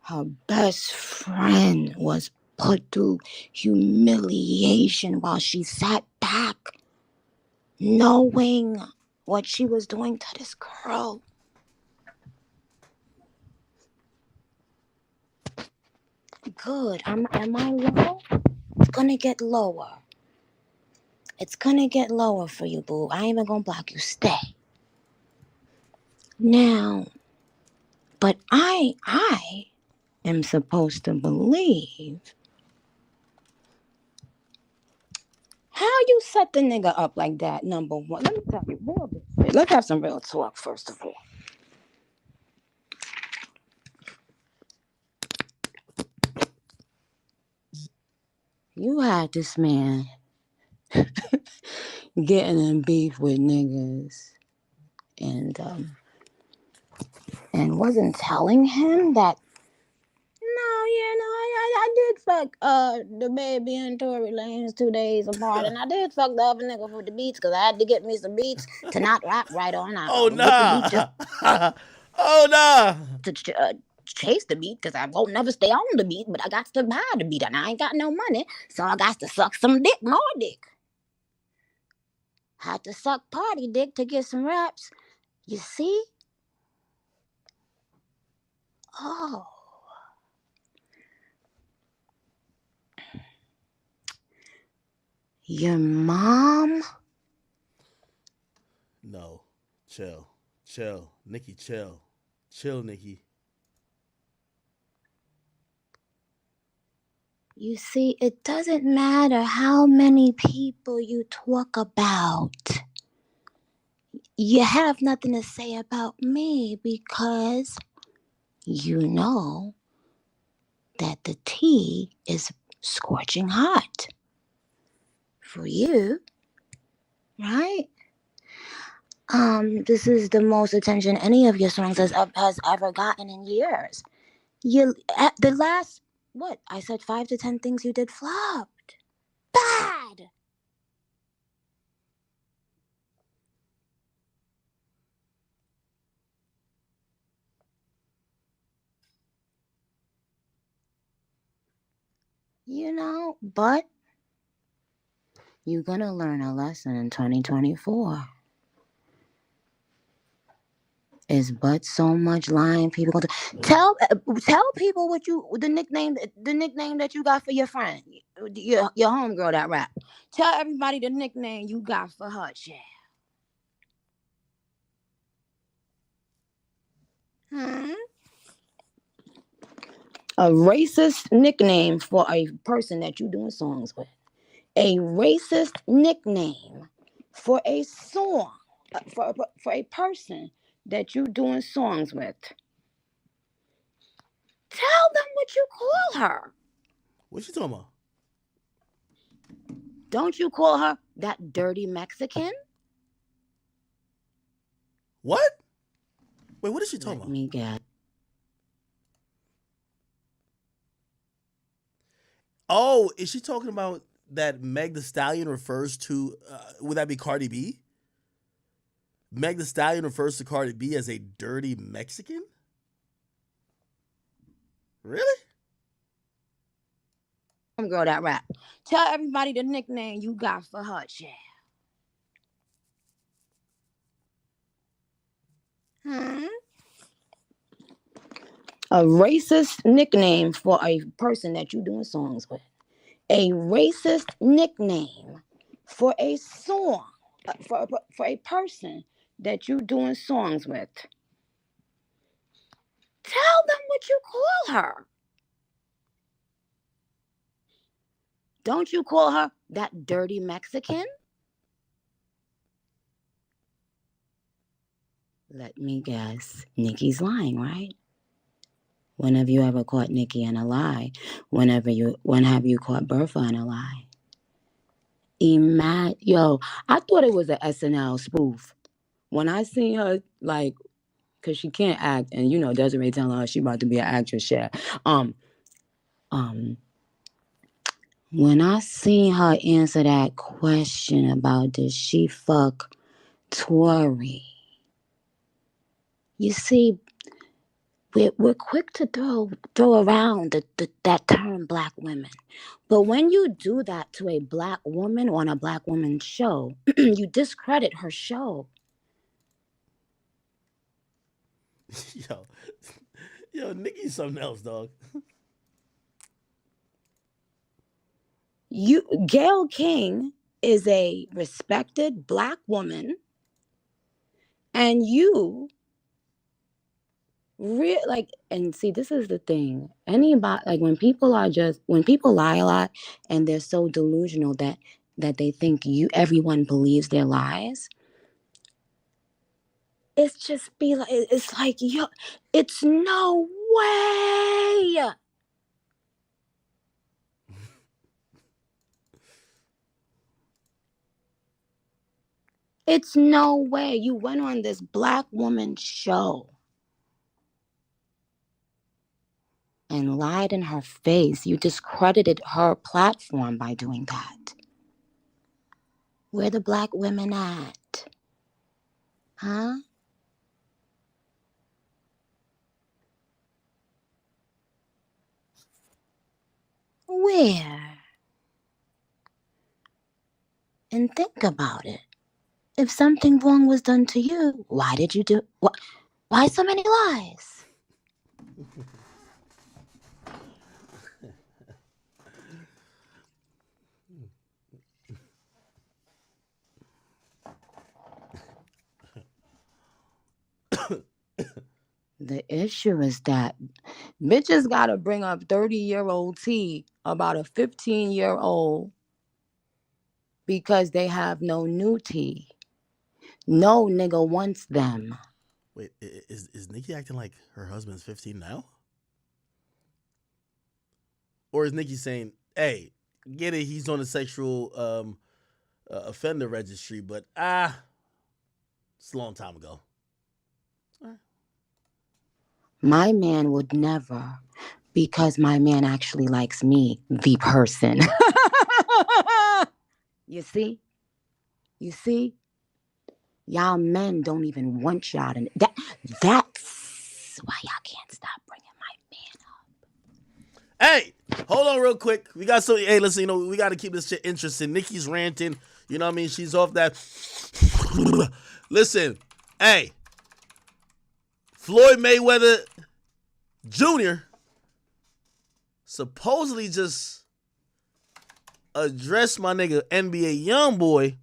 Her best friend was put through humiliation while she sat back, knowing what she was doing to this girl. Good. Am I low? It's gonna get lower. It's gonna get lower for you, boo. I ain't even gonna block you. Stay. Now, but I am supposed to believe. How you set the nigga up like that, number one? Let me tell you, real bit. Let's have some real talk, first of all. You had this man getting in beef with niggas and wasn't telling him that no, yeah, no, I did fuck the baby and Tory Lanez 2 days apart, and I did fuck the other nigga for the beats because I had to get me some beats to not rap right on. Oh Get the beat just nah. Oh nah. to chase the beat because I won't never stay on the beat, but I got to buy the beat and I ain't got no money, so I got to suck some dick, more dick. Had to suck party dick to get some raps. You see? Oh. Your mom? No. Chill. Chill. Nicki, chill. Chill, Nicki. You see, it doesn't matter how many people you talk about. You have nothing to say about me because you know that the tea is scorching hot for you, right? This is the most attention any of your songs has ever gotten in years. You at the last what I said 5 to 10 things you did flopped. Bad. But You're gonna learn a lesson in 2024. It's but so much lying people gonna tell people what you the nickname that you got for your friend, your homegirl that rap. Tell everybody the nickname you got for her, child. A racist nickname for a person that you're doing songs with. A racist nickname for a song, for a person that you're doing songs with. Tell them what you call her. What you talking about? Don't you call her that dirty Mexican? What? Wait, what is she talking Let about? me guess. Oh, is she talking about that Meg the Stallion refers to? Would that be Cardi B? Meg the Stallion refers to Cardi B as a dirty Mexican? Really? Girl that rap. Tell everybody the nickname you got for her, child. A racist nickname for a person that you're doing songs with. A racist nickname for a song, for a person that you're doing songs with. Tell them what you call her. Don't you call her that dirty Mexican? Let me guess. Nicki's lying, right? When have you ever caught Nicki in a lie? When have you caught Bertha in a lie? Yo, I thought it was an SNL spoof. When I seen her, like, cause she can't act, and Desiree telling her she about to be an actress, yeah. When I seen her answer that question about did she fuck Tory, you see, we're quick to throw around that term black women. But when you do that to a black woman on a black woman's show, you discredit her show. Yo, Nicki's something else, dog. Gayle King is a respected black woman, and you and see, this is the thing. Anybody, like, when people lie a lot and they're so delusional that they think everyone believes their lies. It's like, yo, it's no way. It's no way. You went on this black woman show and lied in her face. You discredited her platform by doing that. Where the black women at? Huh? Where? And think about it. If something wrong was done to you, why did you do? Why so many lies? The issue is that bitches gotta bring up 30-year-old tea about a 15-year-old because they have no new tea. No nigga wants them. Wait, is Nicki acting like her husband's 15 now? Or is Nicki saying, hey, get it, he's on the sexual offender registry, but it's a long time ago. My man would never, because my man actually likes me, the person. You see? Y'all men don't even want y'all to. That's why y'all can't stop bringing my man up. Hey, Hold on real quick. We got so hey, listen, we got to keep this shit interesting. Nikki's ranting. You know what I mean? She's off that. Listen, hey, Floyd Mayweather Jr. supposedly just addressed my nigga NBA YoungBoy.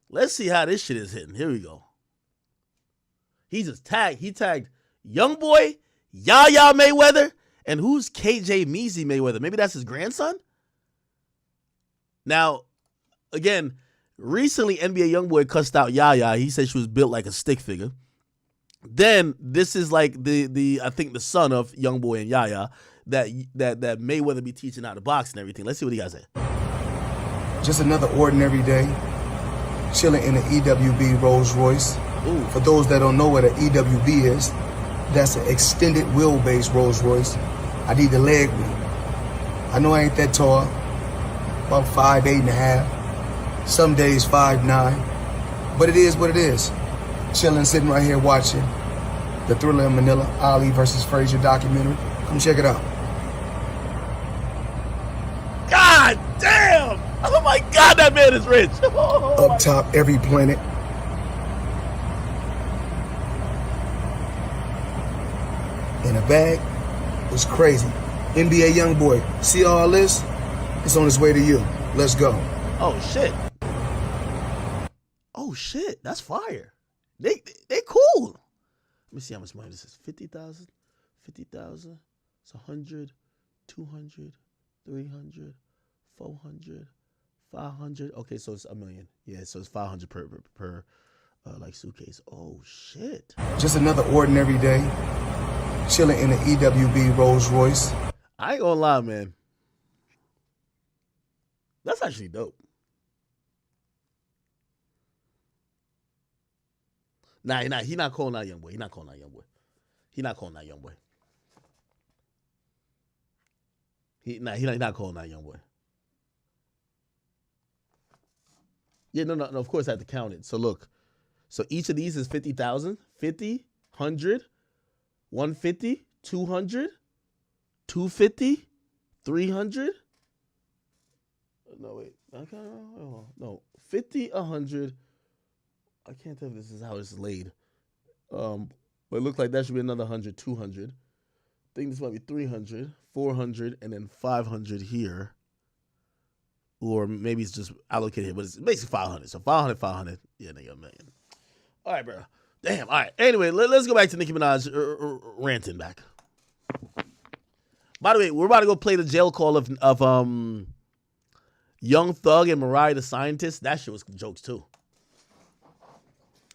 Let's see how this shit is hitting. Here we go. He tagged YoungBoy, Yaya Mayweather, and who's KJ Measy Mayweather? Maybe that's his grandson? Now, again, recently NBA YoungBoy cussed out Yaya. He said she was built like a stick figure. Then this is like the I think the son of YoungBoy and Yaya that Mayweather be teaching how to box and everything. Let's see what he got to say. Just another ordinary day, chilling in an EWB Rolls Royce. Ooh. For those that don't know what an EWB is, that's an extended wheelbase Rolls Royce. I need the leg room. I know I ain't that tall, about 5'8.5", some days 5'9", but it is what it is. Chilling, sitting right here watching the Thriller in Manila, Ali versus Frazier documentary. Come check it out. God damn! Oh my God, that man is rich. Oh, Up top, every planet. In a bag, was crazy. NBA YoungBoy, see all this? It's on its way to you. Let's go. Oh shit. Oh shit, that's fire. They cool. Let me see how much money this is. 50,000, 50,000. It's 100, 200, 300, 400, 500. Okay, so it's $1 million. Yeah, so it's 500 per like suitcase. Oh shit. Just another ordinary day, chilling in an EWB Rolls Royce. I ain't gonna lie, man. That's actually dope. Nah, he not calling out YoungBoy. He not calling out YoungBoy. He not calling out YoungBoy. He not calling out YoungBoy. Yeah, no. Of course, I have to count it. So look, so each of these is 50,000, 50, 100, 150, 200, 250, 300. No, wait. Okay, no. 50, 100. I can't tell if this is how it's laid. But it looks like that should be another 100, 200. I think this might be 300, 400, and then 500 here. Or maybe it's just allocated here, but it's basically 500. So 500, 500. Yeah, nigga, $1 million. All right, bro. Damn. All right. Anyway, let's go back to Nicki Minaj ranting back. By the way, we're about to go play the jail call of Young Thug and Mariah the Scientist. That shit was jokes too.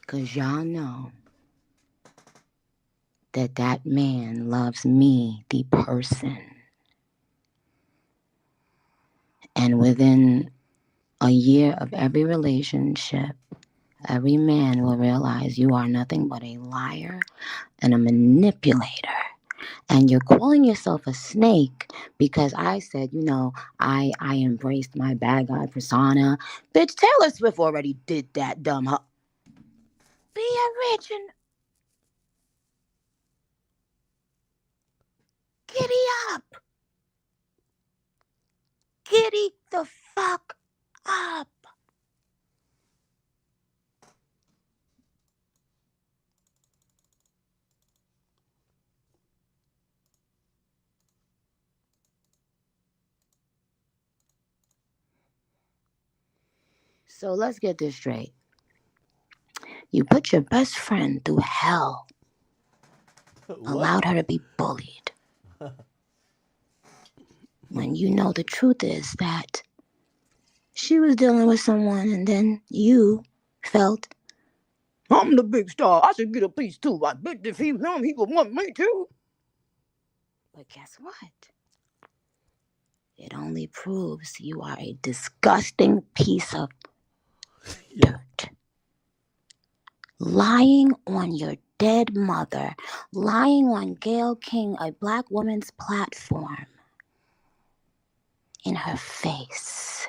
Because y'all know that man loves me, the person. And within a year of every relationship, every man will realize you are nothing but a liar and a manipulator. And you're calling yourself a snake because I said, I embraced my bad guy persona. Bitch, Taylor Swift already did that, dumb. Be original. Giddy up. Giddy the fuck up. So let's get this straight. You put your best friend through hell. Allowed her to be bullied. When you know the truth is that she was dealing with someone and then you felt, I'm the big star. I should get a piece too. I bet if he knew he would want me too. But guess what? It only proves you are a disgusting piece of dirt. Lying on your dead mother, lying on Gayle King, a black woman's platform, in her face.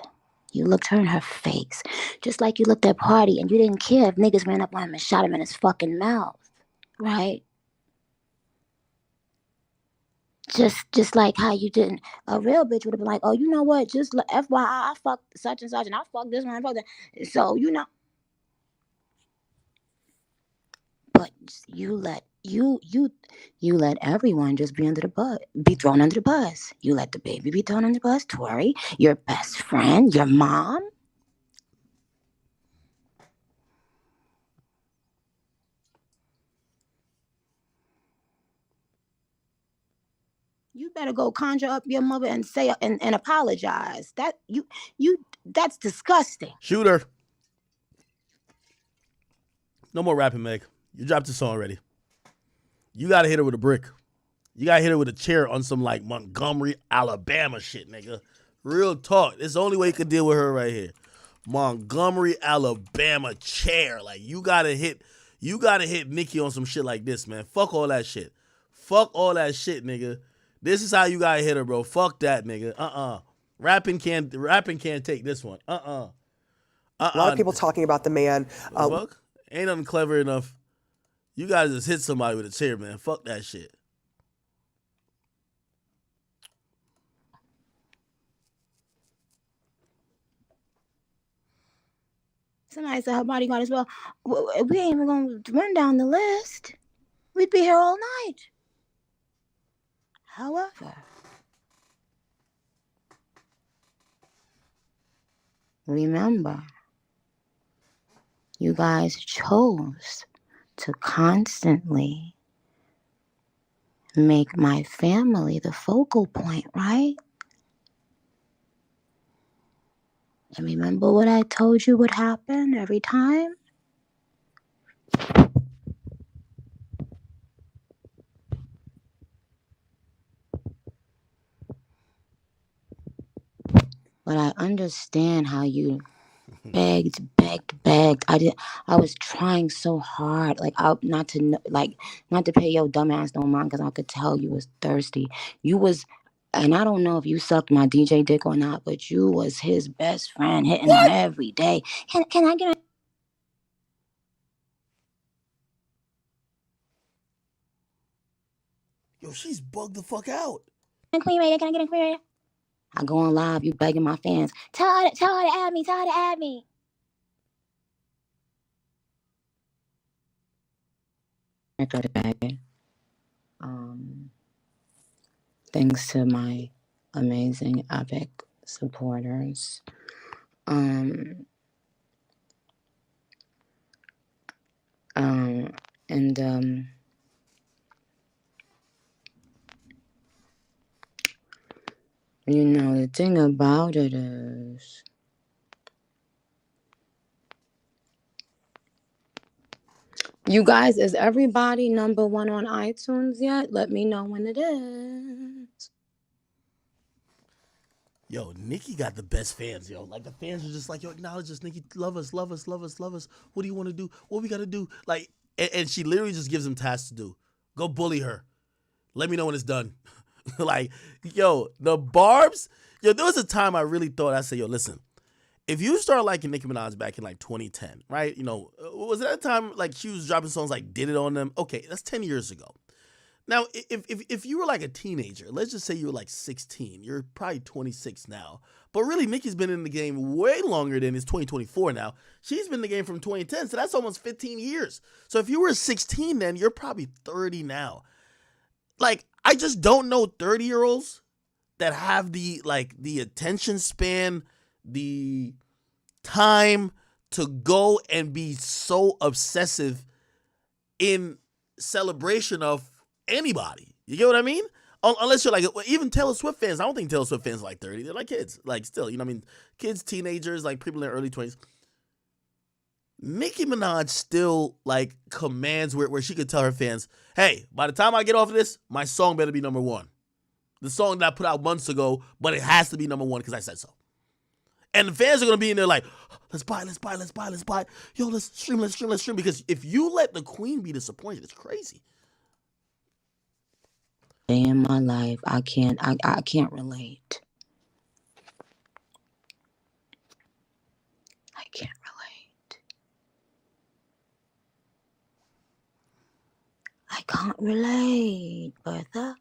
You looked her in her face, just like you looked at Party and you didn't care if niggas ran up on him and shot him in his fucking mouth, right? Just like how you didn't, a real bitch would have been like, oh, you know what? Just FYI, I fucked such and such, and I fucked this one, I fucked that. So but you let everyone just be under the bus, be thrown under the bus. You let the baby be thrown under the bus, Tori, your best friend, your mom. You better go conjure up your mother and say and apologize. That's disgusting. Shooter. No more rapping, Meg. You dropped the song already. You gotta hit her with a brick. You gotta hit her with a chair on some like Montgomery, Alabama shit, nigga. Real talk. It's the only way you can deal with her right here. Montgomery, Alabama chair. Like you gotta hit Nicki on some shit like this, man. Fuck all that shit. Fuck all that shit, nigga. This is how you gotta hit her, bro. Fuck that, nigga. Rapping can't take this one. A lot of people talking about the man. Fuck? Ain't nothing clever enough. You guys just hit somebody with a chair, man. Fuck that shit. Somebody said her bodyguard as well. We ain't even gonna run down the list. We'd be here all night. However, remember, you guys chose to constantly make my family the focal point, right? And remember what I told you would happen every time? But I understand how you begged. I was trying so hard, like not to pay your dumb ass no mind, because I could tell you was thirsty. You was, and I don't know if you sucked my DJ dick or not, but you was his best friend, hitting him every day. Can I get a... Yo, she's bugged the fuck out. Queen Radio, can I get a Queen Radio? I go on live, you begging my fans. Tell her to add me, tell her to add me. I got it back. Thanks to my amazing epic supporters. You know, the thing about it is, you guys, is everybody #1 on iTunes yet? Let me know when it is. Yo, Nicki got the best fans, yo. Like the fans are just like, yo, acknowledge us, Nicki. Love us, love us, love us, love us. What do you want to do? What we gotta do? Like, and she literally just gives them tasks to do. Go bully her. Let me know when it's done. Like, yo, the barbs. Yo, there was a time I really thought, I said, yo, listen, if you start liking Nicki Minaj back in like 2010, right? You know, was it that time like she was dropping songs like Did It on them? Okay, that's 10 years ago. Now, if you were like a teenager, let's just say you were like 16, you're probably 26 now. But really, Nicki's been in the game way longer than it's 2024 now. She's been in the game from 2010, so that's almost 15 years. So if you were 16 then, you're probably 30 now. Like, I just don't know 30-year-olds that have the attention span, the time to go and be so obsessive in celebration of anybody. You get what I mean? Unless you're like, even Taylor Swift fans. I don't think Taylor Swift fans are like 30. They're like kids. Like, still, you know what I mean? Kids, teenagers, like people in their early 20s. Nicki Minaj still like commands where she could tell her fans, hey, by the time I get off of this, my song better be #1. The song that I put out months ago, but it has to be #1 because I said so. And the fans are going to be in there like, let's buy. Yo, let's stream. Because if you let the queen be disappointed, it's crazy. Day in my life, I can't relate. I can't relate. I can't relate, Bertha.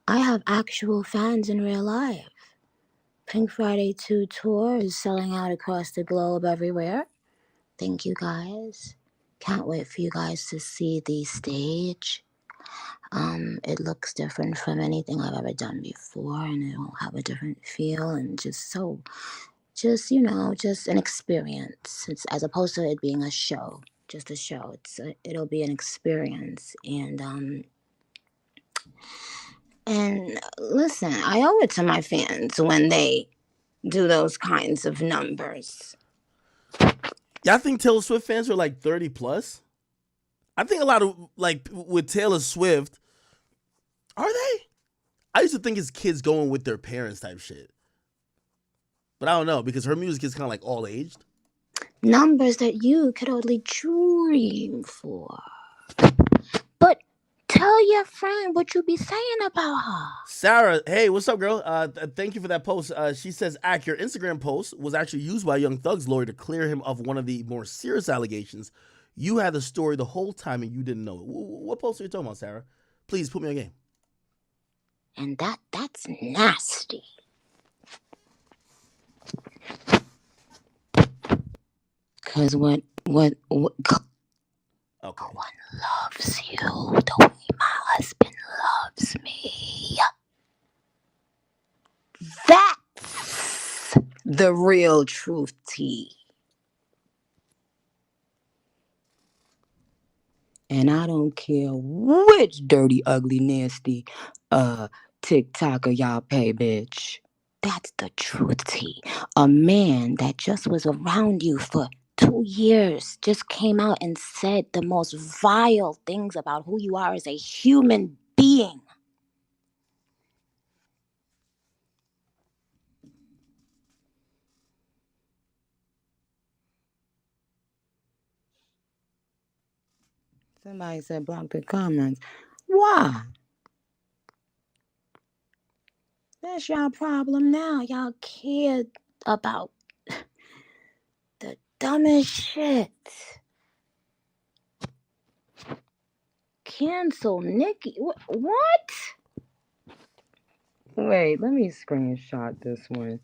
I have actual fans in real life. Pink Friday 2 tour is selling out across the globe everywhere. Thank you guys. Can't wait for you guys to see the stage. It looks different from anything I've ever done before, and it'll have a different feel and just an experience. It's as opposed to it being a show, just a show. It'll be an experience, and listen, I owe it to my fans when they do those kinds of numbers. Y'all think Taylor Swift fans are like 30 plus? I think a lot of, like, with Taylor Swift, are they? I used to think it's kids going with their parents type shit. But I don't know, because her music is kind of like all aged. Numbers that you could only dream for. But tell your friend what you be saying about her. Sarah, hey, what's up, girl? Thank you for that post. She says, your Instagram post was actually used by Young Thug's lawyer to clear him of one of the more serious allegations. You had the story the whole time and you didn't know it. What post are you talking about, Sarah? Please put me on game. And that's nasty. Cause what okay. No one loves you the way my husband loves me. That's the real truth, T. And I don't care which dirty, ugly, nasty TikToker y'all pay, bitch. That's the truth, T. A man that just was around you for 2 years just came out and said the most vile things about who you are as a human being. Somebody said block the comments. Why? That's y'all problem now. Y'all care about the dumbest shit. Cancel Nicki. What? Wait, let me screenshot this one.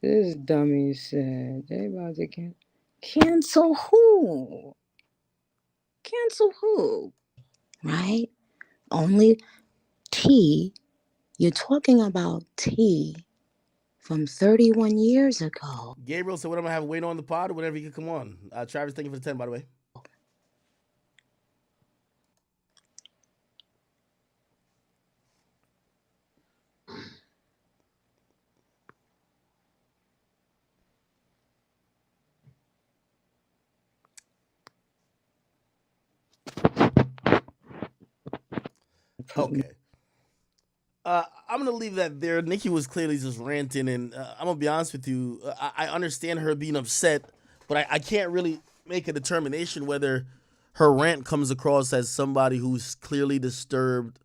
This dummy said they about to cancel who? Cancel who? Right? Only T. You're talking about T from 31 years ago. Gabriel said, what am I having waiting on the pod or whenever you can come on? Travis, thank you for the 10, by the way. Okay. I'm going to leave that there. Nicki was clearly just ranting, and I'm going to be honest with you. I understand her being upset, but I can't really make a determination whether her rant comes across as somebody who's clearly disturbed,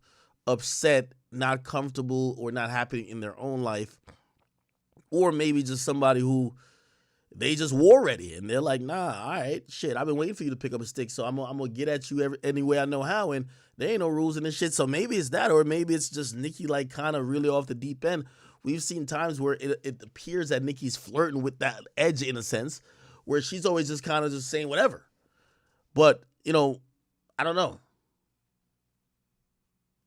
upset, not comfortable, or not happy in their own life, or maybe just somebody who they just war ready, and they're like, nah, all right, shit, I've been waiting for you to pick up a stick, so I'm gonna get at you any way I know how, and there ain't no rules in this shit. So maybe it's that, or maybe it's just Nicki like kind of really off the deep end. We've seen times where it appears that Nicki's flirting with that edge in a sense, where she's always just kind of just saying whatever. But, I don't know.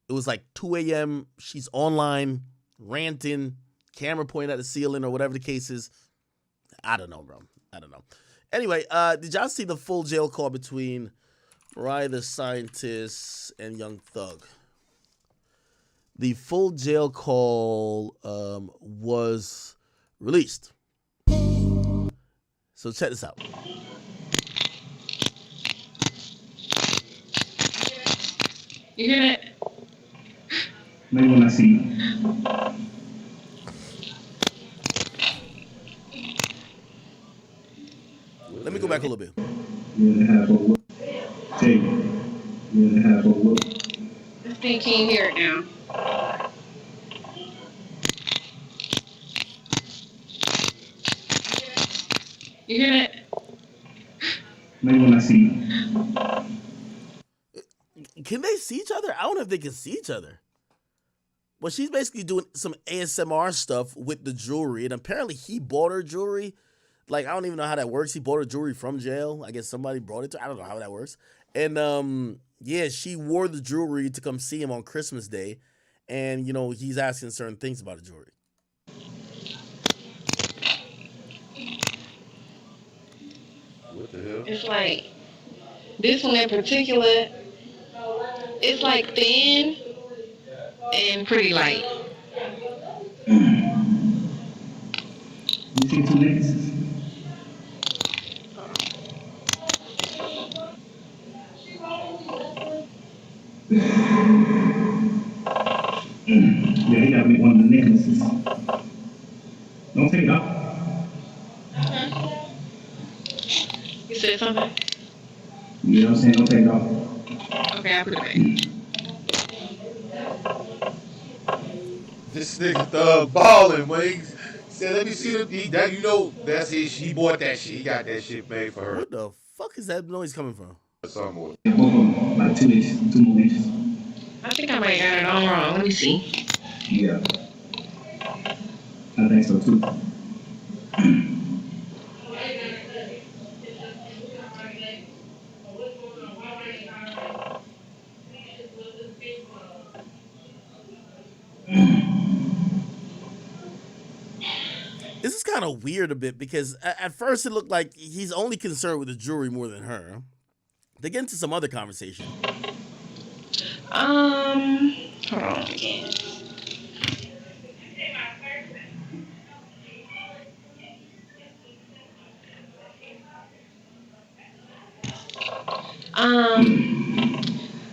It was like 2 a.m. She's online, ranting, camera pointing at the ceiling or whatever the case is. I don't know, bro. I don't know. Anyway, did y'all see the full jail call between Mariah the Scientist and Young Thug? The full jail call was released. So check this out. You hear that? Maybe when I see you. Let me go back a little bit. I think can't hear it now. You hear that? Maybe when I see you. Can they see each other? I don't know if they can see each other. But she's basically doing some ASMR stuff with the jewelry, and apparently he bought her jewelry. Like, I don't even know how that works. He bought her jewelry from jail. I guess somebody brought it to her. I don't know how that works. And yeah, she wore the jewelry to come see him on Christmas Day, and he's asking certain things about the jewelry. What the hell? It's like this one in particular. It's like thin and pretty light. You see two necklaces? Yeah, he gotta make one of the necklaces. Don't take it off. You said something? You know what I'm saying? Don't take it off. Okay, I'll put it back. This nigga thug balling, man. He said, let me see that's his. He bought that shit. He got that shit made for her. What the fuck is that noise coming from? Somewhere. Both of them, like 2 inches, 2 more inches. I think I might got it all wrong. Let me see. Yeah. I think so too. This is kind of weird a bit because at first it looked like he's only concerned with the jewelry more than her. They get into some other conversation. Hold on again.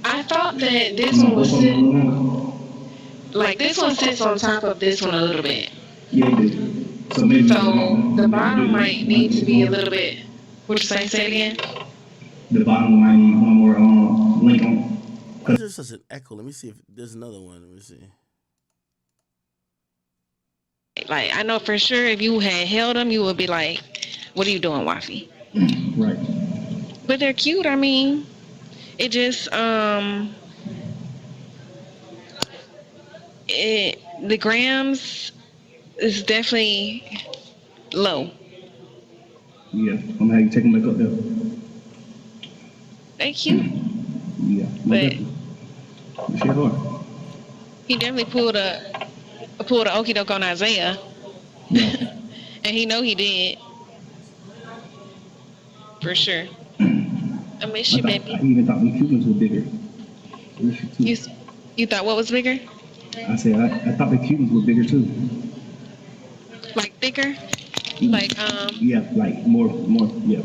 I thought that this one was like this one sits on top of this one a little bit. Yeah, it did. So maybe the bottom might need to be a little bit. What you say? Say it again. The bottom might need one more link on. Why is there such an echo? Let me see if there's another one. Let me see. Like, I know for sure if you had held them, you would be like, what are you doing, Wafi? Right. But they're cute. I mean, it just, the grams is definitely low. Yeah, I'm gonna have you take them back up there. They cute. Yeah. But Sure. he definitely pulled a okie doke on Isaiah. Yeah. And he know he did. For sure. I miss you, baby. I even thought the Cubans were bigger. You thought what was bigger? I said I thought the Cubans were bigger too. Like thicker? Like Yeah, like more yeah.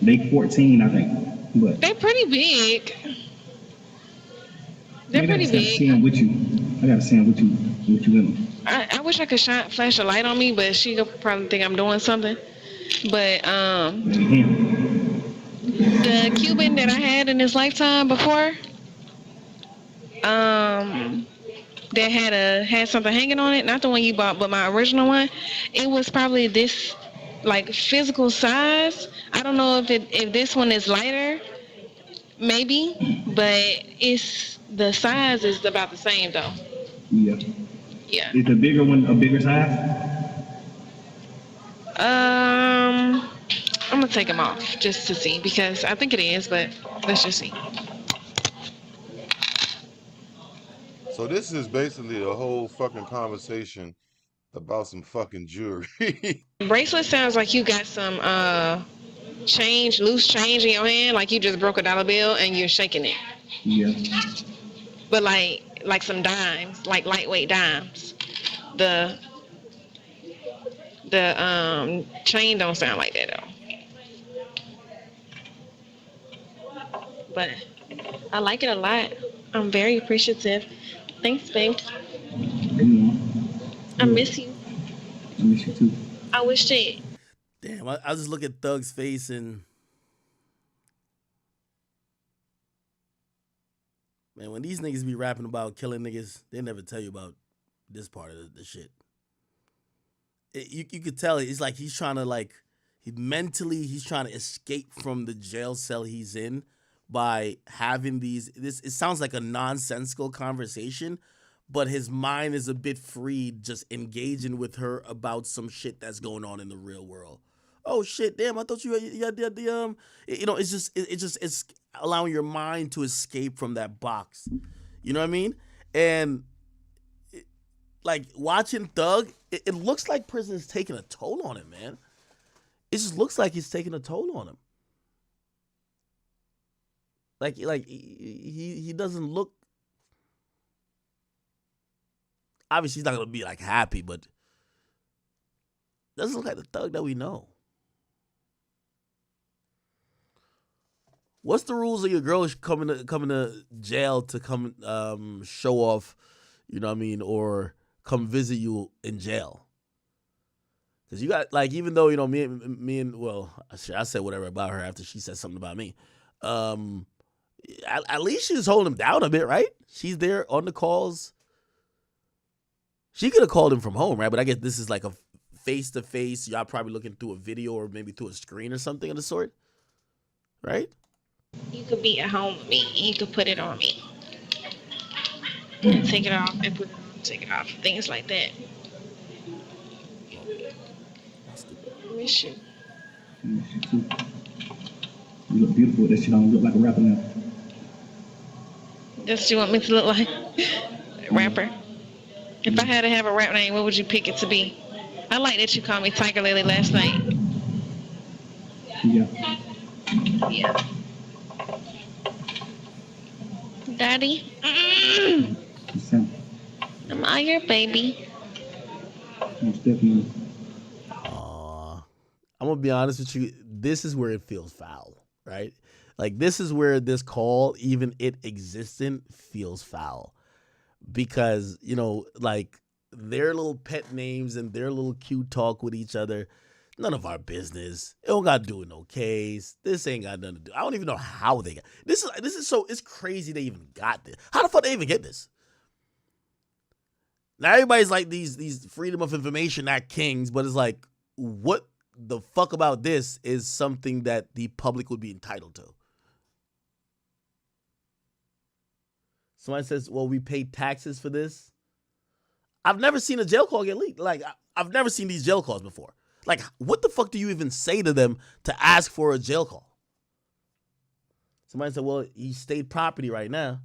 They 14, I think. But they're pretty big. They're pretty big. I gotta see them with you in them. I wish I could flash a light on me, but she could probably think I'm doing something. But the Cuban that I had in this lifetime before, that had something hanging on it, not the one you bought, but my original one, it was probably this like physical size. I don't know if this one is lighter, maybe, but the size is about the same though. Yeah. Yeah. Is the bigger one a bigger size? I'm gonna take them off just to see because I think it is, but let's just see. So this is basically a whole fucking conversation about some fucking jewelry. Bracelet sounds like you got some loose change in your hand, like you just broke a dollar bill and you're shaking it. Yeah. But like some dimes, like lightweight dimes. The chain don't sound like that though. But I like it a lot. I'm very appreciative. Thanks, babe. I miss you. I miss you too. I wish it. Damn, I just look at Thug's face and man, when these niggas be rapping about killing niggas, they never tell you about this part of the shit. You could tell it's like he's trying to he's trying to escape from the jail cell he's in by having it sounds like a nonsensical conversation, but his mind is a bit free, just engaging with her about some shit that's going on in the real world. Oh shit, damn! I thought you had the it's just it's allowing your mind to escape from that box. You know what I mean? And like watching Thug, it looks like prison is taking a toll on him, man. It just looks like he's taking a toll on him. Like he doesn't look. Obviously, he's not gonna be like happy, but doesn't look like the Thug that we know. What's the rules of your girl coming to jail to come show off? You know what I mean, or come visit you in jail? Because you got, like, even though, you know, me and well, I said whatever about her after she said something about me. At least she's holding him down a bit, right? She's there on the calls. She could have called him from home, right? But I guess this is like a face-to-face. Y'all probably looking through a video or maybe through a screen or something of the sort, right? You could be at home with me and you could put it on me. And take it off and put it on, take it off. Things like that. Miss you. You look beautiful with this shit on. You look like a rapper now. Does she want me to look like a rapper? If I had to have a rap name, what would you pick it to be? I like that you called me Tiger Lily last night. Yeah. Yeah. Daddy? Am I your baby? Most definitely. I'm gonna be honest with you. This is where it feels foul, right? Like, this is where this call, even it existing, feels foul. Because, you know, like, their little pet names and their little cute talk with each other, none of our business. It don't got to do with no case. This ain't got nothing to do. I don't even know how they got this. Is so, it's crazy they even got this. How the fuck they even get this? Now everybody's like these Freedom of Information Act kings, but it's like, what the fuck about this is something that the public would be entitled to? Somebody says, well, we pay taxes for this. I've never seen a jail call get leaked. Like, I've never seen these jail calls before. Like, what the fuck do you even say to them to ask for a jail call? Somebody said, well, he's state property right now.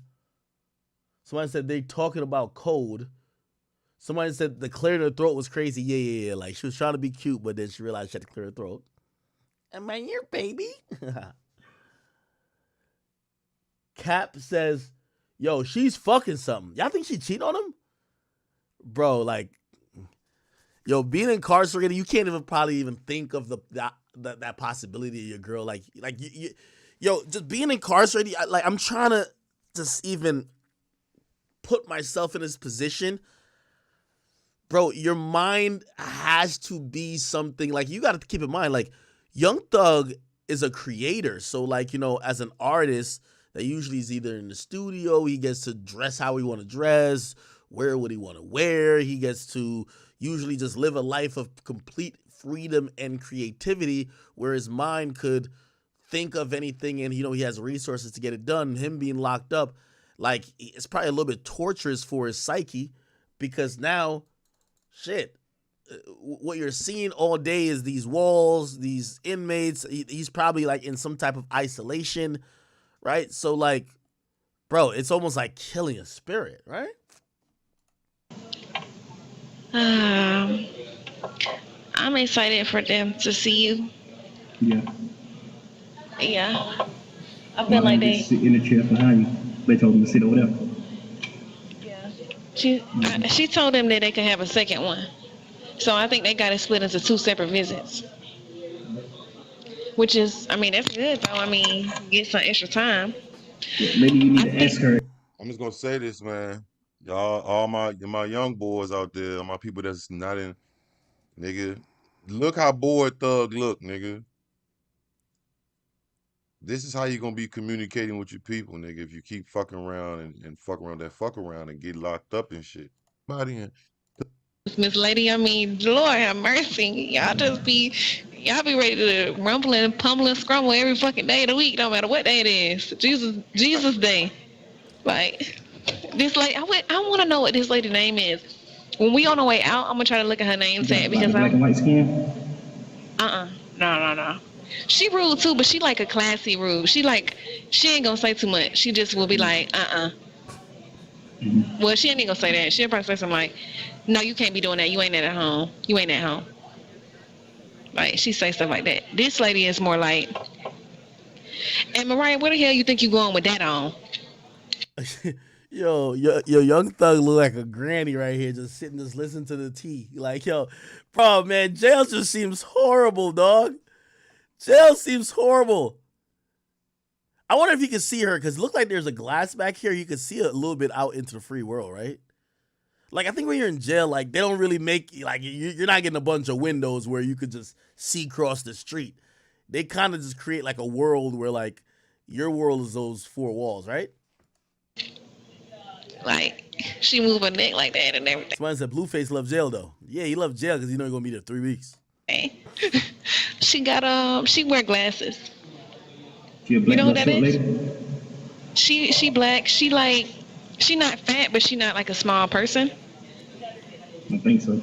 Somebody said they're talking about code. Somebody said the clearing her throat was crazy. Yeah. Like, she was trying to be cute, but then she realized she had to clear her throat. Am I your baby? Cap says, yo, she's fucking something. Y'all think she cheated on him? Bro, like, yo, being incarcerated, you can't even probably even think of that possibility of your girl. Like yo, just being incarcerated, I'm trying to just even put myself in this position. Bro, your mind has to be something, like, you got to keep in mind, like, Young Thug is a creator. So, like, you know, as an artist, that usually is either in the studio, he gets to dress how he want to dress, wear what he want to wear. He gets to usually just live a life of complete freedom and creativity, where his mind could think of anything, and, you know, he has resources to get it done. Him being locked up, like, it's probably a little bit torturous for his psyche, because now, shit, what you're seeing all day is these walls, these inmates. He's probably, like, in some type of isolation, right? So, like, bro, it's almost like killing a spirit, right? I'm excited for them to see you. Yeah. I feel like they sit in the chair behind you. They told them to sit over there. Yeah. She told them that they could have a second one. So I think they got it split into 2 separate visits. Which is, I mean, that's good though. I mean, get some extra time. Maybe you need to ask her. I'm just gonna say this, man. Y'all, all my young boys out there, my people that's not in, nigga. Look how bored Thug look, nigga. This is how you gonna be communicating with your people, nigga, if you keep fucking around and fuck around and get locked up and shit. Miss Lady, I mean, Lord have mercy. Y'all be ready to rumble and pummel and scrumble every fucking day of the week, no matter what day it is. Jesus Day. Like, This lady, I want to know what this lady's name is. When we on the way out, I'm gonna try to look at her name tag because black and white skin. No. She rude too, but she like a classy rude. She ain't gonna say too much. She just will be like, Well, she ain't gonna say that. She'll probably say something like, no, you can't be doing that. You ain't at home. You ain't at home. Like, she say stuff like that. This lady is more like, and Mariah, where the hell you think you going with that on? Yo, Young Thug look like a granny right here, just sitting, just listening to the tea. Like, yo, bro, man, jail just seems horrible, dog. Jail seems horrible. I wonder if you can see her, because it looked like there's a glass back here. You can see a little bit out into the free world, right? Like, I think when you're in jail, like, they don't really make, like, you're not getting a bunch of windows where you could just see across the street. They kind of just create, like, a world where, like, your world is those four walls, right? Like, she move her neck like that and everything. Somebody said Blueface loves jail, though. Yeah, he loves jail because you know he's going to be there 3 weeks. She wear glasses. She a black, you know who that is? lady? She black. She not fat, but she not like a small person. I think so.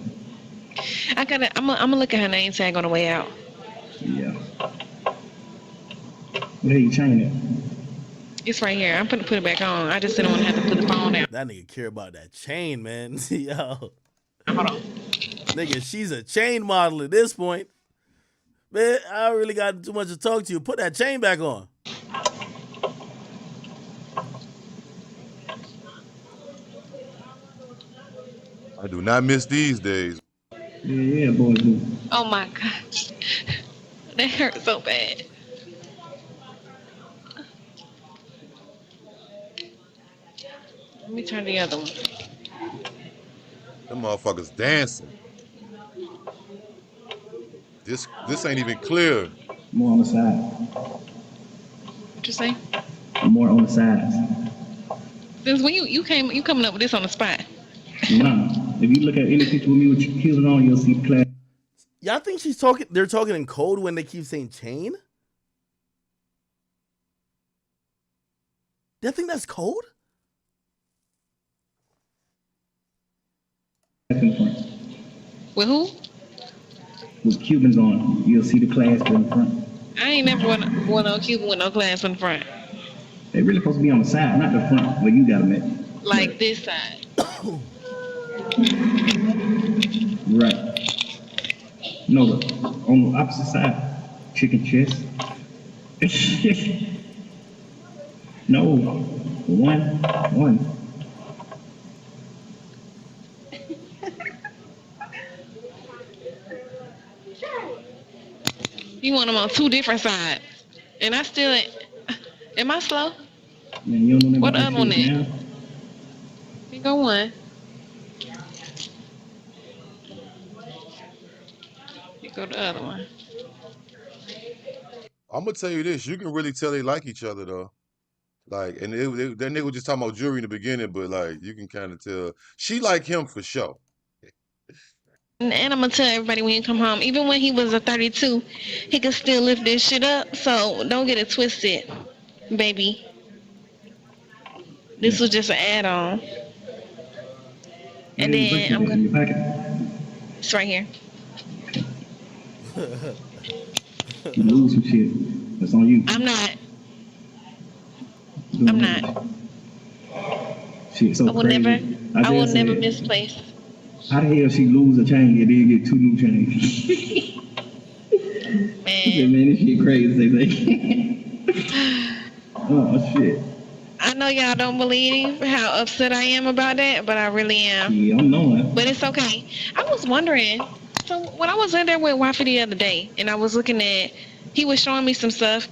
I'm gonna look at her name tag on the way out. Yeah. Where you chain it? It's right here. I'm gonna put it back on. I just didn't want to have to put the phone down. That nigga care about that chain, man. Yo. Hold on. Nigga, she's a chain model at this point. Man, I don't really got too much to talk to you. Put that chain back on. I do not miss these days. Yeah, boy. Oh my gosh. That hurt so bad. Let me turn the other one. Them motherfuckers dancing. This ain't even clear. More on the side. What you say? More on the sides. Since when you coming up with this on the spot? Nah. If you look at any picture with me with your heels on, you'll see the class. Y'all think they're talking in code when they keep saying chain? Y'all think that's code? With who? With Cubans on, you'll see the clasp in the front. I ain't never worn no Cuban with no clasp in the front. They really supposed to be on the side, not the front where you got them at. Like this side. Right. No, on the opposite side. Chicken chest. No. One. You want them on two different sides. And I still ain't. Am I slow? Man, you don't know what other one is? Here go one. Here go the other one. I'm gonna tell you this: you can really tell they like each other, though. Like, and that nigga was just talking about jewelry in the beginning, but like, you can kind of tell she like him for sure. And I'm gonna tell everybody when you come home, even when he was a 32, he could still lift this shit up. So don't get it twisted, baby. This was just an add-on. And then I'm gonna. It's right here. You lose some shit. That's on you. I'm not. Shit, so I will crazy. never misplace. How the hell she lose a chain and then get two new chains? Man, this shit crazy. Oh shit. I know y'all don't believe how upset I am about that, but I really am. Yeah, I'm knowing. But it's okay. I was wondering, so when I was in there with Wafi the other day, and I was looking at, he was showing me some stuff,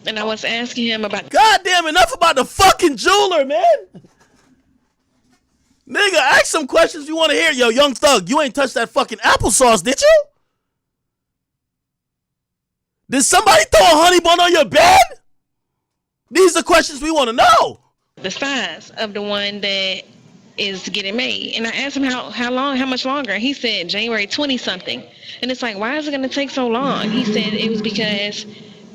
and I was asking him about. Goddamn, enough about the fucking jeweler, man. Nigga, ask some questions you want to hear. Yo, Young Thug, you ain't touched that fucking applesauce, did you? Did somebody throw a honey bun on your bed? These are questions we want to know. The size of the one that is getting made. And I asked him how much longer. He said January 20-something. And it's like, why is it going to take so long? He said it was because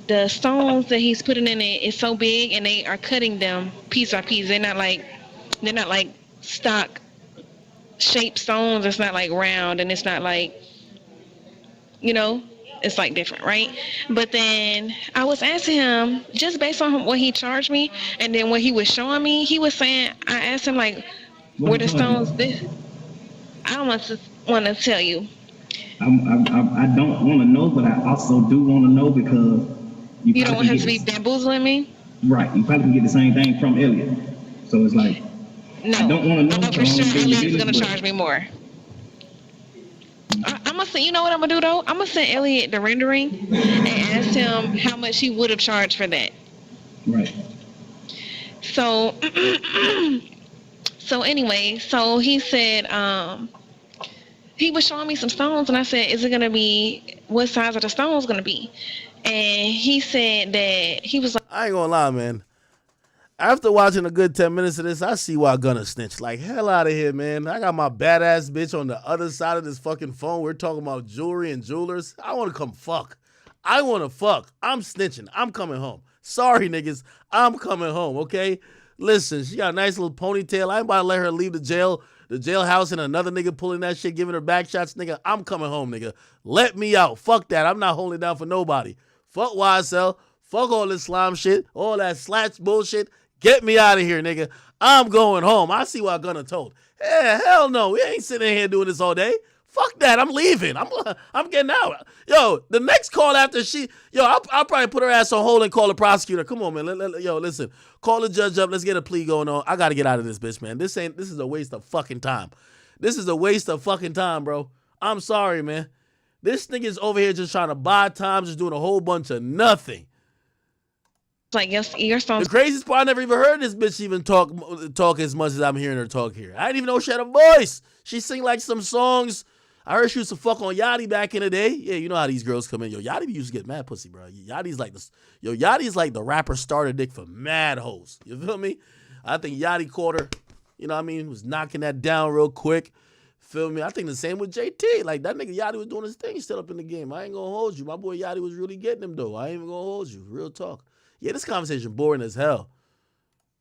the stones that he's putting in it is so big and they are cutting them piece by piece. They're not like They're not like stock shaped stones. It's not like round, and it's not like, you know, it's like different, right? But then I was asking him, just based on what he charged me, and then what he was showing me, he was saying, I asked him like, What were he the charge stones you? this? I don't want to tell you. I don't want to know, but I also do want to know because You don't want him to be bamboozling me? right. You probably can get the same thing from Elliot. So it's like, No. I don't want to I know. know for sure I Elliot's going to charge me more. I'm going to say, you know what I'm going to do though? I'm going to send Elliot the rendering and ask him how much he would have charged for that. Right. So, so anyway, so he said, he was showing me some stones, and I said, is it going to be, what size are the stones going to be? And he said that he was like, I ain't gonna lie, man. After watching a good 10 minutes of this, I see why Gunna snitched. Like, hell out of here, man. I got my badass bitch on the other side of this fucking phone. We're talking about jewelry and jewelers. I want to come fuck. I want to fuck. I'm snitching. I'm coming home. Sorry, niggas. I'm coming home, okay? Listen, she got a nice little ponytail. I ain't about to let her leave the jailhouse, and another nigga pulling that shit, giving her back shots. Nigga, I'm coming home, nigga. Let me out. Fuck that. I'm not holding it down for nobody. Fuck YSL. Fuck all this slime shit. All that slash bullshit. Get me out of here, nigga. I'm going home. I see why Gunna told. Hey, hell no. We ain't sitting here doing this all day. Fuck that. I'm leaving. I'm getting out. Yo, the next call after I'll probably put her ass on hold and call the prosecutor. Come on, man. Yo, listen. Call the judge up. Let's get a plea going on. I got to get out of this bitch, man. This is a waste of fucking time. This is a waste of fucking time, bro. I'm sorry, man. This nigga's over here just trying to buy time, just doing a whole bunch of nothing. like, your stones. The craziest part, I never even heard this bitch even talk as much as I'm hearing her talk here. I didn't even know she had a voice. She sing like some songs. I heard she used to fuck on Yachty back in the day. Yeah, you know how these girls come in. Yo, Yachty used to get mad pussy, bro. Yachty's like the rapper starter dick for mad hoes. You feel me? I think Yachty caught her, you know what I mean, was knocking that down real quick. Feel me? I think the same with JT. Like, that nigga Yachty was doing his thing still up in the game. I ain't gonna hold you. My boy Yachty was really getting him, though. I ain't even gonna hold you. Real talk. Yeah, this conversation boring as hell.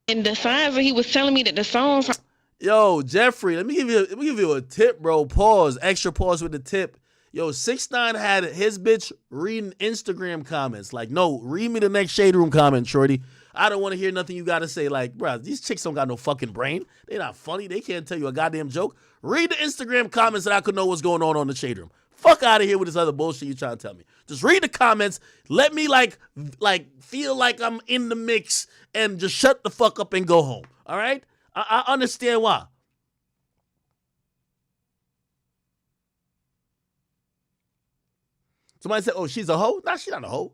And the signs that he was telling me that the songs. Yo, Jeffrey, let me give you a tip, bro. Pause. Extra pause with the tip. Yo, 6ix9ine had his bitch reading Instagram comments. Like, no, read me the next Shade Room comment, shorty. I don't want to hear nothing you got to say. Like, bro, these chicks don't got no fucking brain. They not funny. They can't tell you a goddamn joke. Read the Instagram comments that I could know what's going on the Shade Room. Fuck out of here with this other bullshit you trying to tell me. Just read the comments. Let me like feel like I'm in the mix and just shut the fuck up and go home. All right? I understand why. Somebody said, "Oh, she's a hoe." Nah, she's not a hoe.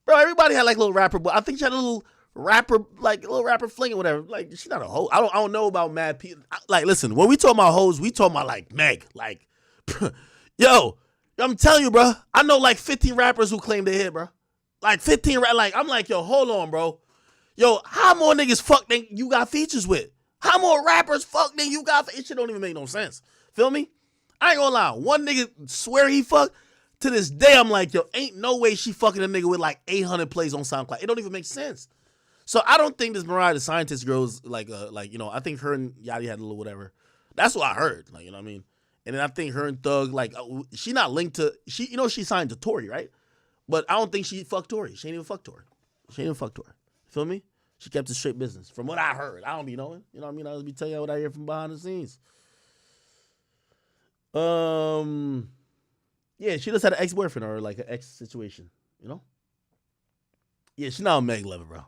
Bro, everybody had like little rapper, but I think she had a little rapper fling or whatever. Like, she's not a hoe. I don't know about mad people. Like, listen, when we talk about hoes, we talking about like Meg. Like, yo, I'm telling you, bro. I know like 15 rappers who claim they hit, bro. Like 15, like I'm like, yo, hold on, bro. Yo, how more niggas fuck than you got features with? How more rappers fuck than you got? It shit don't even make no sense. Feel me? I ain't gonna lie. One nigga swear he fucked. To this day, I'm like, yo, ain't no way she fucking a nigga with like 800 plays on SoundCloud. It don't even make sense. So I don't think this Mariah the Scientist girl's like, you know, I think her and Yachty had a little whatever. That's what I heard. Like, you know what I mean? And then I think her and Thug, like, she not linked to, she signed to Tory, right? But I don't think she fucked Tory. She ain't even fucked Tory. Feel me? She kept it straight business. From what I heard. I don't be knowing. You know what I mean? I'll just be telling you what I hear from behind the scenes. Yeah, she just had an ex-boyfriend or like an ex situation, you know? Yeah, she not a Meg lover, bro.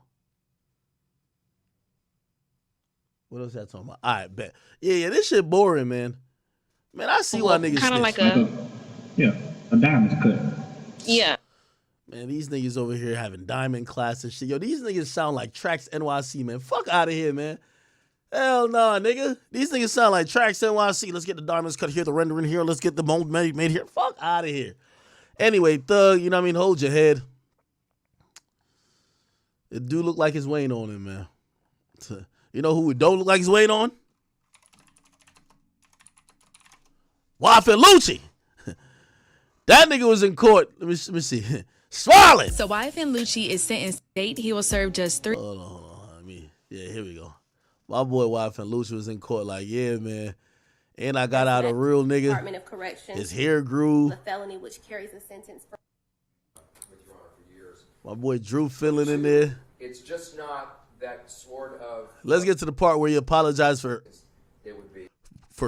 What else that talking about? All right, bet. Yeah, this shit boring, man. Man, I see why niggas kind of like a diamond cut. Yeah. Man, these niggas over here having diamond class and shit. Yo, these niggas sound like Tracks NYC, man. Fuck out of here, man. Hell no, nigga. These niggas sound like Tracks NYC. Let's get the diamonds cut here, the rendering here. Let's get the mold made here. Fuck out of here. Anyway, Thug, you know what I mean? Hold your head. It do look like it's weighing on him, man. You know who it don't look like it's weighing on? Waffle Lucci. That nigga was in court. Let me see. Swallowing. So YFN Lucci is sentenced to date. He will serve just 3. Hold on. Yeah, here we go. My boy wife and Lucha was in court like, yeah, man. And I got out a real nigga. Department of Corrections. His hair grew. The felony which carries a sentence for My boy Drew feeling in there. It's just not that sort of. Let's get to the part where he apologized for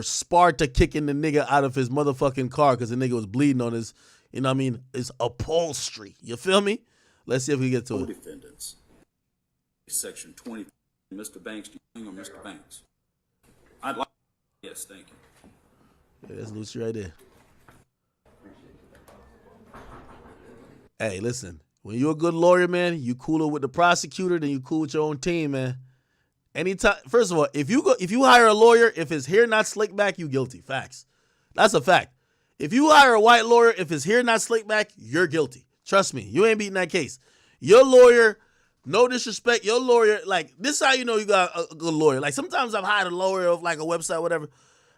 Sparta kicking the nigga out of his motherfucking car because the nigga was bleeding on his, you know what I mean, his upholstery. You feel me? Let's see if we get to it. Defendants. Section 20. Mr. Banks, do you think or Mr. Banks? I'd like. Yes, thank you. Yeah, that's Lucy right there. Hey, listen. When you're a good lawyer, man, you cooler with the prosecutor than you cool with your own team, man. Anytime, first of all, if you hire a lawyer, if his hair not slicked back, you guilty. Facts. That's a fact. If you hire a white lawyer, if his hair not slicked back, you're guilty. Trust me, you ain't beating that case. Your lawyer, no disrespect, your lawyer, like, this is how you know you got a good lawyer. Like, sometimes I've hired a lawyer of, like, a website, whatever,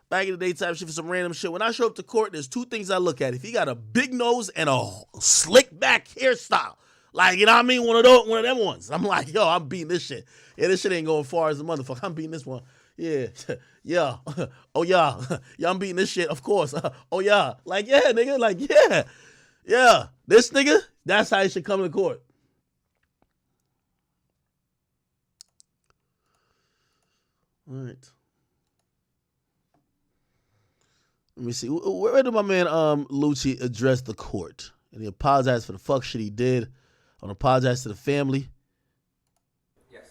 back in the daytime shit for some random shit. When I show up to court, there's two things I look at. If he got a big nose and a slick back hairstyle, like, you know what I mean? One of them ones. I'm like, yo, I'm beating this shit. Yeah, this shit ain't going far as a motherfucker. I'm beating this one. Yeah. Yeah. Oh, yeah. Yeah, I'm beating this shit, of course. Oh, yeah. Like, yeah, nigga. Like, yeah. Yeah. This nigga, that's how he should come to court. All right. Let me see. Where did my man Lucci address the court? And he apologized for the fuck shit he did. And apologize to the family. Yes.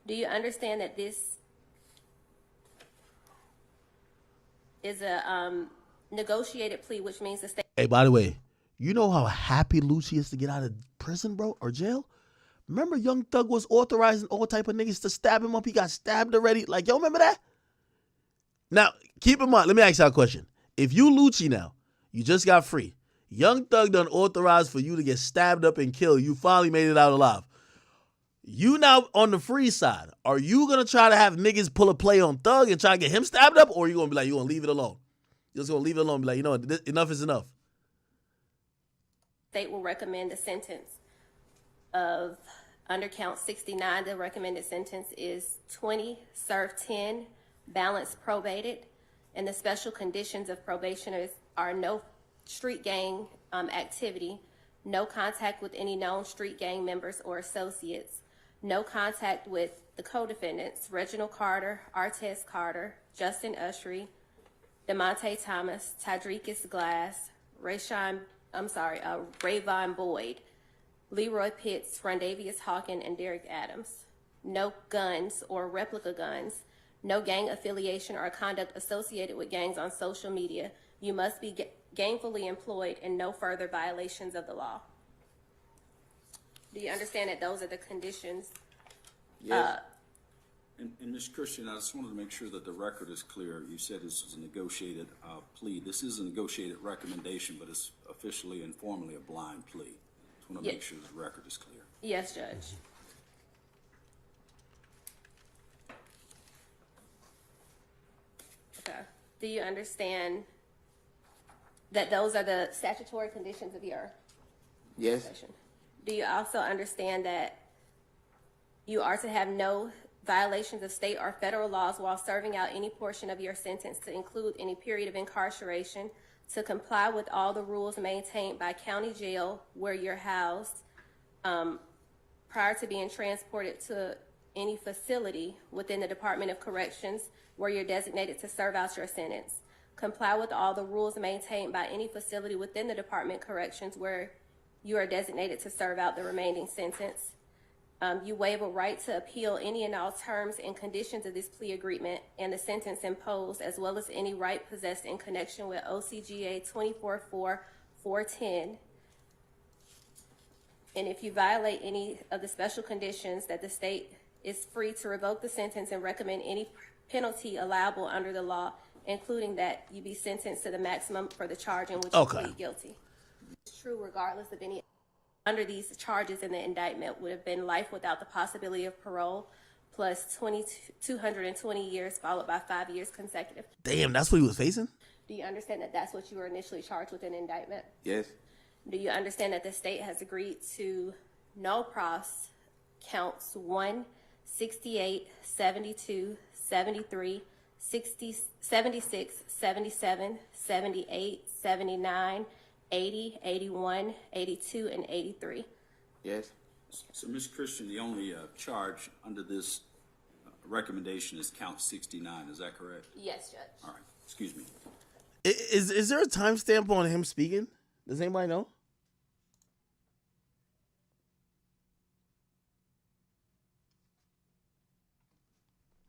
Do you understand that this is a negotiated plea, which means the state... Hey, by the way, you know how happy Lucci is to get out of prison, bro, or jail? Remember Young Thug was authorizing all type of niggas to stab him up? He got stabbed already. Like, yo, remember that? Now, keep in mind, let me ask you a question. If you Lucci now, you just got free. Young Thug done authorized for you to get stabbed up and killed. You finally made it out alive. You now on the free side. Are you going to try to have niggas pull a play on Thug and try to get him stabbed up? Or are you going to be like, you going to leave it alone? You're just going to leave it alone and be like, you know what, enough is enough. State will recommend a sentence of, under count 69, the recommended sentence is 20, serve 10, balance probated, and the special conditions of probationers are no street gang activity, no contact with any known street gang members or associates, no contact with the co-defendants, Reginald Carter, Artez Carter, Justin Ushery, DeMonte Thomas, Tadrekus Glass, Rayvon Boyd, Leroy Pitts, Rondavius Hawkins, and Derek Adams. No guns or replica guns, no gang affiliation or conduct associated with gangs on social media. You must be gainfully employed and no further violations of the law. Do you understand that those are the conditions? Yes. And Ms. Christian, I just wanted to make sure that the record is clear. You said this is a negotiated plea. This is a negotiated recommendation, but it's officially and formally a blind plea. Just want to make sure the record is clear. Yes, Judge. Okay. Do you understand that those are the statutory conditions of your Yes. Do you also understand that you are to have no violations of state or federal laws while serving out any portion of your sentence, to include any period of incarceration, to comply with all the rules maintained by county jail where you're housed prior to being transported to any facility within the Department of Corrections where you're designated to serve out your sentence. Comply with all the rules maintained by any facility within the Department of Corrections where you are designated to serve out the remaining sentence. You waive a right to appeal any and all terms and conditions of this plea agreement and the sentence imposed, as well as any right possessed in connection with OCGA 244410. And if you violate any of the special conditions, that the state is free to revoke the sentence and recommend any penalty allowable under the law, including that you be sentenced to the maximum for the charge in which you plead guilty. It's true regardless of any under these charges in the indictment would have been life without the possibility of parole, plus 220 years followed by 5 years consecutive. Damn, that's what he was facing? Do you understand that that's what you were initially charged with in the indictment? Yes. Do you understand that the state has agreed to no pros counts 1, 68, 72, 73, 60, 76, 77, 78, 79, 80, 81, 82, and 83. Yes. So, Ms. Christian, the only charge under this recommendation is count 69. Is that correct? Yes, Judge. All right. Excuse me. Is there a timestamp on him speaking? Does anybody know?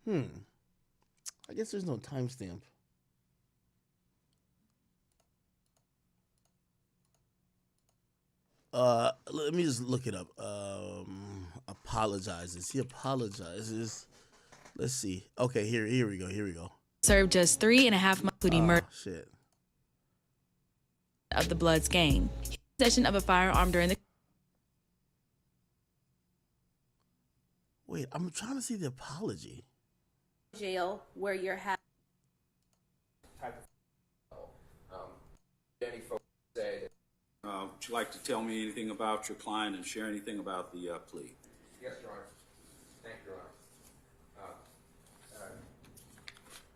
I guess there's no timestamp. Let me just look it up. Apologizes. He apologizes. Let's see. Okay, here we go. Served just 3.5 months, including murder Shit. of the Bloods gang. Possession of a firearm during the Wait, I'm trying to see the apology. Jail where you're having. Many folks say that. Would you like to tell me anything about your client and share anything about the plea? Yes, Your Honor. Thank you,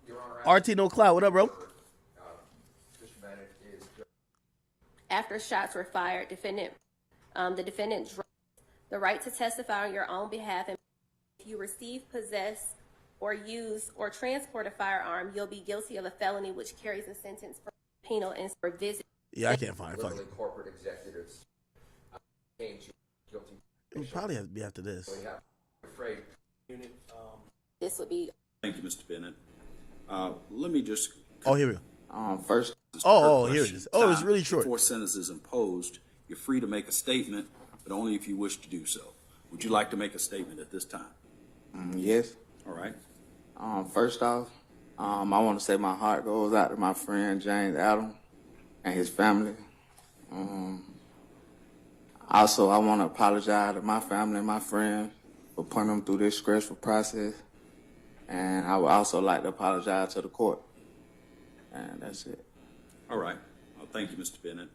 Your Honor. Your Honor. RT No Cloud, what up, bro? Mr. Bennett is. After shots were fired, the defendant dropped the right to testify on your own behalf, and if you receive, possess, or use or transport a firearm, you'll be guilty of a felony which carries a sentence for penal and for visit. Yeah, I can't find it. Fuck Literally corporate executives came to guilty. it. It probably has to be after this. We have afraid. This would be. Thank you, Mr. Bennett. Let me just. Oh, here we go. First. Here it is. Oh, it was really short. Before sentence is imposed, you're free to make a statement, but only if you wish to do so. Would you like to make a statement at this time? Yes. All right. First off, I want to say my heart goes out to my friend James Adam and his family. Also, I want to apologize to my family and my friends for putting them through this stressful process. And I would also like to apologize to the court. And that's it. All right. Well, thank you, Mr. Bennett.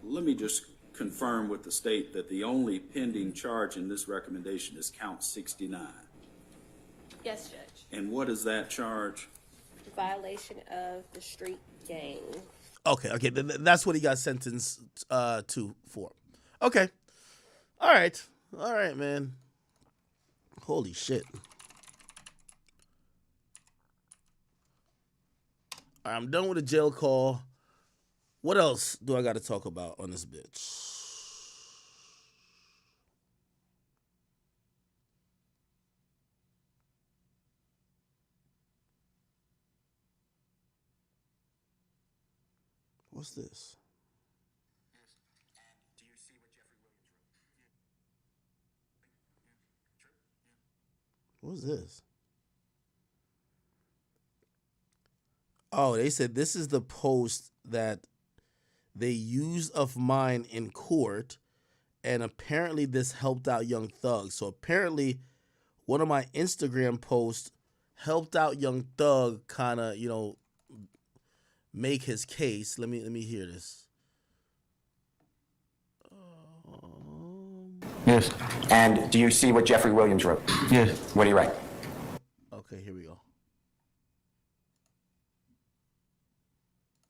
Let me just confirm with the state that the only pending charge in this recommendation is count 69. Yes, Judge. And what is that charge? Violation of the street gang. Okay. That's what he got sentenced to for. Okay. All right, man. Holy shit. All right, I'm done with the jail call. What else do I got to talk about on this bitch? What's this? What's this? Oh, they said this is the post that they used of mine in court, and apparently this helped out Young Thug. So apparently one of my Instagram posts helped out Young Thug kind of, make his case. Let me hear this. Yes. And do you see what Jeffrey Williams wrote? Yes. What do you write? Okay, here we go.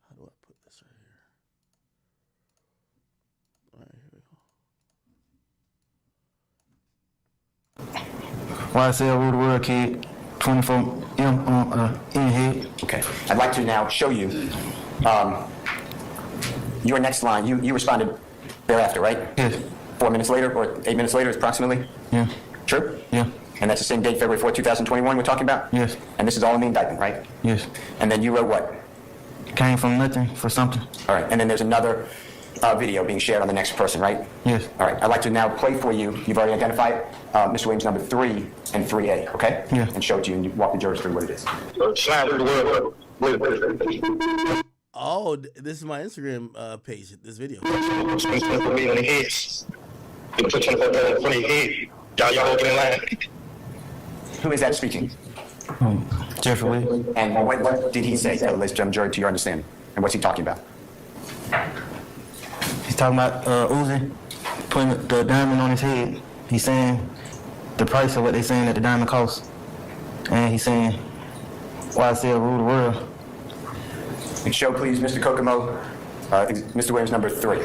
How do I put this right here? All right, here we go. YSL Rule the World Kid, 24M on in head. Okay. I'd like to now show you your next line. You responded thereafter, right? Yes. 4 minutes later, or 8 minutes later, approximately? Yeah. True? Yeah. And that's the same date, February 4th, 2021 we're talking about? Yes. And this is all in the indictment, right? Yes. And then you wrote what? Came from nothing for something. All right. And then there's another video being shared on the next person, right? Yes. All right. I'd like to now play for you. You've already identified Mr. Williams number 3 and 3A, okay? Yeah. And show it to you, and you walk the jurors through what it is. Oh, this is my Instagram page, this video. Who is that speaking? Jeffrey Williams. And what did he say, ladies and jury, to your understanding? And what's he talking about? He's talking about Uzi putting the diamond on his head. He's saying the price of what they saying that the diamond costs. And he's saying, YSL rule the world. And show, please, Mr. Kokomo, Mr. Williams, number 3.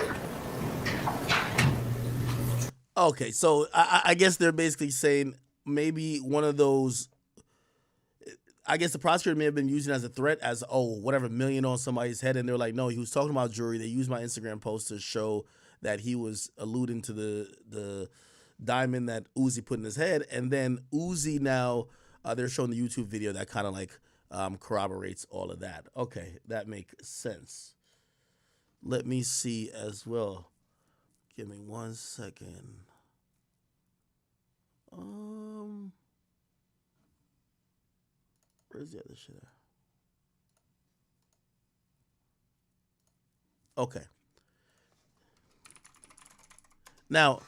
Okay, so I guess they're basically saying maybe one of those. I guess the prosecutor may have been using it as a threat, as whatever million on somebody's head, and they're like, no, he was talking about jewelry. They used my Instagram post to show that he was alluding to the diamond that Uzi put in his head, and then Uzi now they're showing the YouTube video that kind of like corroborates all of that. Okay, that makes sense. Let me see as well. Give me 1 second. Where's the other shit at? Okay. Now,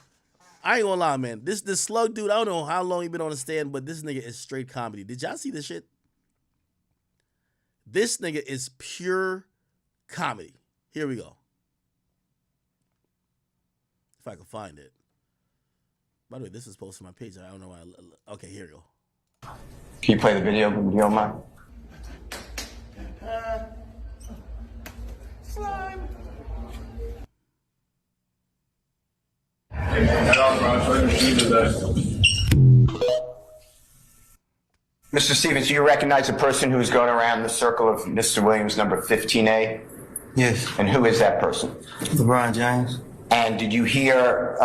I ain't gonna lie, man. This slug dude, I don't know how long he been on the stand, but this nigga is straight comedy. Did y'all see this shit? This nigga is pure comedy. Here we go. If I can find it. By the way, this is posted on my page. I don't know why. Okay, here we go. Can you play the video if you don't mind? Slime. Mr. Stevens, do you recognize the person who's going around the circle of Mr. Williams, number 15A? Yes. And who is that person? LeBron James. And did you hear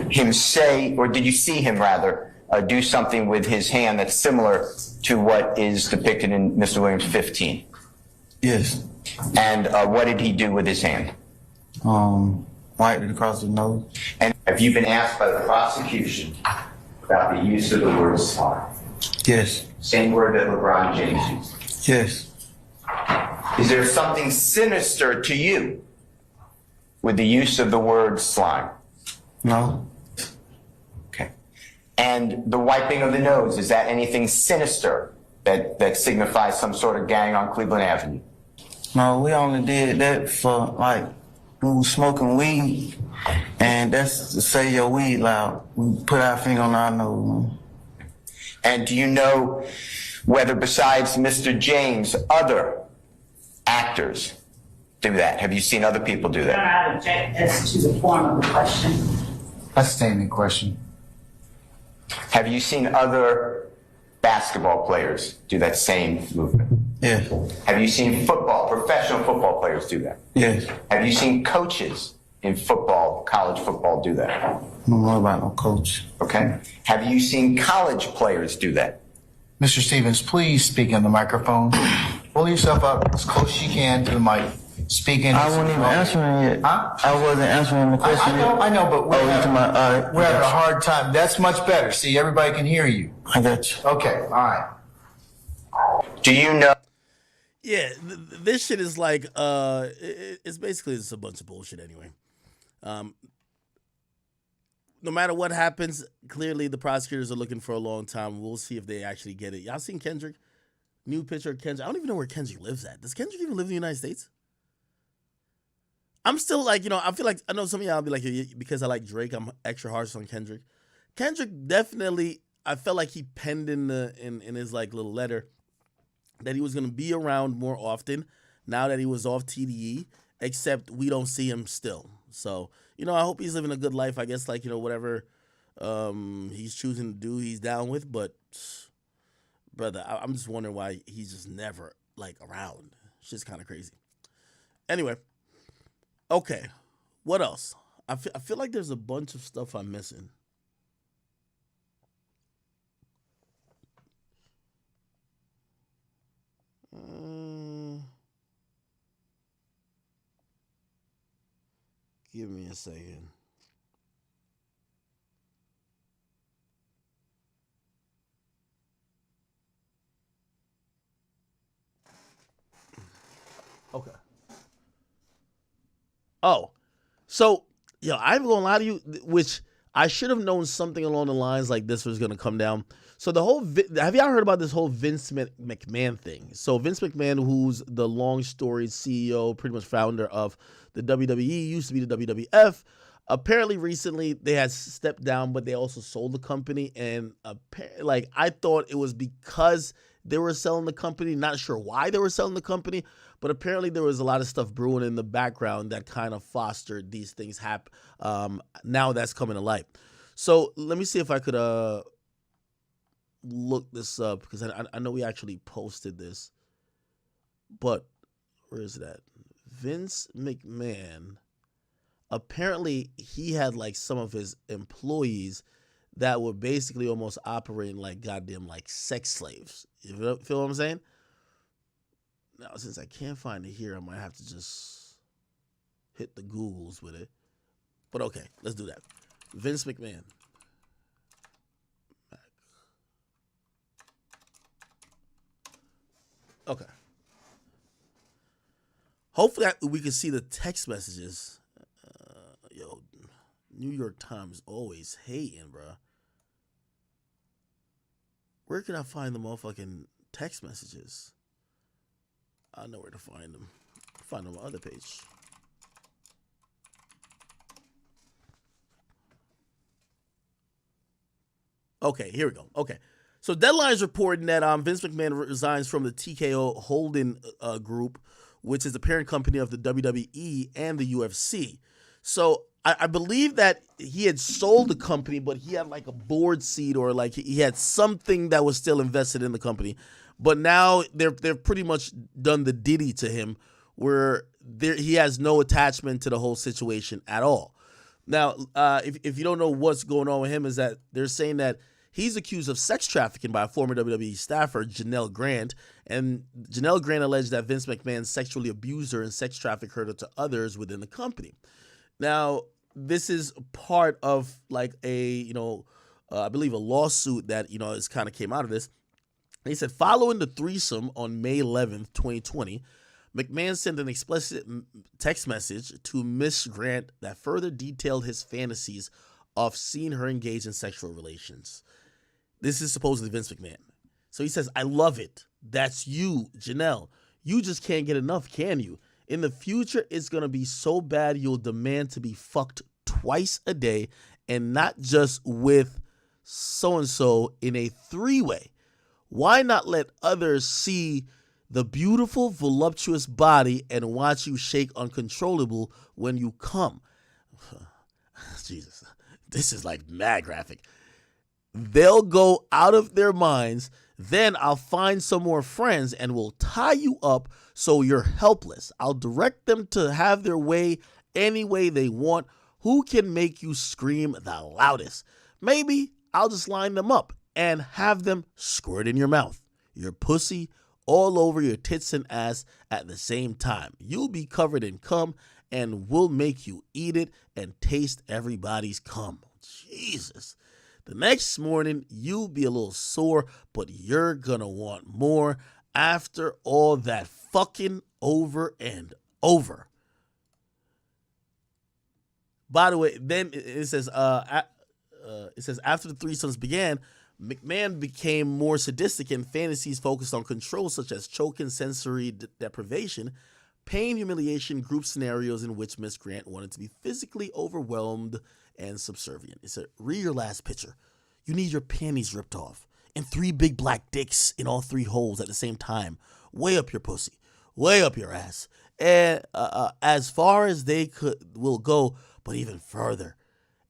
him say, or did you see him rather, do something with his hand that's similar to what is depicted in Mr. Williams 15? Yes. And what did he do with his hand? Wiped it across the nose. And have you been asked by the prosecution about the use of the word slime? Yes. Same word that LeBron James used? Yes. Is there something sinister to you with the use of the word slime? No. Okay. And the wiping of the nose, is that anything sinister that signifies some sort of gang on Cleveland Avenue? No, we only did that for, like, we was smoking weed, and that's to say your weed loud. We put our finger on our nose. And do you know whether besides Mr. James, other actors do that? Have you seen other people do that? I object as to the form of the question. That's a standing question. Have you seen other basketball players do that same movement? Yes. Have you seen professional football players do that? Yes. Have you seen coaches in football, college football do that? I don't know about no coach. Okay. Have you seen college players do that? Mr. Stevens, please speak in the microphone. Pull yourself up as close as you can to the mic. Speak in. I wasn't even answering it. Huh? I wasn't answering the question. I know, but we're having a hard time. That's much better. See, everybody can hear you. I got you. Okay, all right. Do you know? Yeah, this shit is like, it's basically just a bunch of bullshit anyway. No matter what happens, clearly the prosecutors are looking for a long time. We'll see if they actually get it. Y'all seen Kendrick? New picture of Kendrick. I don't even know where Kendrick lives at. Does Kendrick even live in the United States? I'm still like, I feel like, I know some of y'all be like, because I like Drake, I'm extra harsh on Kendrick. Kendrick definitely, I felt like he penned in his like little letter that he was going to be around more often now that he was off TDE, except we don't see him still. So, I hope he's living a good life. I guess like, whatever he's choosing to do, he's down with. But, brother, I'm just wondering why he's just never like around. It's just kind of crazy. Anyway. Okay, what else? I feel like there's a bunch of stuff I'm missing. Give me a second. Okay. Oh, so, I'm going to lie to you, which I should have known something along the lines like this was going to come down. So have y'all heard about this whole Vince McMahon thing? So Vince McMahon, who's the long storied CEO, pretty much founder of the WWE, used to be the WWF. apparently recently they had stepped down, but they also sold the company. And like I thought it was because they were selling the company. Not sure why they were selling the company, but apparently there was a lot of stuff brewing in the background that kind of fostered these things happen. Now that's coming to light. So let me see if I could look this up, because I know we actually posted this, but where is that? Vince McMahon. Apparently he had like some of his employees that were basically almost operating like goddamn like sex slaves. You feel what I'm saying? Now, since I can't find it here, I might have to just hit the Googles with it. But okay, let's do that. Vince McMahon. Okay. Hopefully we can see the text messages. Yo, New York Times always hating, bro. Where can I find the motherfucking text messages? I know where to find them. Find them on the other page. Okay, here we go. Okay. So Deadline is reporting that Vince McMahon resigns from the TKO Holding Group, which is the parent company of the WWE and the UFC. So I believe that he had sold the company, but he had like a board seat, or like he had something that was still invested in the company. But now they've pretty much done the Diddy to him, where he has no attachment to the whole situation at all. Now, if you don't know what's going on with him, is that they're saying that he's accused of sex trafficking by a former WWE staffer, Janelle Grant. And Janelle Grant alleged that Vince McMahon sexually abused her and sex trafficked her to others within the company. Now, this is part of like a, I believe a lawsuit that, is kind of came out of this. He said, following the threesome on May 11th, 2020, McMahon sent an explicit text message to Miss Grant that further detailed his fantasies of seeing her engage in sexual relations. This is supposedly Vince McMahon. So he says, I love it. That's you, Janelle. You just can't get enough, can you? In the future, it's going to be so bad you'll demand to be fucked twice a day, and not just with so-and-so in a three-way. Why not let others see the beautiful, voluptuous body and watch you shake uncontrollable when you come? Jesus, this is like mad graphic. They'll go out of their minds. Then I'll find some more friends and we'll tie you up so you're helpless. I'll direct them to have their way any way they want. Who can make you scream the loudest? Maybe I'll just line them up and have them squirt in your mouth, your pussy, all over your tits and ass at the same time. You'll be covered in cum and we'll make you eat it and taste everybody's cum. Jesus. The next morning, you'll be a little sore, but you're gonna want more after all that fucking over and over. By the way, then it says, after the threesomes began, McMahon became more sadistic and fantasies focused on control, such as choking, sensory deprivation, pain, humiliation, group scenarios in which Miss Grant wanted to be physically overwhelmed and subservient. It said, read your last picture. You need your panties ripped off and 3 big black dicks in all 3 holes at the same time, way up your pussy, way up your ass, and as far as they will go, but even further.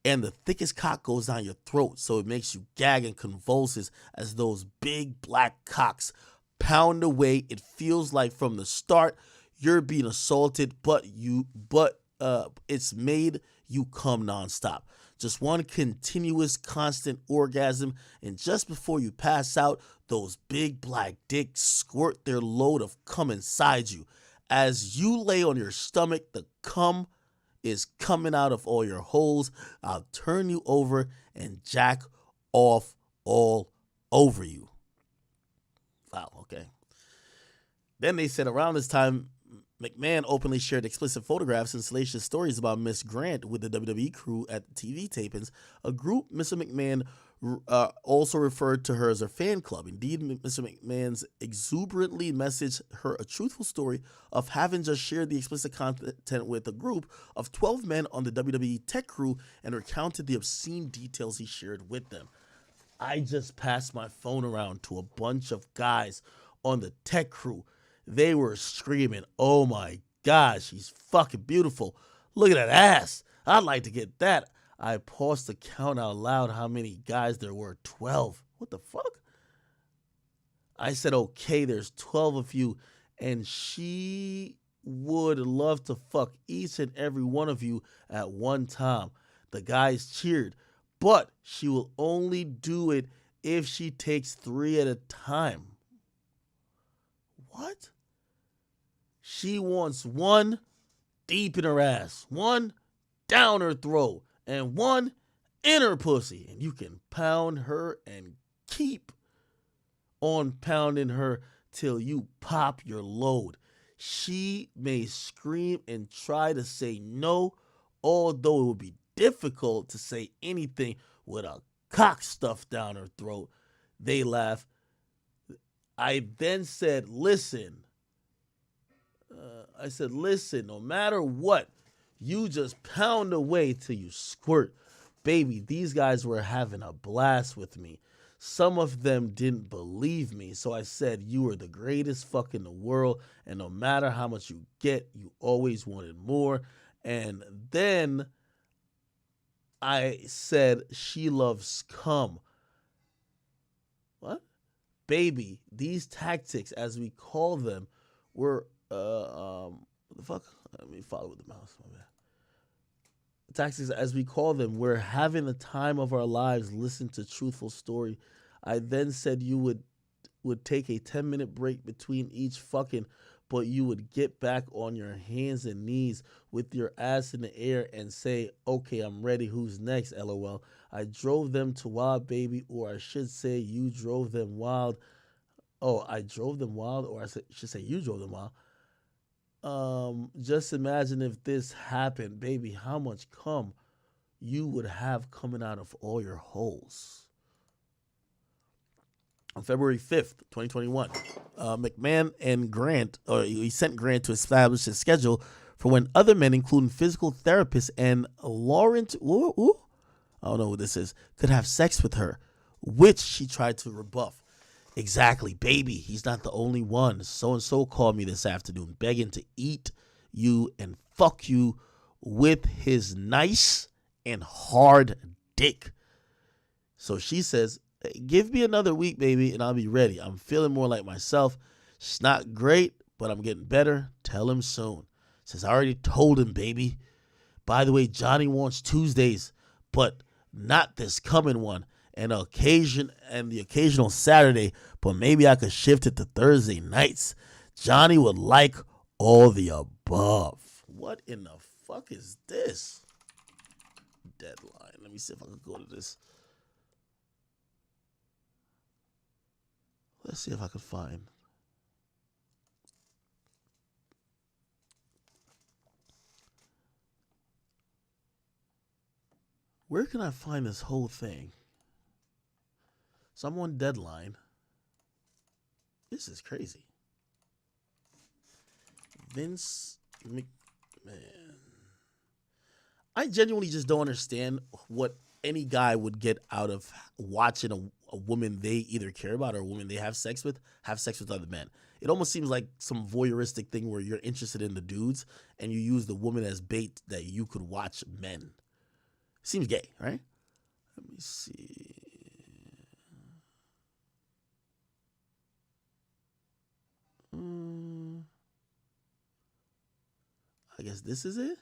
And the thickest cock goes down your throat, so it makes you gag and convulses as those big black cocks pound away. It feels like from the start you're being assaulted, but it's made you come nonstop. Just one continuous, constant orgasm, and just before you pass out, those big black dicks squirt their load of cum inside you. As you lay on your stomach, the cum is coming out of all your holes. I'll turn you over and jack off all over you. Wow, okay. Then they said around this time, McMahon openly shared explicit photographs and salacious stories about Miss Grant with the WWE crew at the TV tapings, a group Mr. McMahon also referred to her as her fan club. Indeed, Mr. McMahon's exuberantly messaged her a truthful story of having just shared the explicit content with a group of 12 men on the WWE tech crew and recounted the obscene details he shared with them. I just passed my phone around to a bunch of guys on the tech crew. They were screaming, "Oh my God, she's fucking beautiful. Look at that ass. I'd like to get that." I paused to count out loud how many guys there were. 12. What the fuck? I said, "Okay, there's 12 of you, and she would love to fuck each and every one of you at one time." The guys cheered, but she will only do it if she takes 3 at a time. What? She wants 1 deep in her ass, 1 down her throat, and 1 in her pussy. And you can pound her and keep on pounding her till you pop your load. She may scream and try to say no, although it would be difficult to say anything with a cock stuffed down her throat. They laugh. I then said, listen, no matter what, you just pound away till you squirt. Baby, these guys were having a blast with me. Some of them didn't believe me, so I said, you are the greatest fuck in the world, and no matter how much you get, you always wanted more. And then I said, she loves cum. What? Baby, these tactics, as we call them, were, what the fuck? Let me follow with the mouse, my bad. Tactics, as we call them, we're having the time of our lives. Listen to truthful story. I then said you would take a 10-minute break between each fucking, but you would get back on your hands and knees with your ass in the air and say, "Okay, I'm ready. Who's next? LOL." I drove them to wild, baby, or I should say you drove them wild. Oh, I drove them wild, or I should say you drove them wild. Just imagine if this happened, baby, how much cum you would have coming out of all your holes. On February 5th, 2021, McMahon and Grant, or he sent Grant to establish his schedule for when other men, including physical therapists and Laurent, I don't know what this is, could have sex with her, which she tried to rebuff. Exactly, baby. He's not the only one. So-and-so called me this afternoon begging to eat you and fuck you with his nice and hard dick. So she says, "Hey, give me another week, baby, and I'll be ready. I'm feeling more like myself. It's not great, but I'm getting better. Tell him soon." Says, "I already told him, baby. By the way, Johnny wants Tuesdays, but not this coming one. And the occasional Saturday, but maybe I could shift it to Thursday nights. Johnny would like all the above." What in the fuck is this? Deadline. Let me see if I can go to this. Let's see if I can find. Where can I find this whole thing? So I'm on Deadline. This is crazy. Vince McMahon. I genuinely just don't understand what any guy would get out of watching a woman they either care about or a woman they have sex with other men. It almost seems like some voyeuristic thing where you're interested in the dudes and you use the woman as bait that you could watch men. Seems gay, right? Let me see. I guess this is it.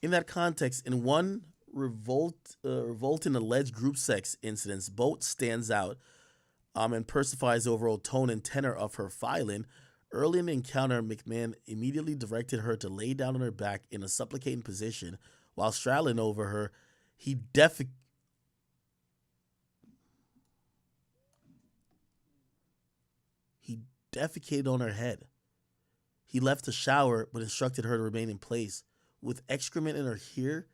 In that context, in one revolting alleged group sex incidents, Boat stands out and persifies the overall tone and tenor of her filing. Early in the encounter, McMahon immediately directed her to lay down on her back in a supplicating position while straddling over her. He defecated on her head. He left to shower, but instructed her to remain in place with excrement in her hair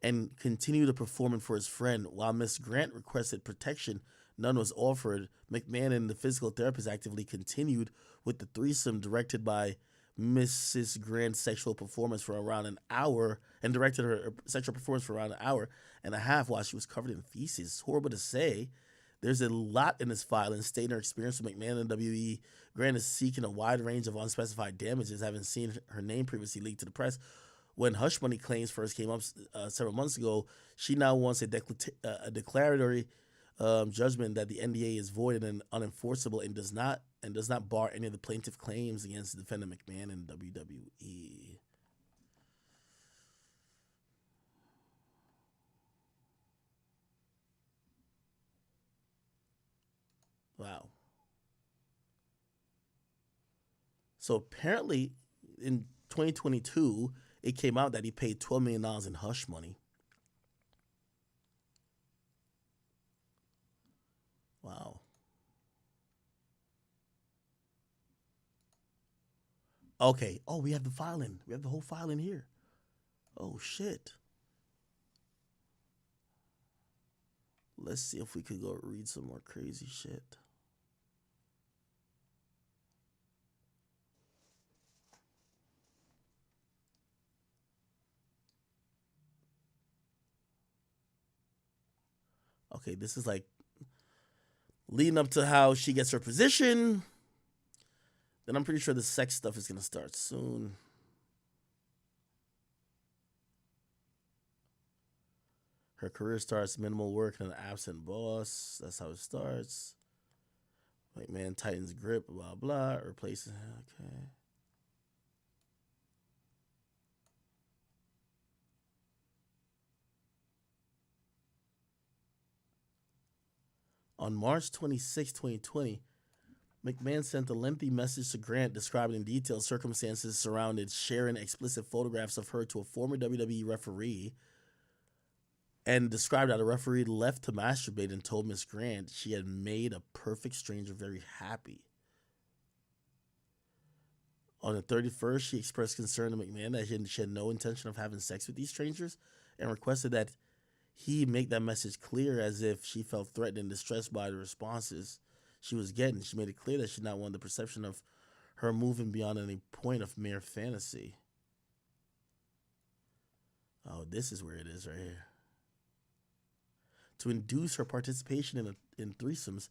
and continue the performance for his friend. While Miss Grant requested protection, none was offered. McMahon and the physical therapist actively continued with the threesome directed by Mrs. Grant's sexual performance for around an hour and directed her sexual performance for around an hour and a half while she was covered in feces. It's horrible to say. There's a lot in this filing stating her experience with McMahon and WWE. Grant is seeking a wide range of unspecified damages, having seen her name previously leaked to the press. When hush money claims first came up several months ago, she now wants a declaratory judgment that the NDA is void and unenforceable and does not bar any of the plaintiff claims against defendant McMahon and WWE. Wow. So apparently, in 2022, it came out that he paid $12 million in hush money. Wow. Okay. Oh, we have the filing. We have the whole filing here. Oh, shit. Let's see if we could go read some more crazy shit. Okay, this is like leading up to how she gets her position. Then I'm pretty sure the sex stuff is going to start soon. Her career starts minimal work and an absent boss. That's how it starts. McMahon tightens grip, blah, blah. Replaces. Okay. On March 26, 2020, McMahon sent a lengthy message to Grant describing in detail circumstances surrounding sharing explicit photographs of her to a former WWE referee and described how the referee left to masturbate and told Miss Grant she had made a perfect stranger very happy. On the 31st, she expressed concern to McMahon that she had no intention of having sex with these strangers and requested that he make that message clear as if she felt threatened and distressed by the responses she was getting. She made it clear that she did not want the perception of her moving beyond any point of mere fantasy. Oh, this is where it is right here. To induce her participation in threesomes,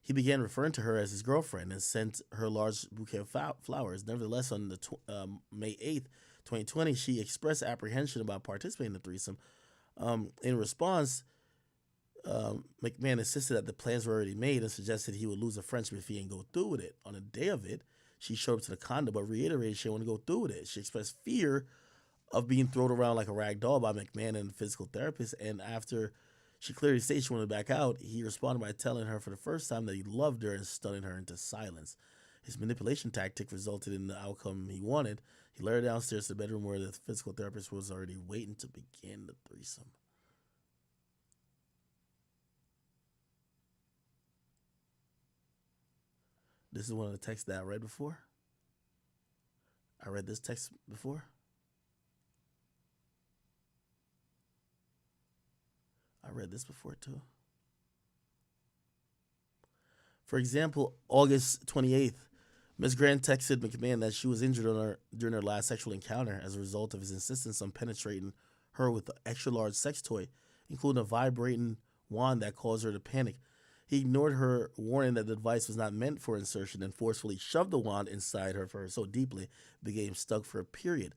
he began referring to her as his girlfriend and sent her large bouquet of flowers. Nevertheless, on the May 8th, 2020, she expressed apprehension about participating in the threesome. In response, McMahon insisted that the plans were already made and suggested he would lose a friendship if he didn't go through with it. On the day of it, she showed up to the condo but reiterated she didn't want to go through with it. She expressed fear of being thrown around like a rag doll by McMahon and the physical therapist, and after she clearly stated she wanted back out, he responded by telling her for the first time that he loved her and stunning her into silence. His manipulation tactic resulted in the outcome he wanted. He led her downstairs to the bedroom where the physical therapist was already waiting to begin the threesome. This is one of the texts that I read before. I read this text before. I read this before too. For example, August 28th, Ms. Grant texted McMahon that she was injured during her last sexual encounter as a result of his insistence on penetrating her with an extra-large sex toy, including a vibrating wand that caused her to panic. He ignored her warning that the device was not meant for insertion and forcefully shoved the wand inside her for her so deeply it became stuck for a period.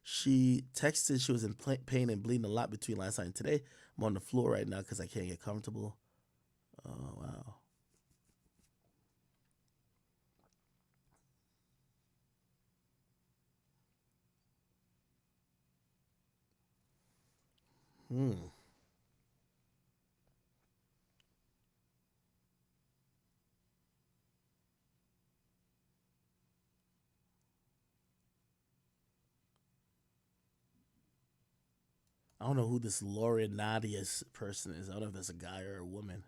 She texted she was in pain and bleeding a lot between last night and today. I'm on the floor right now because I can't get comfortable. Oh, wow. I don't know who this Laura Nadia's person is. I don't know if that's a guy or a woman.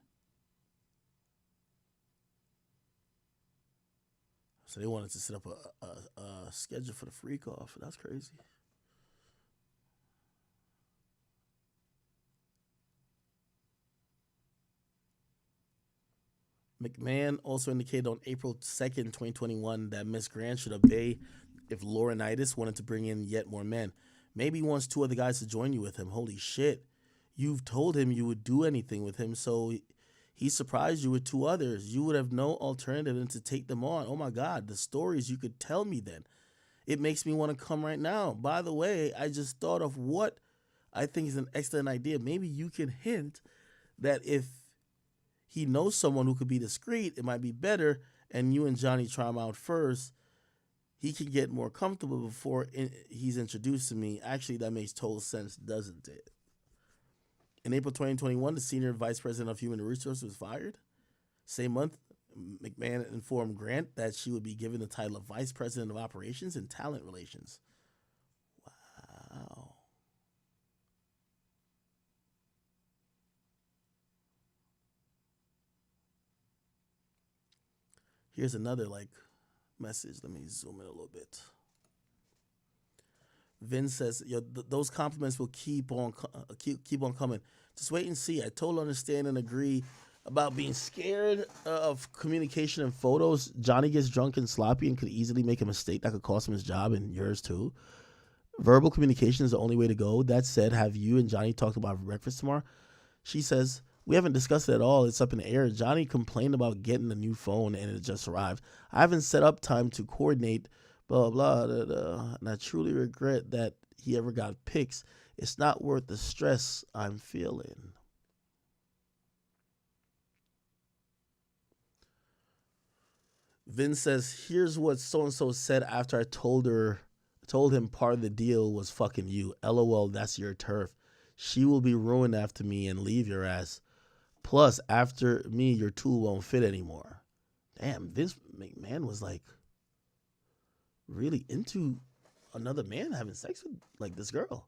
So they wanted to set up a schedule for the freak off. That's crazy. McMahon also indicated on April 2nd, 2021, that Miss Grant should obey if Laurinaitis wanted to bring in yet more men. Maybe he wants 2 other guys to join you with him. Holy shit. You've told him you would do anything with him, so he surprised you with 2 others. You would have no alternative than to take them on. Oh my God, the stories you could tell me then. It makes me want to come right now. By the way, I just thought of what I think is an excellent idea. Maybe you can hint that if he knows someone who could be discreet, it might be better, and you and Johnny try him out first. He can get more comfortable before he's introduced to me. Actually, that makes total sense, doesn't it? In April 2021, the senior vice president of human resources was fired. Same month, McMahon informed Grant that she would be given the title of vice president of operations and talent relations. Wow. Here's another message. Let me zoom in a little bit. Vince says, those compliments will keep on coming. Just wait and see. I totally understand and agree about being scared of communication and photos. Johnny gets drunk and sloppy and could easily make a mistake that could cost him his job and yours too. Verbal communication is the only way to go. That said, have you and Johnny talked about breakfast tomorrow? She says, we haven't discussed it at all. It's up in the air. Johnny complained about getting a new phone and it just arrived. I haven't set up time to coordinate, blah, blah, blah, blah. And I truly regret that he ever got pics. It's not worth the stress I'm feeling. Vin says, here's what so-and-so said after I told him part of the deal was fucking you. LOL, that's your turf. She will be ruined after me and leave your ass. Plus, after me, your tool won't fit anymore. Damn, Vince McMahon was really into another man having sex with this girl.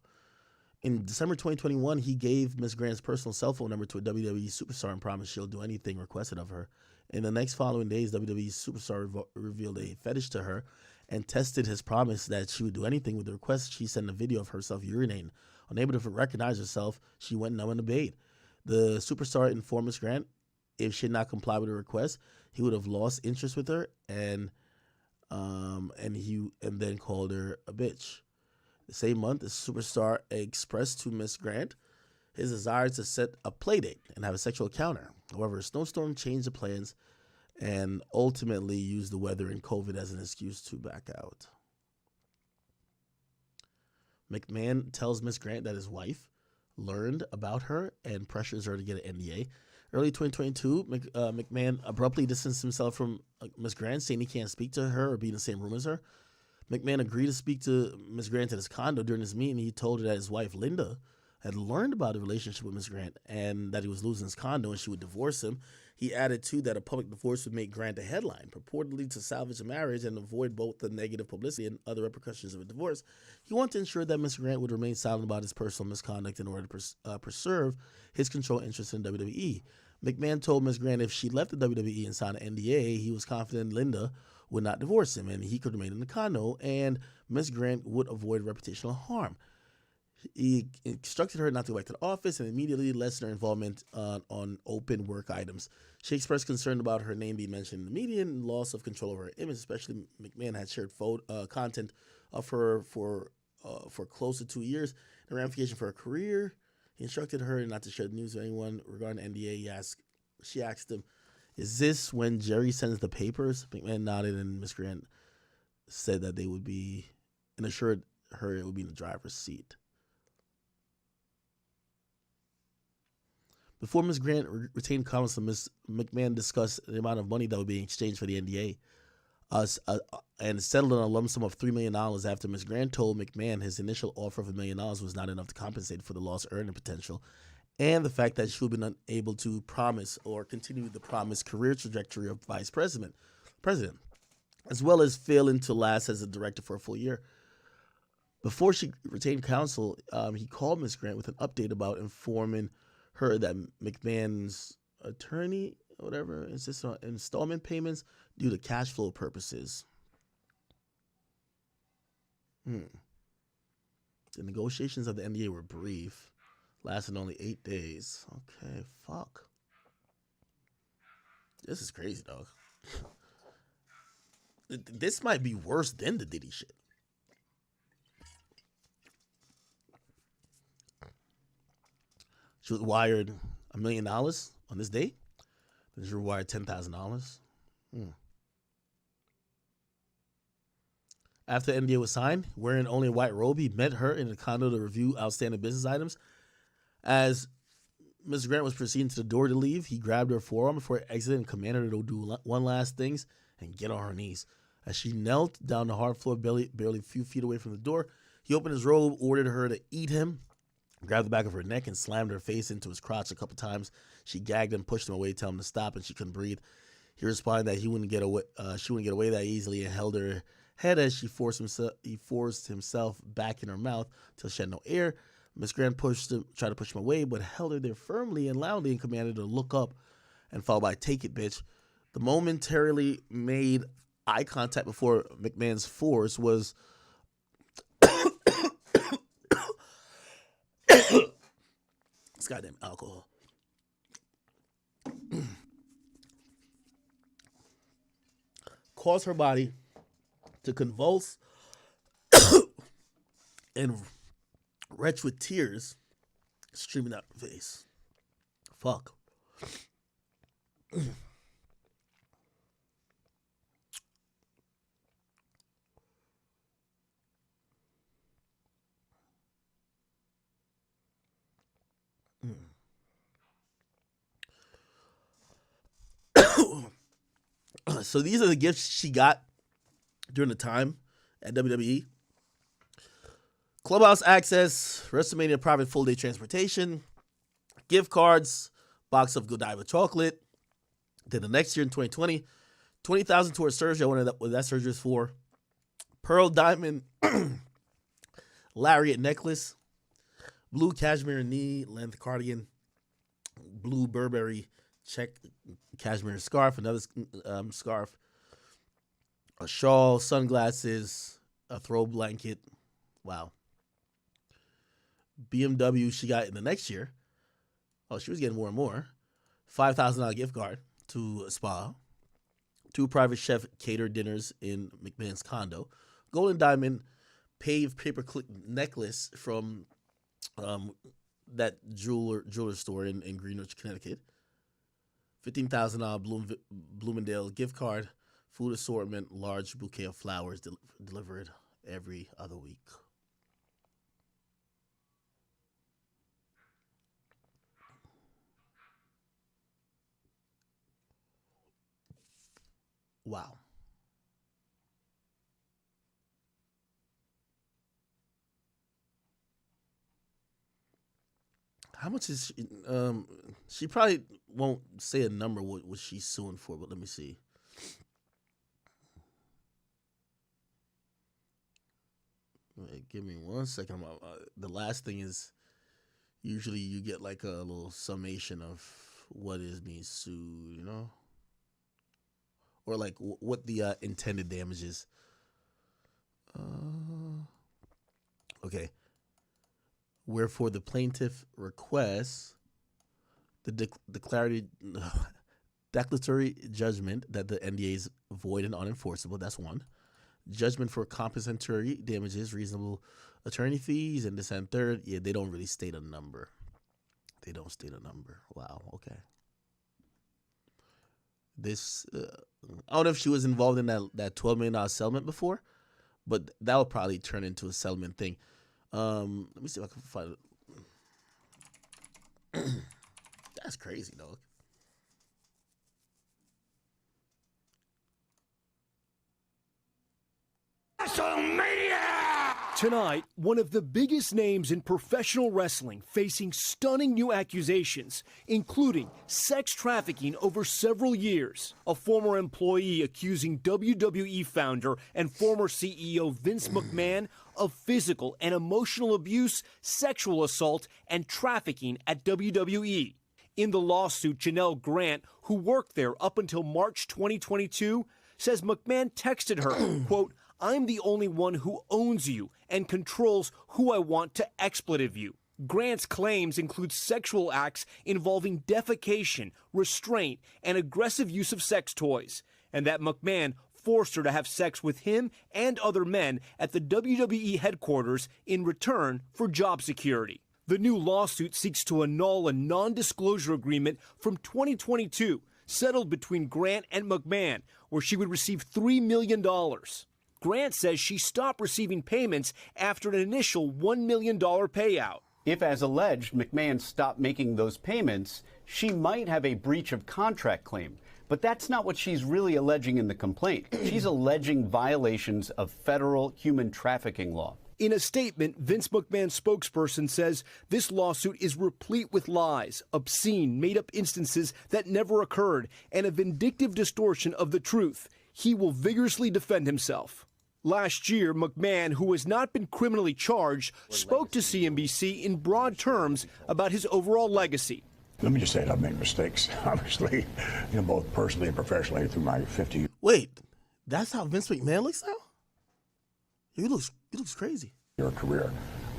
In December 2021, he gave Miss Grant's personal cell phone number to a WWE superstar and promised she'll do anything requested of her. In the next following days, WWE superstar revealed a fetish to her and tested his promise that she would do anything with the request. She sent a video of herself urinating. Unable to recognize herself, she went numb and obeyed. The superstar informed Miss Grant if she had not complied with her request, he would have lost interest with her and then called her a bitch. The same month, the superstar expressed to Miss Grant his desire to set a play date and have a sexual encounter. However, a snowstorm changed the plans and ultimately used the weather and COVID as an excuse to back out. McMahon tells Miss Grant that his wife learned about her and pressures her to get an NDA. Early 2022, McMahon abruptly distanced himself from Miss Grant, saying he can't speak to her or be in the same room as her. McMahon agreed to speak to Miss Grant at his condo. During this meeting, he told her that his wife, Linda, had learned about the relationship with Miss Grant and that he was losing his condo and she would divorce him. He added, too, that a public divorce would make Grant a headline, purportedly to salvage the marriage and avoid both the negative publicity and other repercussions of a divorce. He wanted to ensure that Miss Grant would remain silent about his personal misconduct in order to preserve his control interest in WWE. McMahon told Miss Grant if she left the WWE and signed an NDA, he was confident Linda would not divorce him and he could remain in the condo and Miss Grant would avoid reputational harm. He instructed her not to go back to the office and immediately lessened her involvement on open work items. She expressed concern about her name being mentioned in the media and loss of control over her image, especially McMahon had shared content of her for close to 2 years. In ramification for her career, he instructed her not to share the news with anyone regarding the NDA. She asked him, is this when Jerry sends the papers? McMahon nodded and Miss Grant said that they would be, and assured her it would be in the driver's seat. Before Ms. Grant retained comments, Ms. McMahon discussed the amount of money that would be in exchange for the NDA and settled on a lump sum of $3 million after Ms. Grant told McMahon his initial offer of $1 million was not enough to compensate for the lost earning potential and the fact that she would have been unable to promise or continue the promised career trajectory of vice president, as well as failing to last as a director for a full year. Before she retained counsel, he called Ms. Grant with an update about informing her that McMahon's attorney, whatever, insisted on installment payments due to cash flow purposes. The negotiations of the NDA were brief, lasted only 8 days. Okay, fuck. This is crazy, dog. This might be worse than the Diddy shit. She was wired $1 million on this day. Then she was wired $10,000. After the NDA was signed, wearing only a white robe, he met her in the condo to review outstanding business items. As Mr. Grant was proceeding to the door to leave, he grabbed her forearm before exiting and commanded her to do one last thing and get on her knees. As she knelt down the hard floor, barely a few feet away from the door, he opened his robe, ordered her to eat him, grabbed the back of her neck, and slammed her face into his crotch a couple times. She gagged him, pushed him away, telling him to stop, and she couldn't breathe. He responded that she wouldn't get away that easily, and held her head as he forced himself back in her mouth till she had no air. Miss Grant tried to push him away, but held her there firmly and loudly and commanded her to look up, and followed by "Take it, bitch." The momentarily made eye contact before McMahon's force was this goddamn alcohol. Caused her body to convulse and retch with tears streaming out her face. Fuck. So these are the gifts she got during the time at WWE. Clubhouse access, WrestleMania private full day transportation, gift cards, box of Godiva chocolate. Then the next year in 2020, $20,000 towards surgery. I wonder what that surgery is for. Pearl diamond lariat necklace, blue cashmere knee length cardigan, blue Burberry check cashmere scarf, another scarf, a shawl, sunglasses, a throw blanket. Wow. BMW she got in the next year. Oh, she was getting more and more. $5,000 gift card to a spa. 2 private chef catered dinners in McMahon's condo. Golden diamond paved paperclip necklace from that jeweler store in Greenwich, Connecticut. $15,000 Bloomingdale gift card. Food assortment, large bouquet of flowers delivered every other week. Wow. How much is she? She probably won't say a number what she's suing for, but let me see. Wait, give me 1 second. The last thing is usually you get like a little summation of what is being sued, you know? Or like what the intended damage is. Okay. Wherefore the plaintiff requests the declaratory judgment that the NDA is void and unenforceable. That's one. Judgment for compensatory damages, reasonable attorney fees, and this and third. Yeah, they don't really state a number. They don't state a number. Wow. Okay. This I don't know if she was involved in that $12 million settlement before, but that would probably turn into a settlement thing. Let me see if I can find it. That's crazy, dog. Tonight, one of the biggest names in professional wrestling facing stunning new accusations, including sex trafficking over several years. A former employee accusing WWE founder and former CEO Vince McMahon of physical and emotional abuse, sexual assault, and trafficking at WWE. In the lawsuit, Janelle Grant, who worked there up until March 2022, says McMahon texted her, quote, I'm the only one who owns you and controls who I want to expletive you. Grant's claims include sexual acts involving defecation, restraint, and aggressive use of sex toys, and that McMahon forced her to have sex with him and other men at the WWE headquarters in return for job security. The new lawsuit seeks to annul a non-disclosure agreement from 2022 settled between Grant and McMahon, where she would receive $3 million. Grant says she stopped receiving payments after an initial $1 million payout. If, as alleged, McMahon stopped making those payments, she might have a breach of contract claim. But that's not what she's really alleging in the complaint. She's alleging violations of federal human trafficking law. In a statement, Vince McMahon's spokesperson says this lawsuit is replete with lies, obscene, made-up instances that never occurred, and a vindictive distortion of the truth. He will vigorously defend himself. Last year, McMahon, who has not been criminally charged, spoke to CNBC in broad terms about his overall legacy. Let me just say I've made mistakes, obviously, both personally and professionally through my 50 years. Wait, that's how Vince McMahon looks now? He looks crazy. Your career.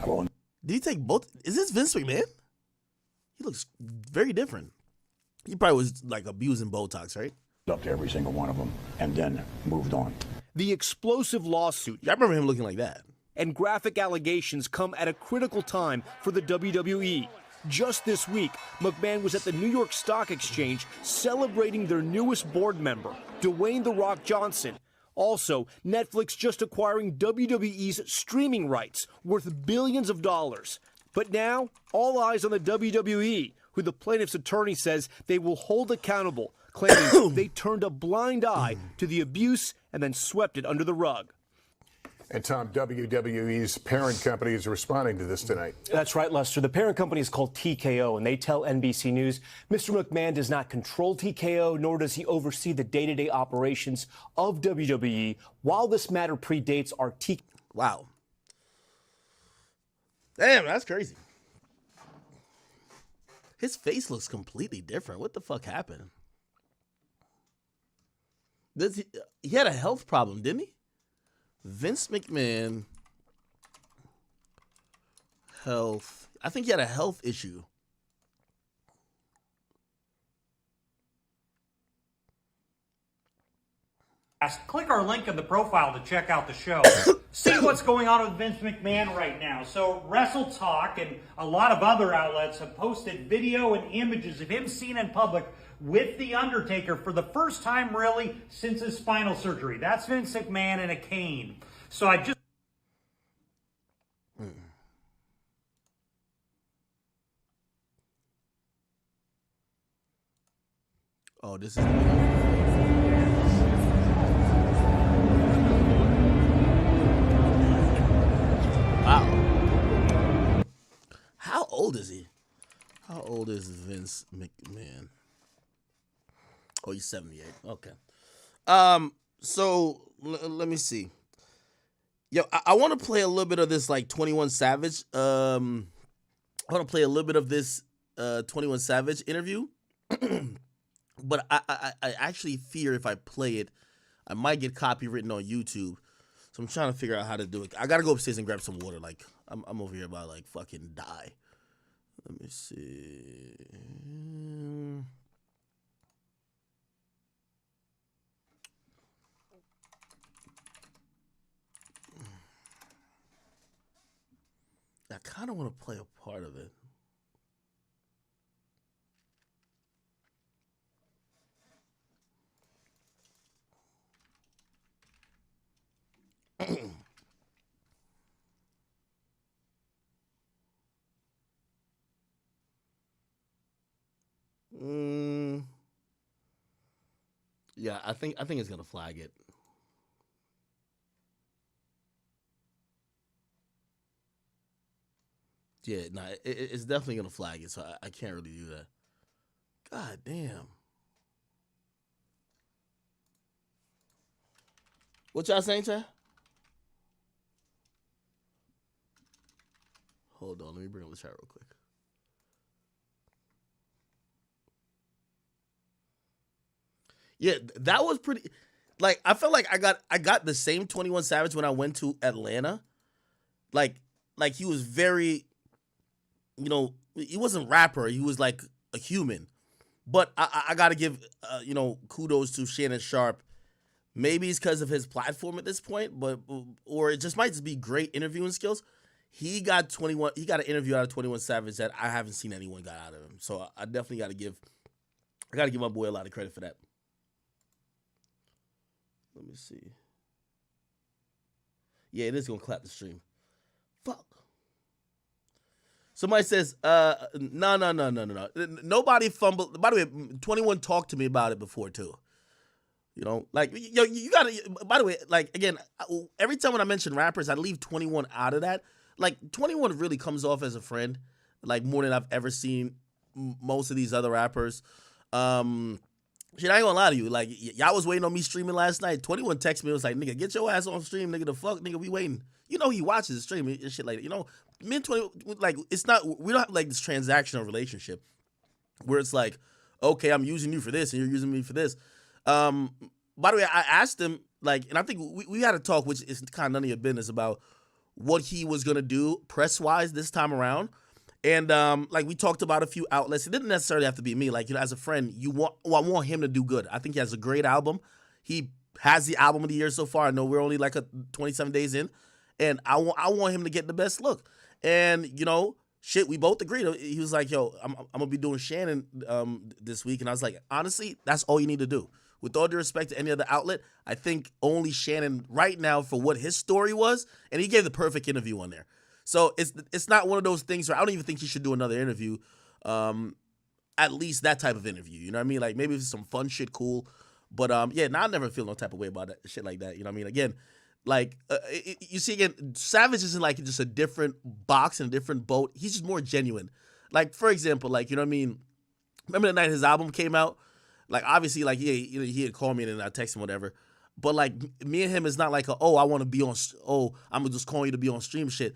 Did he take both? Is this Vince McMahon? He looks very different. He probably was like abusing Botox, right? Up to every single one of them and then moved on. The explosive lawsuit. I remember him looking like that. And graphic allegations come at a critical time for the WWE. Just this week, McMahon was at the New York Stock Exchange celebrating their newest board member, Dwayne "The Rock" Johnson. Also, Netflix just acquiring WWE's streaming rights worth billions of dollars. But now, all eyes on the WWE, who the plaintiff's attorney says they will hold accountable, claiming they turned a blind eye to the abuse and then swept it under the rug. And Tom, WWE's parent company is responding to this tonight. That's right, Lester. The parent company is called TKO, and they tell NBC News Mr. McMahon does not control TKO, nor does he oversee the day-to-day operations of WWE. While this matter predates our Wow. Damn, that's crazy. His face looks completely different. What the fuck happened? He had a health problem, didn't he? Vince McMahon, health. I think he had a health issue. Click our link in the profile to check out the show. See what's going on with Vince McMahon right now. So Wrestle Talk and a lot of other outlets have posted video and images of him seen in public with The Undertaker for the first time really since his spinal surgery. That's Vince McMahon in a cane. So I just... Oh, this is... Wow. How old is he? How old is Vince McMahon? Oh, he's 78. Okay. So let me see. Yo, I want to play a little bit of this like 21 Savage. I want to play a little bit of this 21 Savage interview. But I actually fear if I play it, I might get copywritten on YouTube. So I'm trying to figure out how to do it. I gotta go upstairs and grab some water. Like I'm over here about to like fucking die. Let me see. I kind of want to play a part of it. Yeah, I think it's gonna flag it. Yeah, no, it's definitely gonna flag it, so I can't really do that. God damn. What y'all saying, Chad? Hold on, let me bring up the chat real quick. Yeah, that was pretty. like I felt like I got the same 21 Savage when I went to Atlanta. Like he was very, you know, he wasn't rapper. He was like a human. But I got to give, you know, kudos to Shannon Sharp. Maybe it's because of his platform at this point, or it just might just be great interviewing skills. He got an interview out of 21 Savage that I haven't seen anyone got out of him. So I definitely got to give my boy a lot of credit for that. Let me see. Yeah, it is going to clap the stream. Fuck. Somebody says, no. Nobody fumbled. By the way, 21 talked to me about it before, too. You know, like, yo, you got to, by the way, like, again, every time when I mention rappers, I leave 21 out of that. Like, 21 really comes off as a friend, like, more than I've ever seen most of these other rappers. Shit, I ain't gonna lie to you. Like, y'all was waiting on me streaming last night. 21 texted me, was like, nigga, get your ass on stream, nigga, the fuck, nigga, we waiting. You know he watches the stream and shit like that. You know, me and 20, like, it's not, we don't have, like, this transactional relationship where it's like, okay, I'm using you for this and you're using me for this. By the way, I asked him, like, and I think we had a talk, which is kind of none of your business, about what he was going to do press-wise this time around. And, like, we talked about a few outlets. It didn't necessarily have to be me. Like, you know, as a friend, I want him to do good. I think he has a great album. He has the album of the year so far. I know we're only, like, 27 days in. And I want him to get the best look. And, you know, shit, we both agreed. He was like, yo, I'm going to be doing Shannon this week. And I was like, honestly, that's all you need to do. With all due respect to any other outlet, I think only Shannon right now for what his story was, and he gave the perfect interview on there. So it's not one of those things where I don't even think he should do another interview, at least that type of interview. You know what I mean? Like, maybe if it's some fun shit, cool. But, yeah, I never feel no type of way about that shit like that. You know what I mean? Again, like, you see, again, Savage isn't like just a different box and a different boat. He's just more genuine. Like, for example, like, you know what I mean? Remember the night his album came out? Like, obviously, like, yeah, you know, he had called me and then I texted him, whatever. But, like, me and him is not like, I want to be on, I'm just calling you to be on stream shit.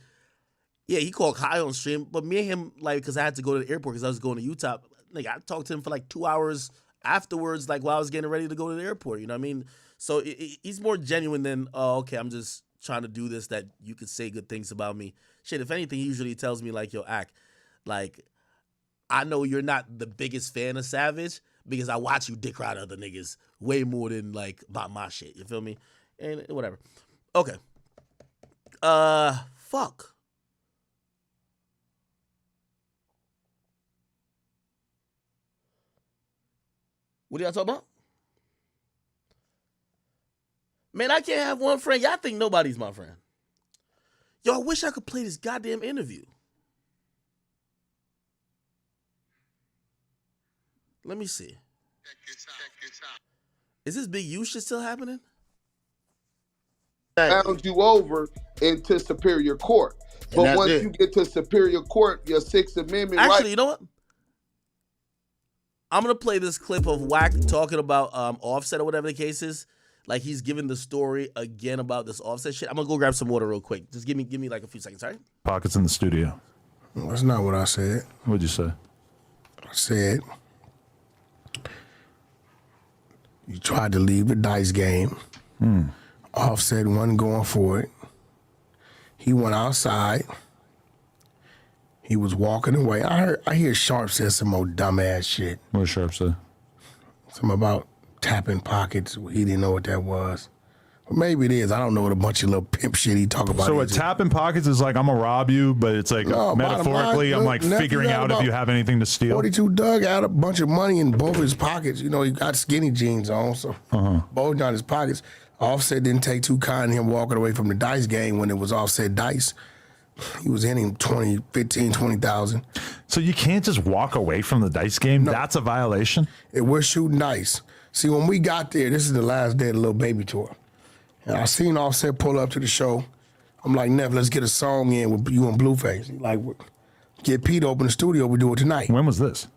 Yeah, he called Kai on stream. But me and him, like, because I had to go to the airport because I was going to Utah. Like, I talked to him for, like, 2 hours afterwards, like, while I was getting ready to go to the airport. You know what I mean? So he's more genuine than, okay, I'm just trying to do this that you could say good things about me. Shit, if anything, he usually tells me, like, yo, Ack, like, I know you're not the biggest fan of Savage, because I watch you dick ride other niggas way more than, like, about my shit. You feel me? And whatever. Okay. Fuck. What are y'all talking about? Man, I can't have one friend. Y'all think nobody's my friend. Yo, I wish I could play this goddamn interview. Let me see. Is this Big U shit still happening? Bound you over into superior court. But once you get to superior court, your Sixth Amendment Actually, you know what? I'm going to play this clip of Wack talking about Offset or whatever the case is. Like, he's giving the story again about this Offset shit. I'm going to go grab some water real quick. Just give me like a few seconds, all right? Pockets in the studio. That's not what I said. What'd you say? I said, you tried to leave the dice game. Offset wasn't going for it. He went outside. He was walking away. I hear Sharp say some more dumbass shit. What did Sharp say? Something about tapping pockets. He didn't know what that was. Or maybe it is. I don't know what a bunch of little pimp shit he talk about. So what tapping pockets is like, I'm gonna rob you, but it's like metaphorically, I'm like figuring out if you have anything to steal. 42 Doug had a bunch of money in both his pockets. You know, he got skinny jeans on, so both down his pockets. Offset didn't take too kind to him walking away from the dice game when it was Offset dice. He was in him 20,000. So you can't just walk away from the dice game? No. That's a violation? We're shooting dice. See, when we got there, this is the last day of the Lil Baby tour. And I seen Offset pull up to the show. I'm like, Nev, let's get a song in with you and Blueface. He like, get Pete open the studio, we do it tonight. When was this?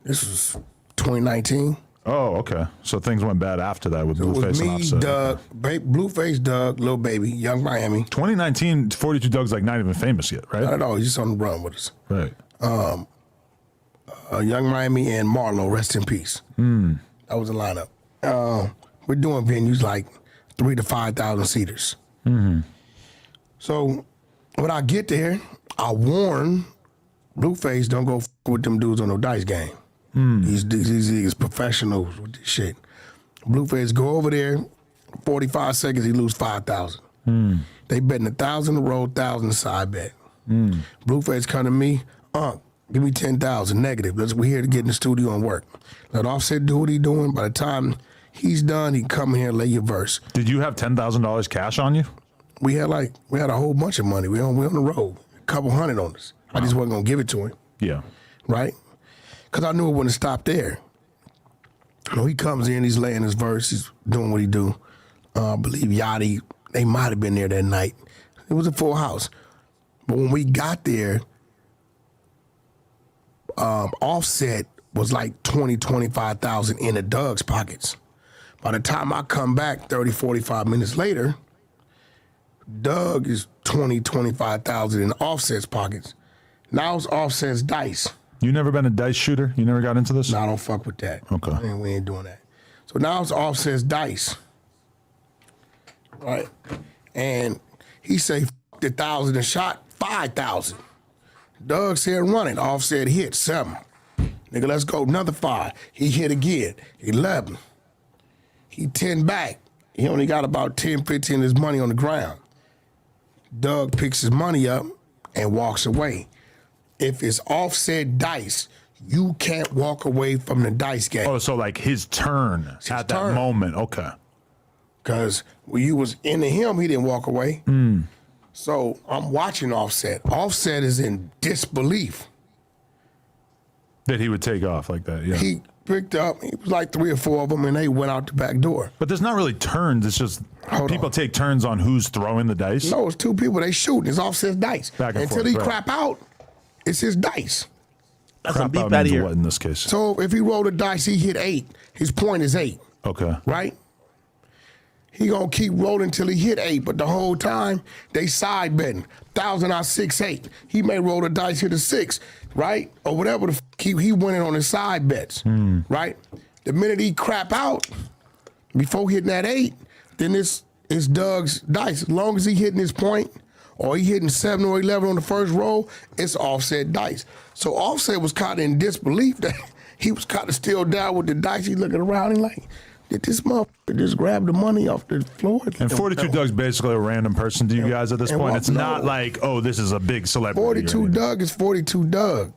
This was 2019. Oh, okay. So things went bad after that with Blueface and Offset. Doug, Blueface, Doug, Lil Baby, Young Miami. 2019, 42 Doug's like not even famous yet, right? Not at all. He's just on the run with us. Right. Young Miami and Marlo, rest in peace. That was the lineup. We're doing venues like 3,000 to 5,000 seaters. Mm-hmm. So when I get there, I warn Blueface, don't go with them dudes on no dice game. He's professionals with this shit. Blueface go over there, 45 seconds, he lose 5,000. They betting 1,000 a roll, 1,000 a side bet. Blueface come to me, give me 10,000 negative. We here to get in the studio and work. Let Offset do what he doing. By the time he's done, he come in here and lay your verse. Did you have $10,000 cash on you? We had a whole bunch of money. We on the road, a couple hundred on us. I just wasn't gonna give it to him. Yeah. Right? Because I knew it wouldn't stop there. He comes in, he's laying his verse, he's doing what he do. I believe Yachty, they might have been there that night. It was a full house. But when we got there, Offset was like 20, 25,000 in the Doug's pockets. By the time I come back 30, 45 minutes later, Doug is 20, 25,000 in Offset's pockets. Now it's Offset's dice. You never been a dice shooter? You never got into this? No, I don't fuck with that. Okay. Man, we ain't doing that. So now it's Offset's dice. Right? And he say, the 1,000 a shot, 5,000. Doug said run it. Offset hit 7. Nigga, let's go. Another 5. He hit again. 11. He 10 back. He only got about 10, 15 of his money on the ground. Doug picks his money up and walks away. If it's Offset dice, you can't walk away from the dice game. Oh, so like his turn at that moment. Okay. Because when you was into him, he didn't walk away. So I'm watching Offset. Offset is in disbelief. That he would take off like that, yeah. He picked up, it was like 3 or 4 of them, and they went out the back door. But there's not really turns. It's just people take turns on who's throwing the dice. No, it's 2 people. They shooting. It's Offset's dice. Back and Until forth, he right. crap out, it's his dice. That's some Crap beef out out means here. what in this case? So if he rolled a dice, he hit 8. His point is 8. Okay. Right? He gonna keep rolling till he hit 8, but the whole time they side betting. 1,000 out 6, 8. He may roll the dice, hit a 6, right? Or whatever the he winning on his side bets, right? The minute he crap out, before hitting that 8, then it's Doug's dice. As long as he hitting his point, or he hitting 7 or 11 on the first roll, it's Offset dice. So Offset was caught in disbelief that he was kind of still down with the dice. He looking around, he like, did this motherfucker just grab the money off the floor? And 42 Doug's basically a random person to you guys at this point. It's not like, oh, this is a big celebrity. 42 Doug is 42 Doug.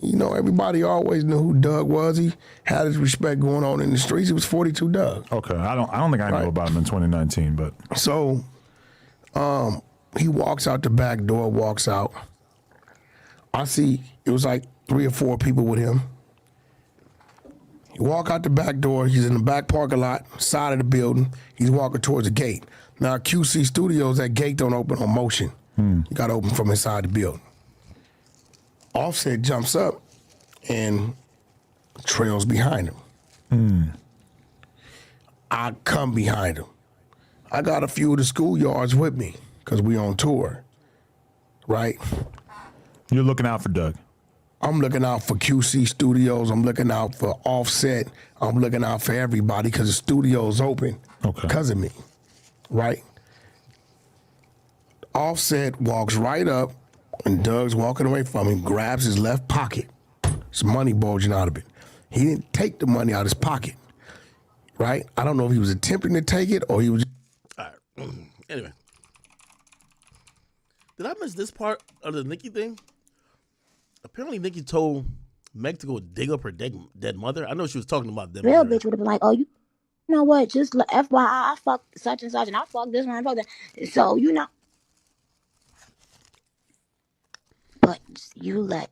You know, everybody always knew who Doug was. He had his respect going on in the streets. It was 42 Doug. Okay, I don't think I knew about him in 2019, but so he walks out the back door, walks out. I see it was like 3 or 4 people with him. He walk out the back door. He's in the back parking lot, side of the building. He's walking towards the gate. Now, QC Studios, that gate don't open on motion. You got to open from inside the building. Offset jumps up and trails behind him. I come behind him. I got a few of the schoolyards with me because we on tour, right? You're looking out for Doug. I'm looking out for QC Studios. I'm looking out for Offset. I'm looking out for everybody because the studio's open because of me, right? Offset walks right up, and Doug's walking away from him, grabs his left pocket. There's money bulging out of it. He didn't take the money out of his pocket, right? I don't know if he was attempting to take it or he was. All right. Anyway. Did I miss this part of the Nicki thing? Apparently, Nicki told Meg to go dig up her dead mother. I know she was talking about dead Real mother. bitch would have been like, oh, you know what? Just FYI, I fucked such and such, and I fucked this one, I fucked that. So, you know. But you let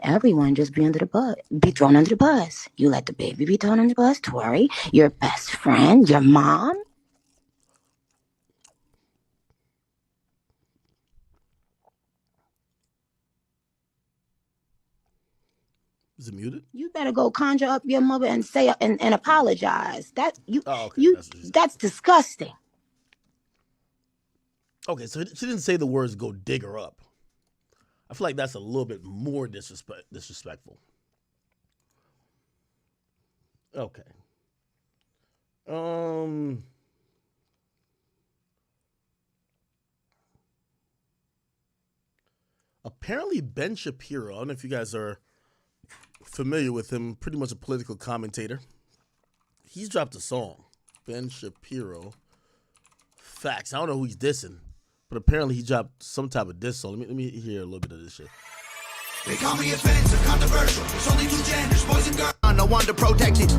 everyone just be under the bus, be thrown under the bus. You let the baby be thrown under the bus, Tori, your best friend, your mom. Is it muted? You better go conjure up your mother and say and apologize. That's disgusting. Okay, so she didn't say the words "go dig her up." I feel like that's a little bit more disrespectful. Okay. Apparently Ben Shapiro, I don't know if you guys are familiar with him, pretty much a political commentator. He's dropped a song. Ben Shapiro. Facts. I don't know who he's dissing, but apparently he dropped some type of diss song. Let me hear a little bit of this shit. They call me offensive, controversial. There's only two genders, boys and girls. No one to protect it.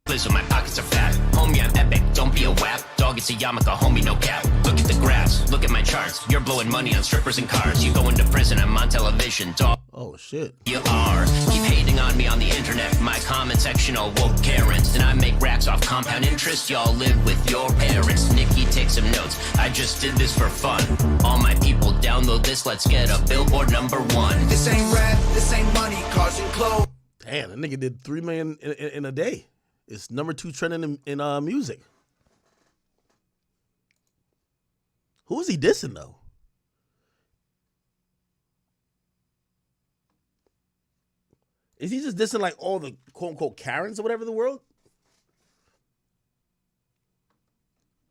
Listen, my pockets are fat. Homie, I'm epic. Don't be a wap. Dog, it's a yarmulke. Homie, no cap. Look at the graphs. Look at my charts. You're blowing money on strippers and cars. You going to prison. I'm on television. Dog. Oh, shit. You are. Keep hating on me on the internet. My comment section all woke Karens. And I make racks off compound interest. Y'all live with your parents. Nicki, take some notes. I just did this for fun. All my people download this. Let's get a Billboard #1. This ain't rap. This ain't money. Cars and clothes. Damn, that nigga did 3 million in a day. It's #2 trending in music. Who is he dissing, though? Is he just dissing like all the quote-unquote Karens or whatever in the world?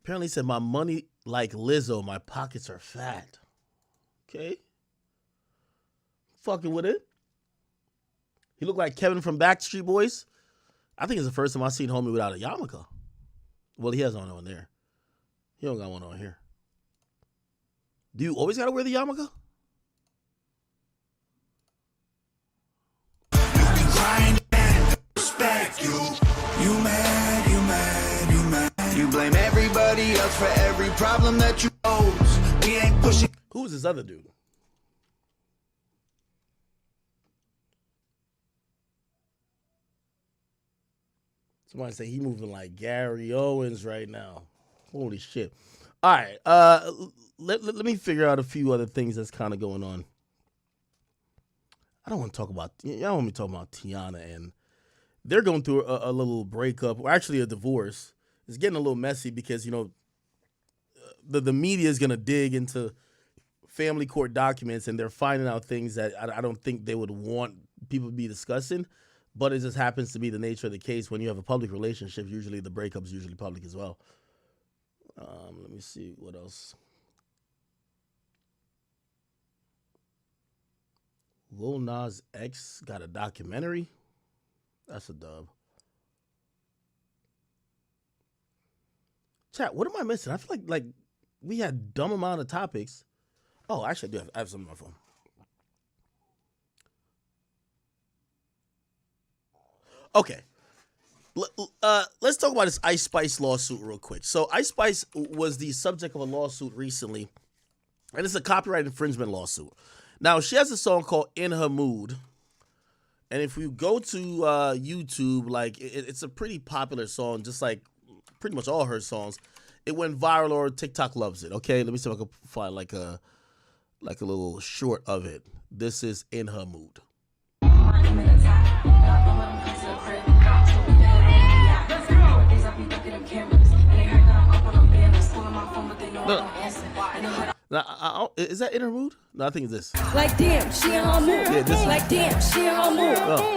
Apparently he said, my money like Lizzo, my pockets are fat. Okay. Fucking with it. He looked like Kevin from Backstreet Boys. I think it's the first time I've seen homie without a yarmulke. Well, he has one on there. He don't got one on here. Do you always got to wear the yarmulke? Respect you. You mad, you mad, you mad. You blame everybody else for every problem that you pose. We ain't pushing. Who's this other dude? Somebody say he moving like Gary Owens right now. Holy shit. All right. Let me figure out a few other things that's kind of going on. I don't want to talk about, y'all want me to talk about Tiana, and they're going through a little breakup, or actually a divorce. It's getting a little messy because, you know, the media is going to dig into family court documents, and they're finding out things that I don't think they would want people to be discussing. But it just happens to be the nature of the case. When you have a public relationship, usually the breakup's usually public as well. Let me see what else. Lil Nas X got a documentary. That's a dub. Chat, what am I missing? I feel like we had dumb amount of topics. Oh, actually, I have something on my phone. Okay. Let's talk about this Ice Spice lawsuit real quick. So Ice Spice was the subject of a lawsuit recently, and it's a copyright infringement lawsuit. Now, she has a song called In Her Mood, and if you go to YouTube, like it's a pretty popular song, just like pretty much all her songs. It went viral, or TikTok loves it. Okay, let me see if I can find like a little short of it. This is In Her Mood. Now, is that In Her Mood? No, I think it's this. Like damn, she in her mood. Yeah, this like damn, she in her mood. Oh.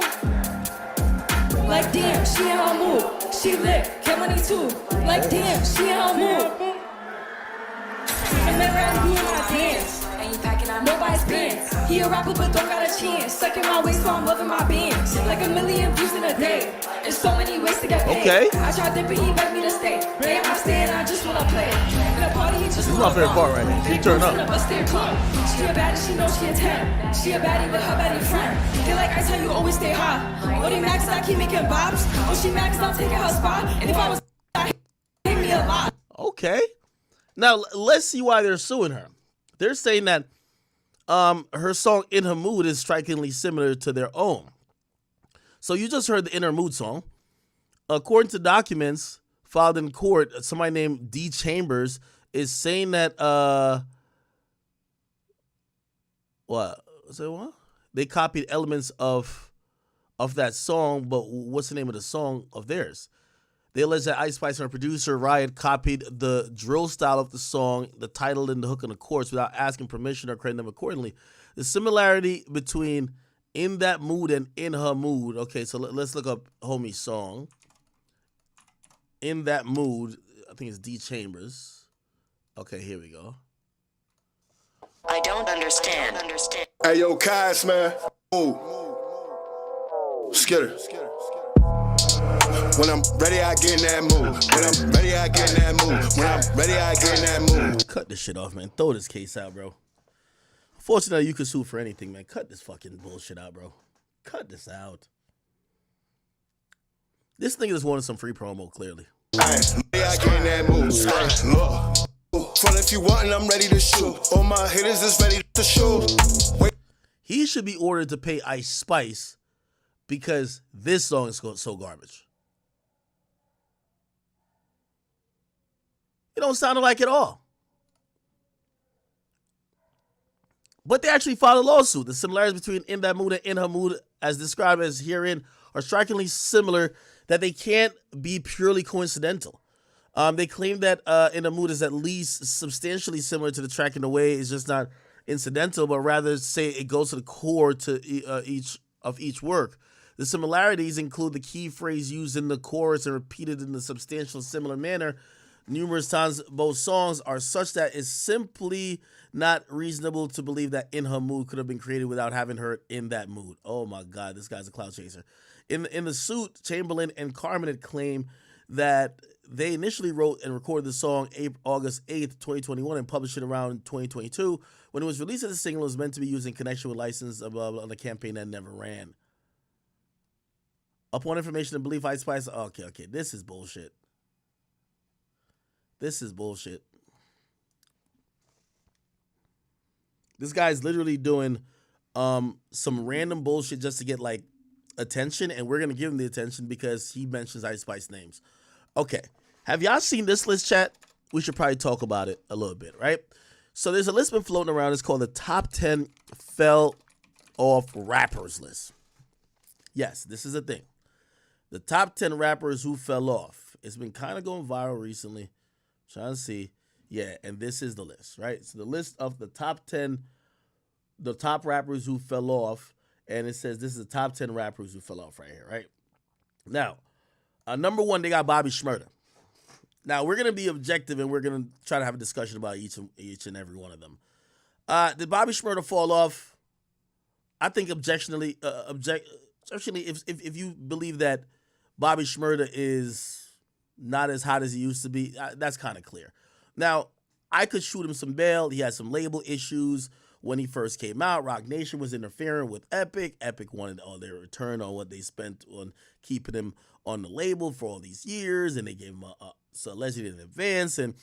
Like damn, she in her mood. She lit, get money too. Like damn, she in her mood. And then I'm doing my dance. Nobody's pants. He a rapper but don't got a chance. Sucking my waist while I'm loving my bands. Like 1 million views in a day. There's so many ways to get paid. Okay. I tried dipping, he begged me to stay. Damn, I'm staying, I just wanna play. In a party, he just This is my favorite part right here. Can you turn up? She a baddie, she knows she a 10. She a baddie with her baddie friend. Feel like I tell you always stay high. Only max I keep making bops. Oh, she maxed out taking her spot. And if I was I hate me a lot. Okay. Now, let's see why they're suing her. They're saying that her song In Her Mood is strikingly similar to their own. So you just heard the In Her Mood song. According to documents filed in court, somebody named D. Chambers is saying that what? Say what? They copied elements of that song, but what's the name of the song of theirs? They allege that Ice Spice and her producer Riot copied the drill style of the song, the title and the hook and the chorus without asking permission or crediting them accordingly. The similarity between In That Mood and In Her Mood. Okay, so let's look up homie's song. In That Mood, I think it's D Chambers. Okay, here we go. I don't understand. Hey, yo, Kaz, man. Ooh. Skitter. When I'm ready, I get in that mood. When I'm ready, I get in that mood. When I'm ready, I get in that mood. Cut this shit off, man. Throw this case out, bro. Fortunately, you can sue for anything, man. Cut this fucking bullshit out, bro. Cut this out. This nigga just wanted some free promo, clearly. I get in that mood. Look. Front if you want, and I'm ready to shoot. All my hitters is ready to shoot. He should be ordered to pay Ice Spice because this song is so garbage. It don't sound like it at all. But they actually filed a lawsuit. The similarities between In That Mood and In Her Mood, as described as herein, are strikingly similar that they can't be purely coincidental. They claim that In Her Mood is at least substantially similar to the track in a way it's just not incidental, but rather say it goes to the core to each work. The similarities include the key phrase used in the chorus and repeated in a substantial similar manner numerous times. Both songs are such that it's simply not reasonable to believe that In Her Mood could have been created without having her in that mood. Oh my God, this guy's a cloud chaser. In the suit, Chamberlain and Carmen had claimed that they initially wrote and recorded the song August 8th, 2021 and published it around 2022. When it was released as a single, it was meant to be used in connection with license on a campaign that never ran. Upon information and belief, Ice Spice. Okay, this is bullshit. This is bullshit. This guy's literally doing some random bullshit just to get like attention, and we're gonna give him the attention because he mentions Ice Spice names. Okay, have y'all seen this list, chat? We should probably talk about it a little bit, right? So there's a list been floating around. It's called the Top 10 Fell Off Rappers list. Yes, this is a thing. The top 10 rappers who fell off. It's been kind of going viral recently. Trying to see. Yeah, and this is the list, right? So the list of the top 10, the top rappers who fell off, and it says this is the top 10 rappers who fell off right here, right? Now, number one, they got Bobby Shmurda. Now, we're going to be objective, and we're going to try to have a discussion about each and every one of them. Did Bobby Shmurda fall off? I think especially if you believe that Bobby Shmurda is not as hot as he used to be, that's kind of clear. Now, I could shoot him some bail. He had some label issues when he first came out. Roc Nation was interfering with Epic. Epic wanted all their return on what they spent on keeping him on the label for all these years, and they gave him a allegedly in advance. And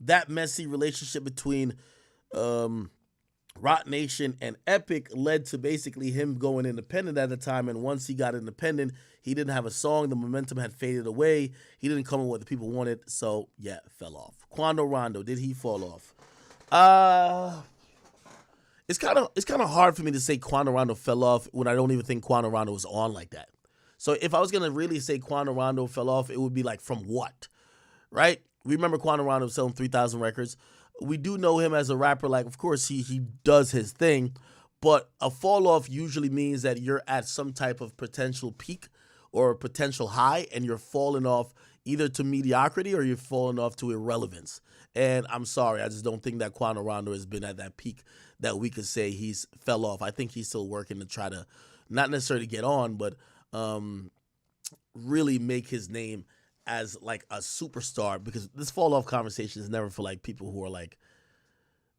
that messy relationship between Roc Nation and Epic led to basically him going independent at the time. And once he got independent, he didn't have a song. The momentum had faded away. He didn't come with what the people wanted. So, yeah, fell off. Quando Rondo, did he fall off? It's kind of hard for me to say Quando Rondo fell off when I don't even think Quando Rondo was on like that. So if I was going to really say Quando Rondo fell off, it would be like from what? Right? We remember Quando Rondo selling 3,000 records. We do know him as a rapper. Like, of course, he does his thing. But a fall off usually means that you're at some type of potential peak or potential high, and you're falling off either to mediocrity or you're falling off to irrelevance. And I'm sorry, I just don't think that Quando Rondo has been at that peak that we could say he's fell off. I think he's still working to try to not necessarily get on, but really make his name as like a superstar, because this fall off conversation is never for like people who are like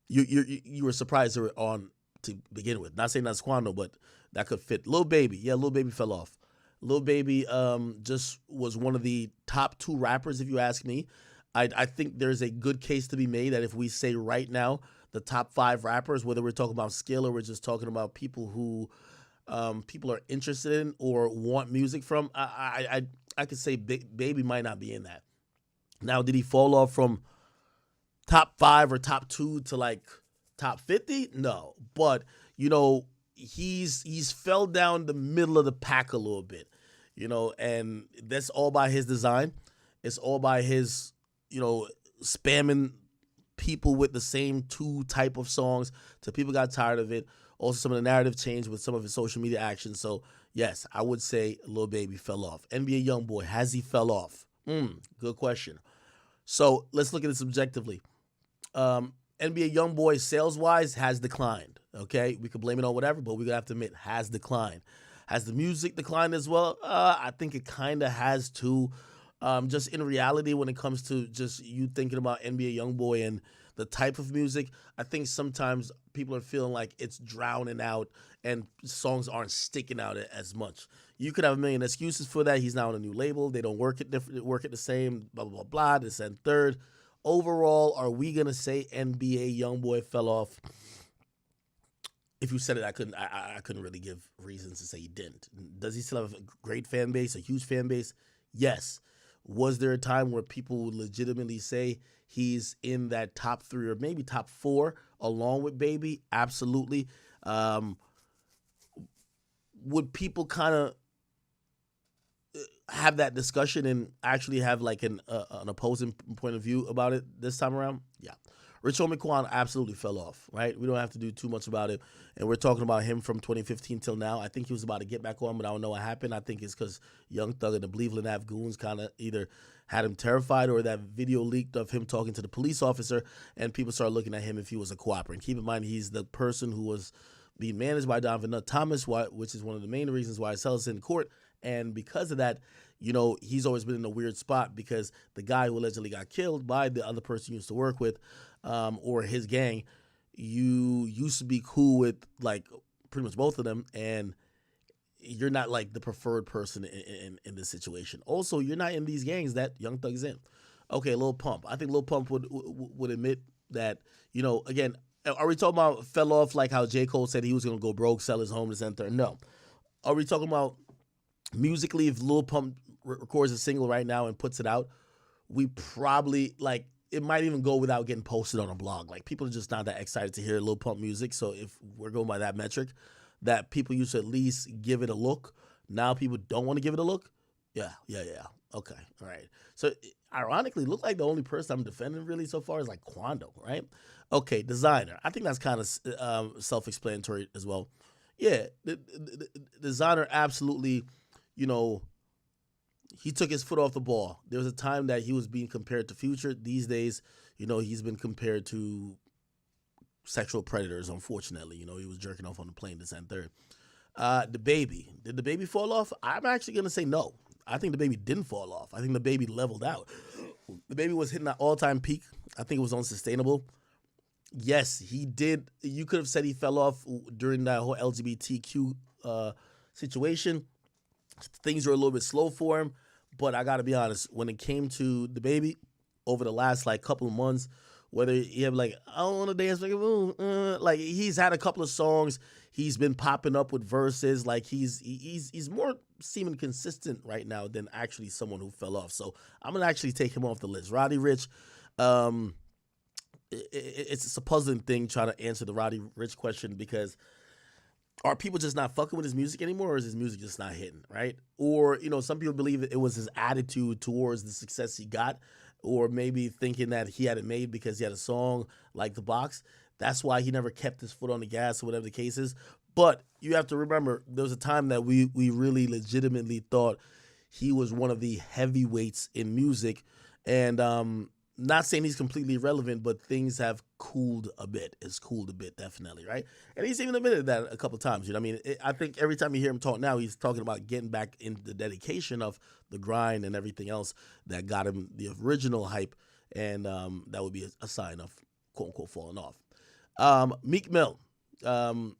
you were surprised they were on to begin with. Not saying that's Quando, but that could fit. Lil Baby, yeah, Lil Baby fell off. Lil Baby just was one of the top 2 rappers, if you ask me. I think there's a good case to be made that if we say right now the top 5 rappers, whether we're talking about skill or we're just talking about people who people are interested in or want music from, I could say Baby might not be in that. Now, did he fall off from top 5 or top 2 to like top 50? No, but you know, he's fell down the middle of the pack a little bit, you know, and that's all by his design. It's all by his, you know, spamming people with the same 2 type of songs till people got tired of it. Also, some of the narrative changed with some of his social media actions. So, yes, I would say Lil Baby fell off. NBA YoungBoy, has he fell off? Good question. So, let's look at this objectively. NBA YoungBoy, sales-wise, has declined, okay? We could blame it on whatever, but we're going to have to admit, has declined. Has the music declined as well? I think it kind of has too. Just in reality, when it comes to just you thinking about NBA YoungBoy and the type of music, I think sometimes people are feeling like it's drowning out and songs aren't sticking out as much. You could have a million excuses for that. He's now on a new label. They don't work the same, blah, blah, blah, blah, this and third. Overall, are we going to say NBA YoungBoy fell off? If you said it, I couldn't really give reasons to say he didn't. Does he still have a great fan base, a huge fan base? Yes. Was there a time where people would legitimately say he's in that top 3 or maybe top 4 along with Baby? Absolutely. Would people kind of have that discussion and actually have like an opposing point of view about it this time around? Yeah. Rich Homie Quan absolutely fell off, right? We don't have to do too much about it. And we're talking about him from 2015 till now. I think he was about to get back on, but I don't know what happened. I think it's because Young Thug and the Cleveland Ave goons kind of either had him terrified or that video leaked of him talking to the police officer and people started looking at him if he was a cooperator. And keep in mind, he's the person who was being managed by Donovan Nut Thomas, which is one of the main reasons why Sellers in court. And because of that, you know, he's always been in a weird spot because the guy who allegedly got killed by the other person he used to work with, or his gang, you used to be cool with like pretty much both of them, and you're not like the preferred person in this situation. Also, you're not in these gangs that Young Thug is in. Okay, Lil Pump. I think Lil Pump would admit that, you know, again, are we talking about fell off like how J. Cole said he was going to go broke, sell his home, this and third? No. Are we talking about musically, if Lil Pump records a single right now and puts it out, we probably, like, it might even go without getting posted on a blog. Like, people are just not that excited to hear Lil Pump music. So if we're going by that metric, that people used to at least give it a look. Now people don't want to give it a look. Yeah. Okay, all right. So ironically, look like the only person I'm defending really so far is like Quando, right? Okay, Designer. I think that's kind of self-explanatory as well. Yeah, the Designer absolutely, you know, he took his foot off the ball. There was a time that he was being compared to Future. These days, you know, he's been compared to sexual predators, unfortunately. You know, he was jerking off on the plane, this and third. The Baby. Did the Baby fall off? I'm actually going to say no. I think the Baby didn't fall off. I think the Baby leveled out. The Baby was hitting an all-time peak. I think it was unsustainable. Yes, he did. You could have said he fell off during that whole LGBTQ situation. Things were a little bit slow for him. But I got to be honest, when it came to the Baby, over the last like couple of months, whether he have like, I don't want to dance like a boom, like he's had a couple of songs, he's been popping up with verses, like he's more seeming consistent right now than actually someone who fell off. So I'm gonna actually take him off the list. Roddy Ricch, it's a puzzling thing trying to answer the Roddy Ricch question because are people just not fucking with his music anymore, or is his music just not hitting, right? Or, you know, some people believe it was his attitude towards the success he got, or maybe thinking that he had it made because he had a song like The Box. That's why he never kept his foot on the gas or whatever the case is. But you have to remember, there was a time that we really legitimately thought he was one of the heavyweights in music. And not saying he's completely irrelevant, but things have cooled a bit. It's cooled a bit, definitely, right? And he's even admitted that a couple of times. You know what I mean? I think every time you hear him talk now, he's talking about getting back in the dedication of the grind and everything else that got him the original hype. And that would be a sign of, quote-unquote, falling off. Meek Mill. You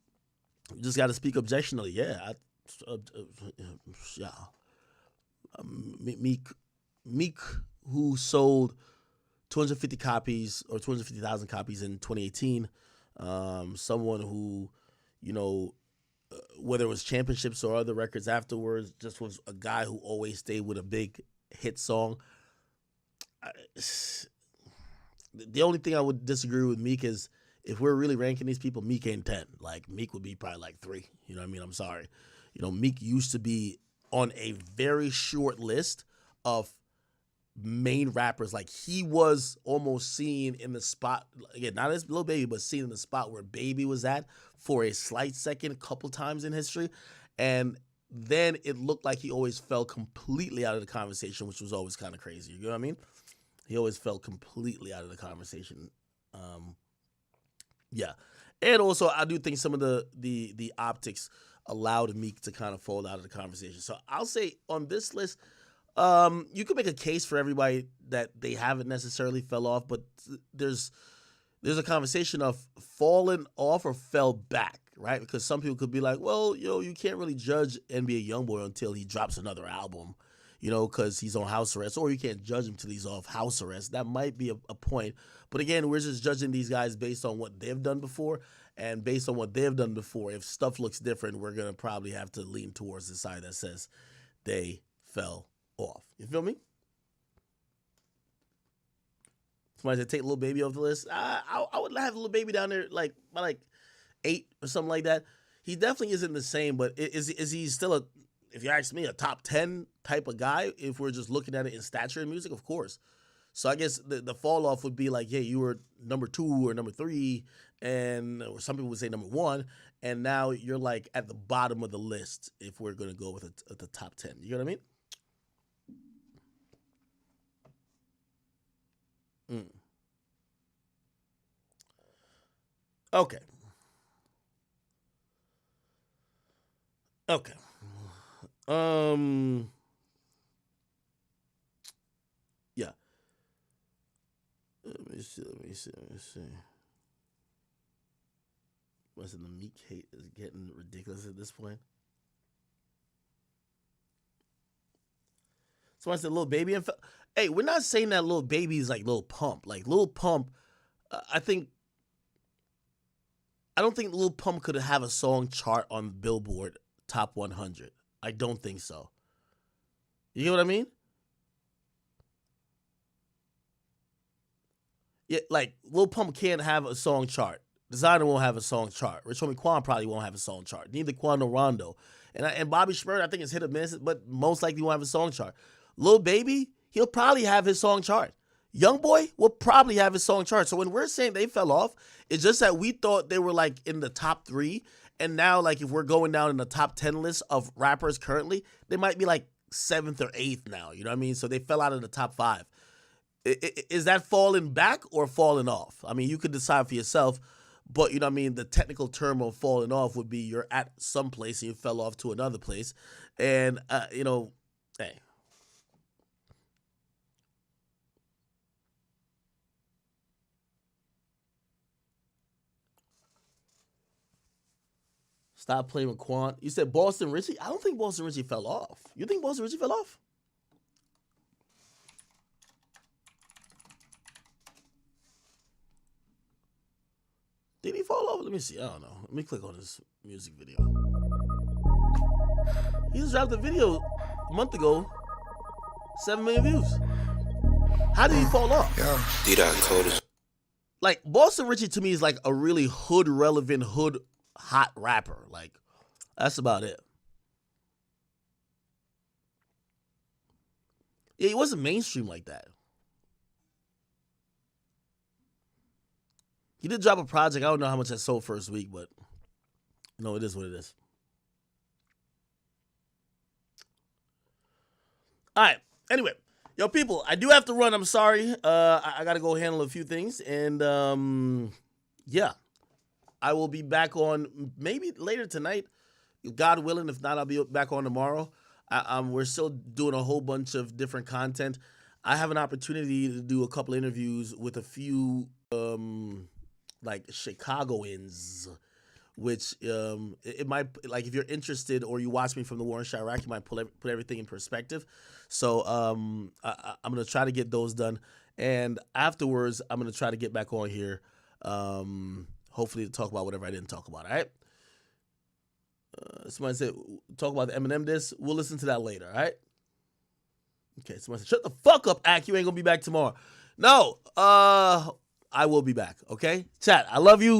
just got to speak objectionably. Yeah. Meek, who sold 250 copies or 250,000 copies in 2018. Someone who, you know, whether it was championships or other records afterwards, just was a guy who always stayed with a big hit song. The only thing I would disagree with Meek is if we're really ranking these people, Meek ain't 10. Like, Meek would be probably like 3. You know what I mean? I'm sorry. You know, Meek used to be on a very short list of main rappers. Like, he was almost seen in the spot, again, not as Lil Baby, but seen in the spot where Baby was at for a slight second a couple times in history. And then it looked like he always fell completely out of the conversation, which was always kind of crazy. You know what I mean? He always fell completely out of the conversation. Yeah. And also, I do think some of the optics allowed Meek to kind of fall out of the conversation. So I'll say on this list, you could make a case for everybody that they haven't necessarily fell off, but there's a conversation of fallen off or fell back, right? Because some people could be like, well, you can't really judge NBA YoungBoy until he drops another album, because he's on house arrest, or you can't judge him till he's off house arrest. That might be a point. But again, we're just judging these guys based on what they've done before. And based on what they've done before, if stuff looks different, we're going to probably have to lean towards the side that says they fell off. You feel me? Somebody said take Lil Baby off the list. I would have Lil Baby down there by 8 or something like that. He definitely isn't the same, but is he still if you ask me, a top 10 type of guy if we're just looking at it in stature and music? Of course. So I guess the fall off would be like, yeah, you were number 2 or number 3, or some people would say number 1, and now you're like at the bottom of the list if we're gonna go with the top 10. You know what I mean? Okay. Yeah. Let me see. Listen, the Meek hate is getting ridiculous at this point. Somebody said Lil Baby and hey, we're not saying that Lil Baby is like Lil Pump. Like Lil Pump, I don't think Lil Pump could have a song chart on Billboard Top 100. I don't think so. You get what I mean? Yeah, like Lil Pump can't have a song chart. Designer won't have a song chart. Rich Homie Quan probably won't have a song chart. Neither Quan nor Rondo. And Bobby Shmurda, I think it's hit or miss, but most likely won't have a song chart. Lil Baby, he'll probably have his song chart. YoungBoy will probably have his song chart. So when we're saying they fell off, it's just that we thought they were like in the top 3. And now, like, if we're going down in the top 10 list of rappers currently, they might be like 7th or 8th now. You know what I mean? So they fell out of the top 5. Is that falling back or falling off? I mean, you could decide for yourself. But, you know what I mean, the technical term of falling off would be you're at some place and you fell off to another place. And, hey. Stop playing with Quan. You said Boston Richie? I don't think Boston Richie fell off. You think Boston Richie fell off? Did he fall off? Let me see. I don't know. Let me click on his music video. He just dropped a video a month ago. 7 million views. How did he fall off? D.Coders. Like, Boston Richie to me is like a really hood relevant, hood hot rapper. Like, that's about it. Yeah, he wasn't mainstream like that. He did drop a project. I don't know how much that sold first week, but it is what it is. All right. Anyway, yo, people, I do have to run. I'm sorry. I got to go handle a few things. And, yeah, I will be back on maybe later tonight, God willing. If not, I'll be back on tomorrow. We're still doing a whole bunch of different content. I have an opportunity to do a couple interviews with a few like Chicagoans, which it might, like, if you're interested or you watch me from the war in Chirac, you might put everything in perspective. So I'm going to try to get those done. And afterwards, I'm going to try to get back on here, hopefully to talk about whatever I didn't talk about, all right? Somebody said, talk about the Eminem diss. We'll listen to that later, all right? Okay, somebody said, shut the fuck up, Ack. You ain't going to be back tomorrow. No, I will be back, okay? Chat, I love you.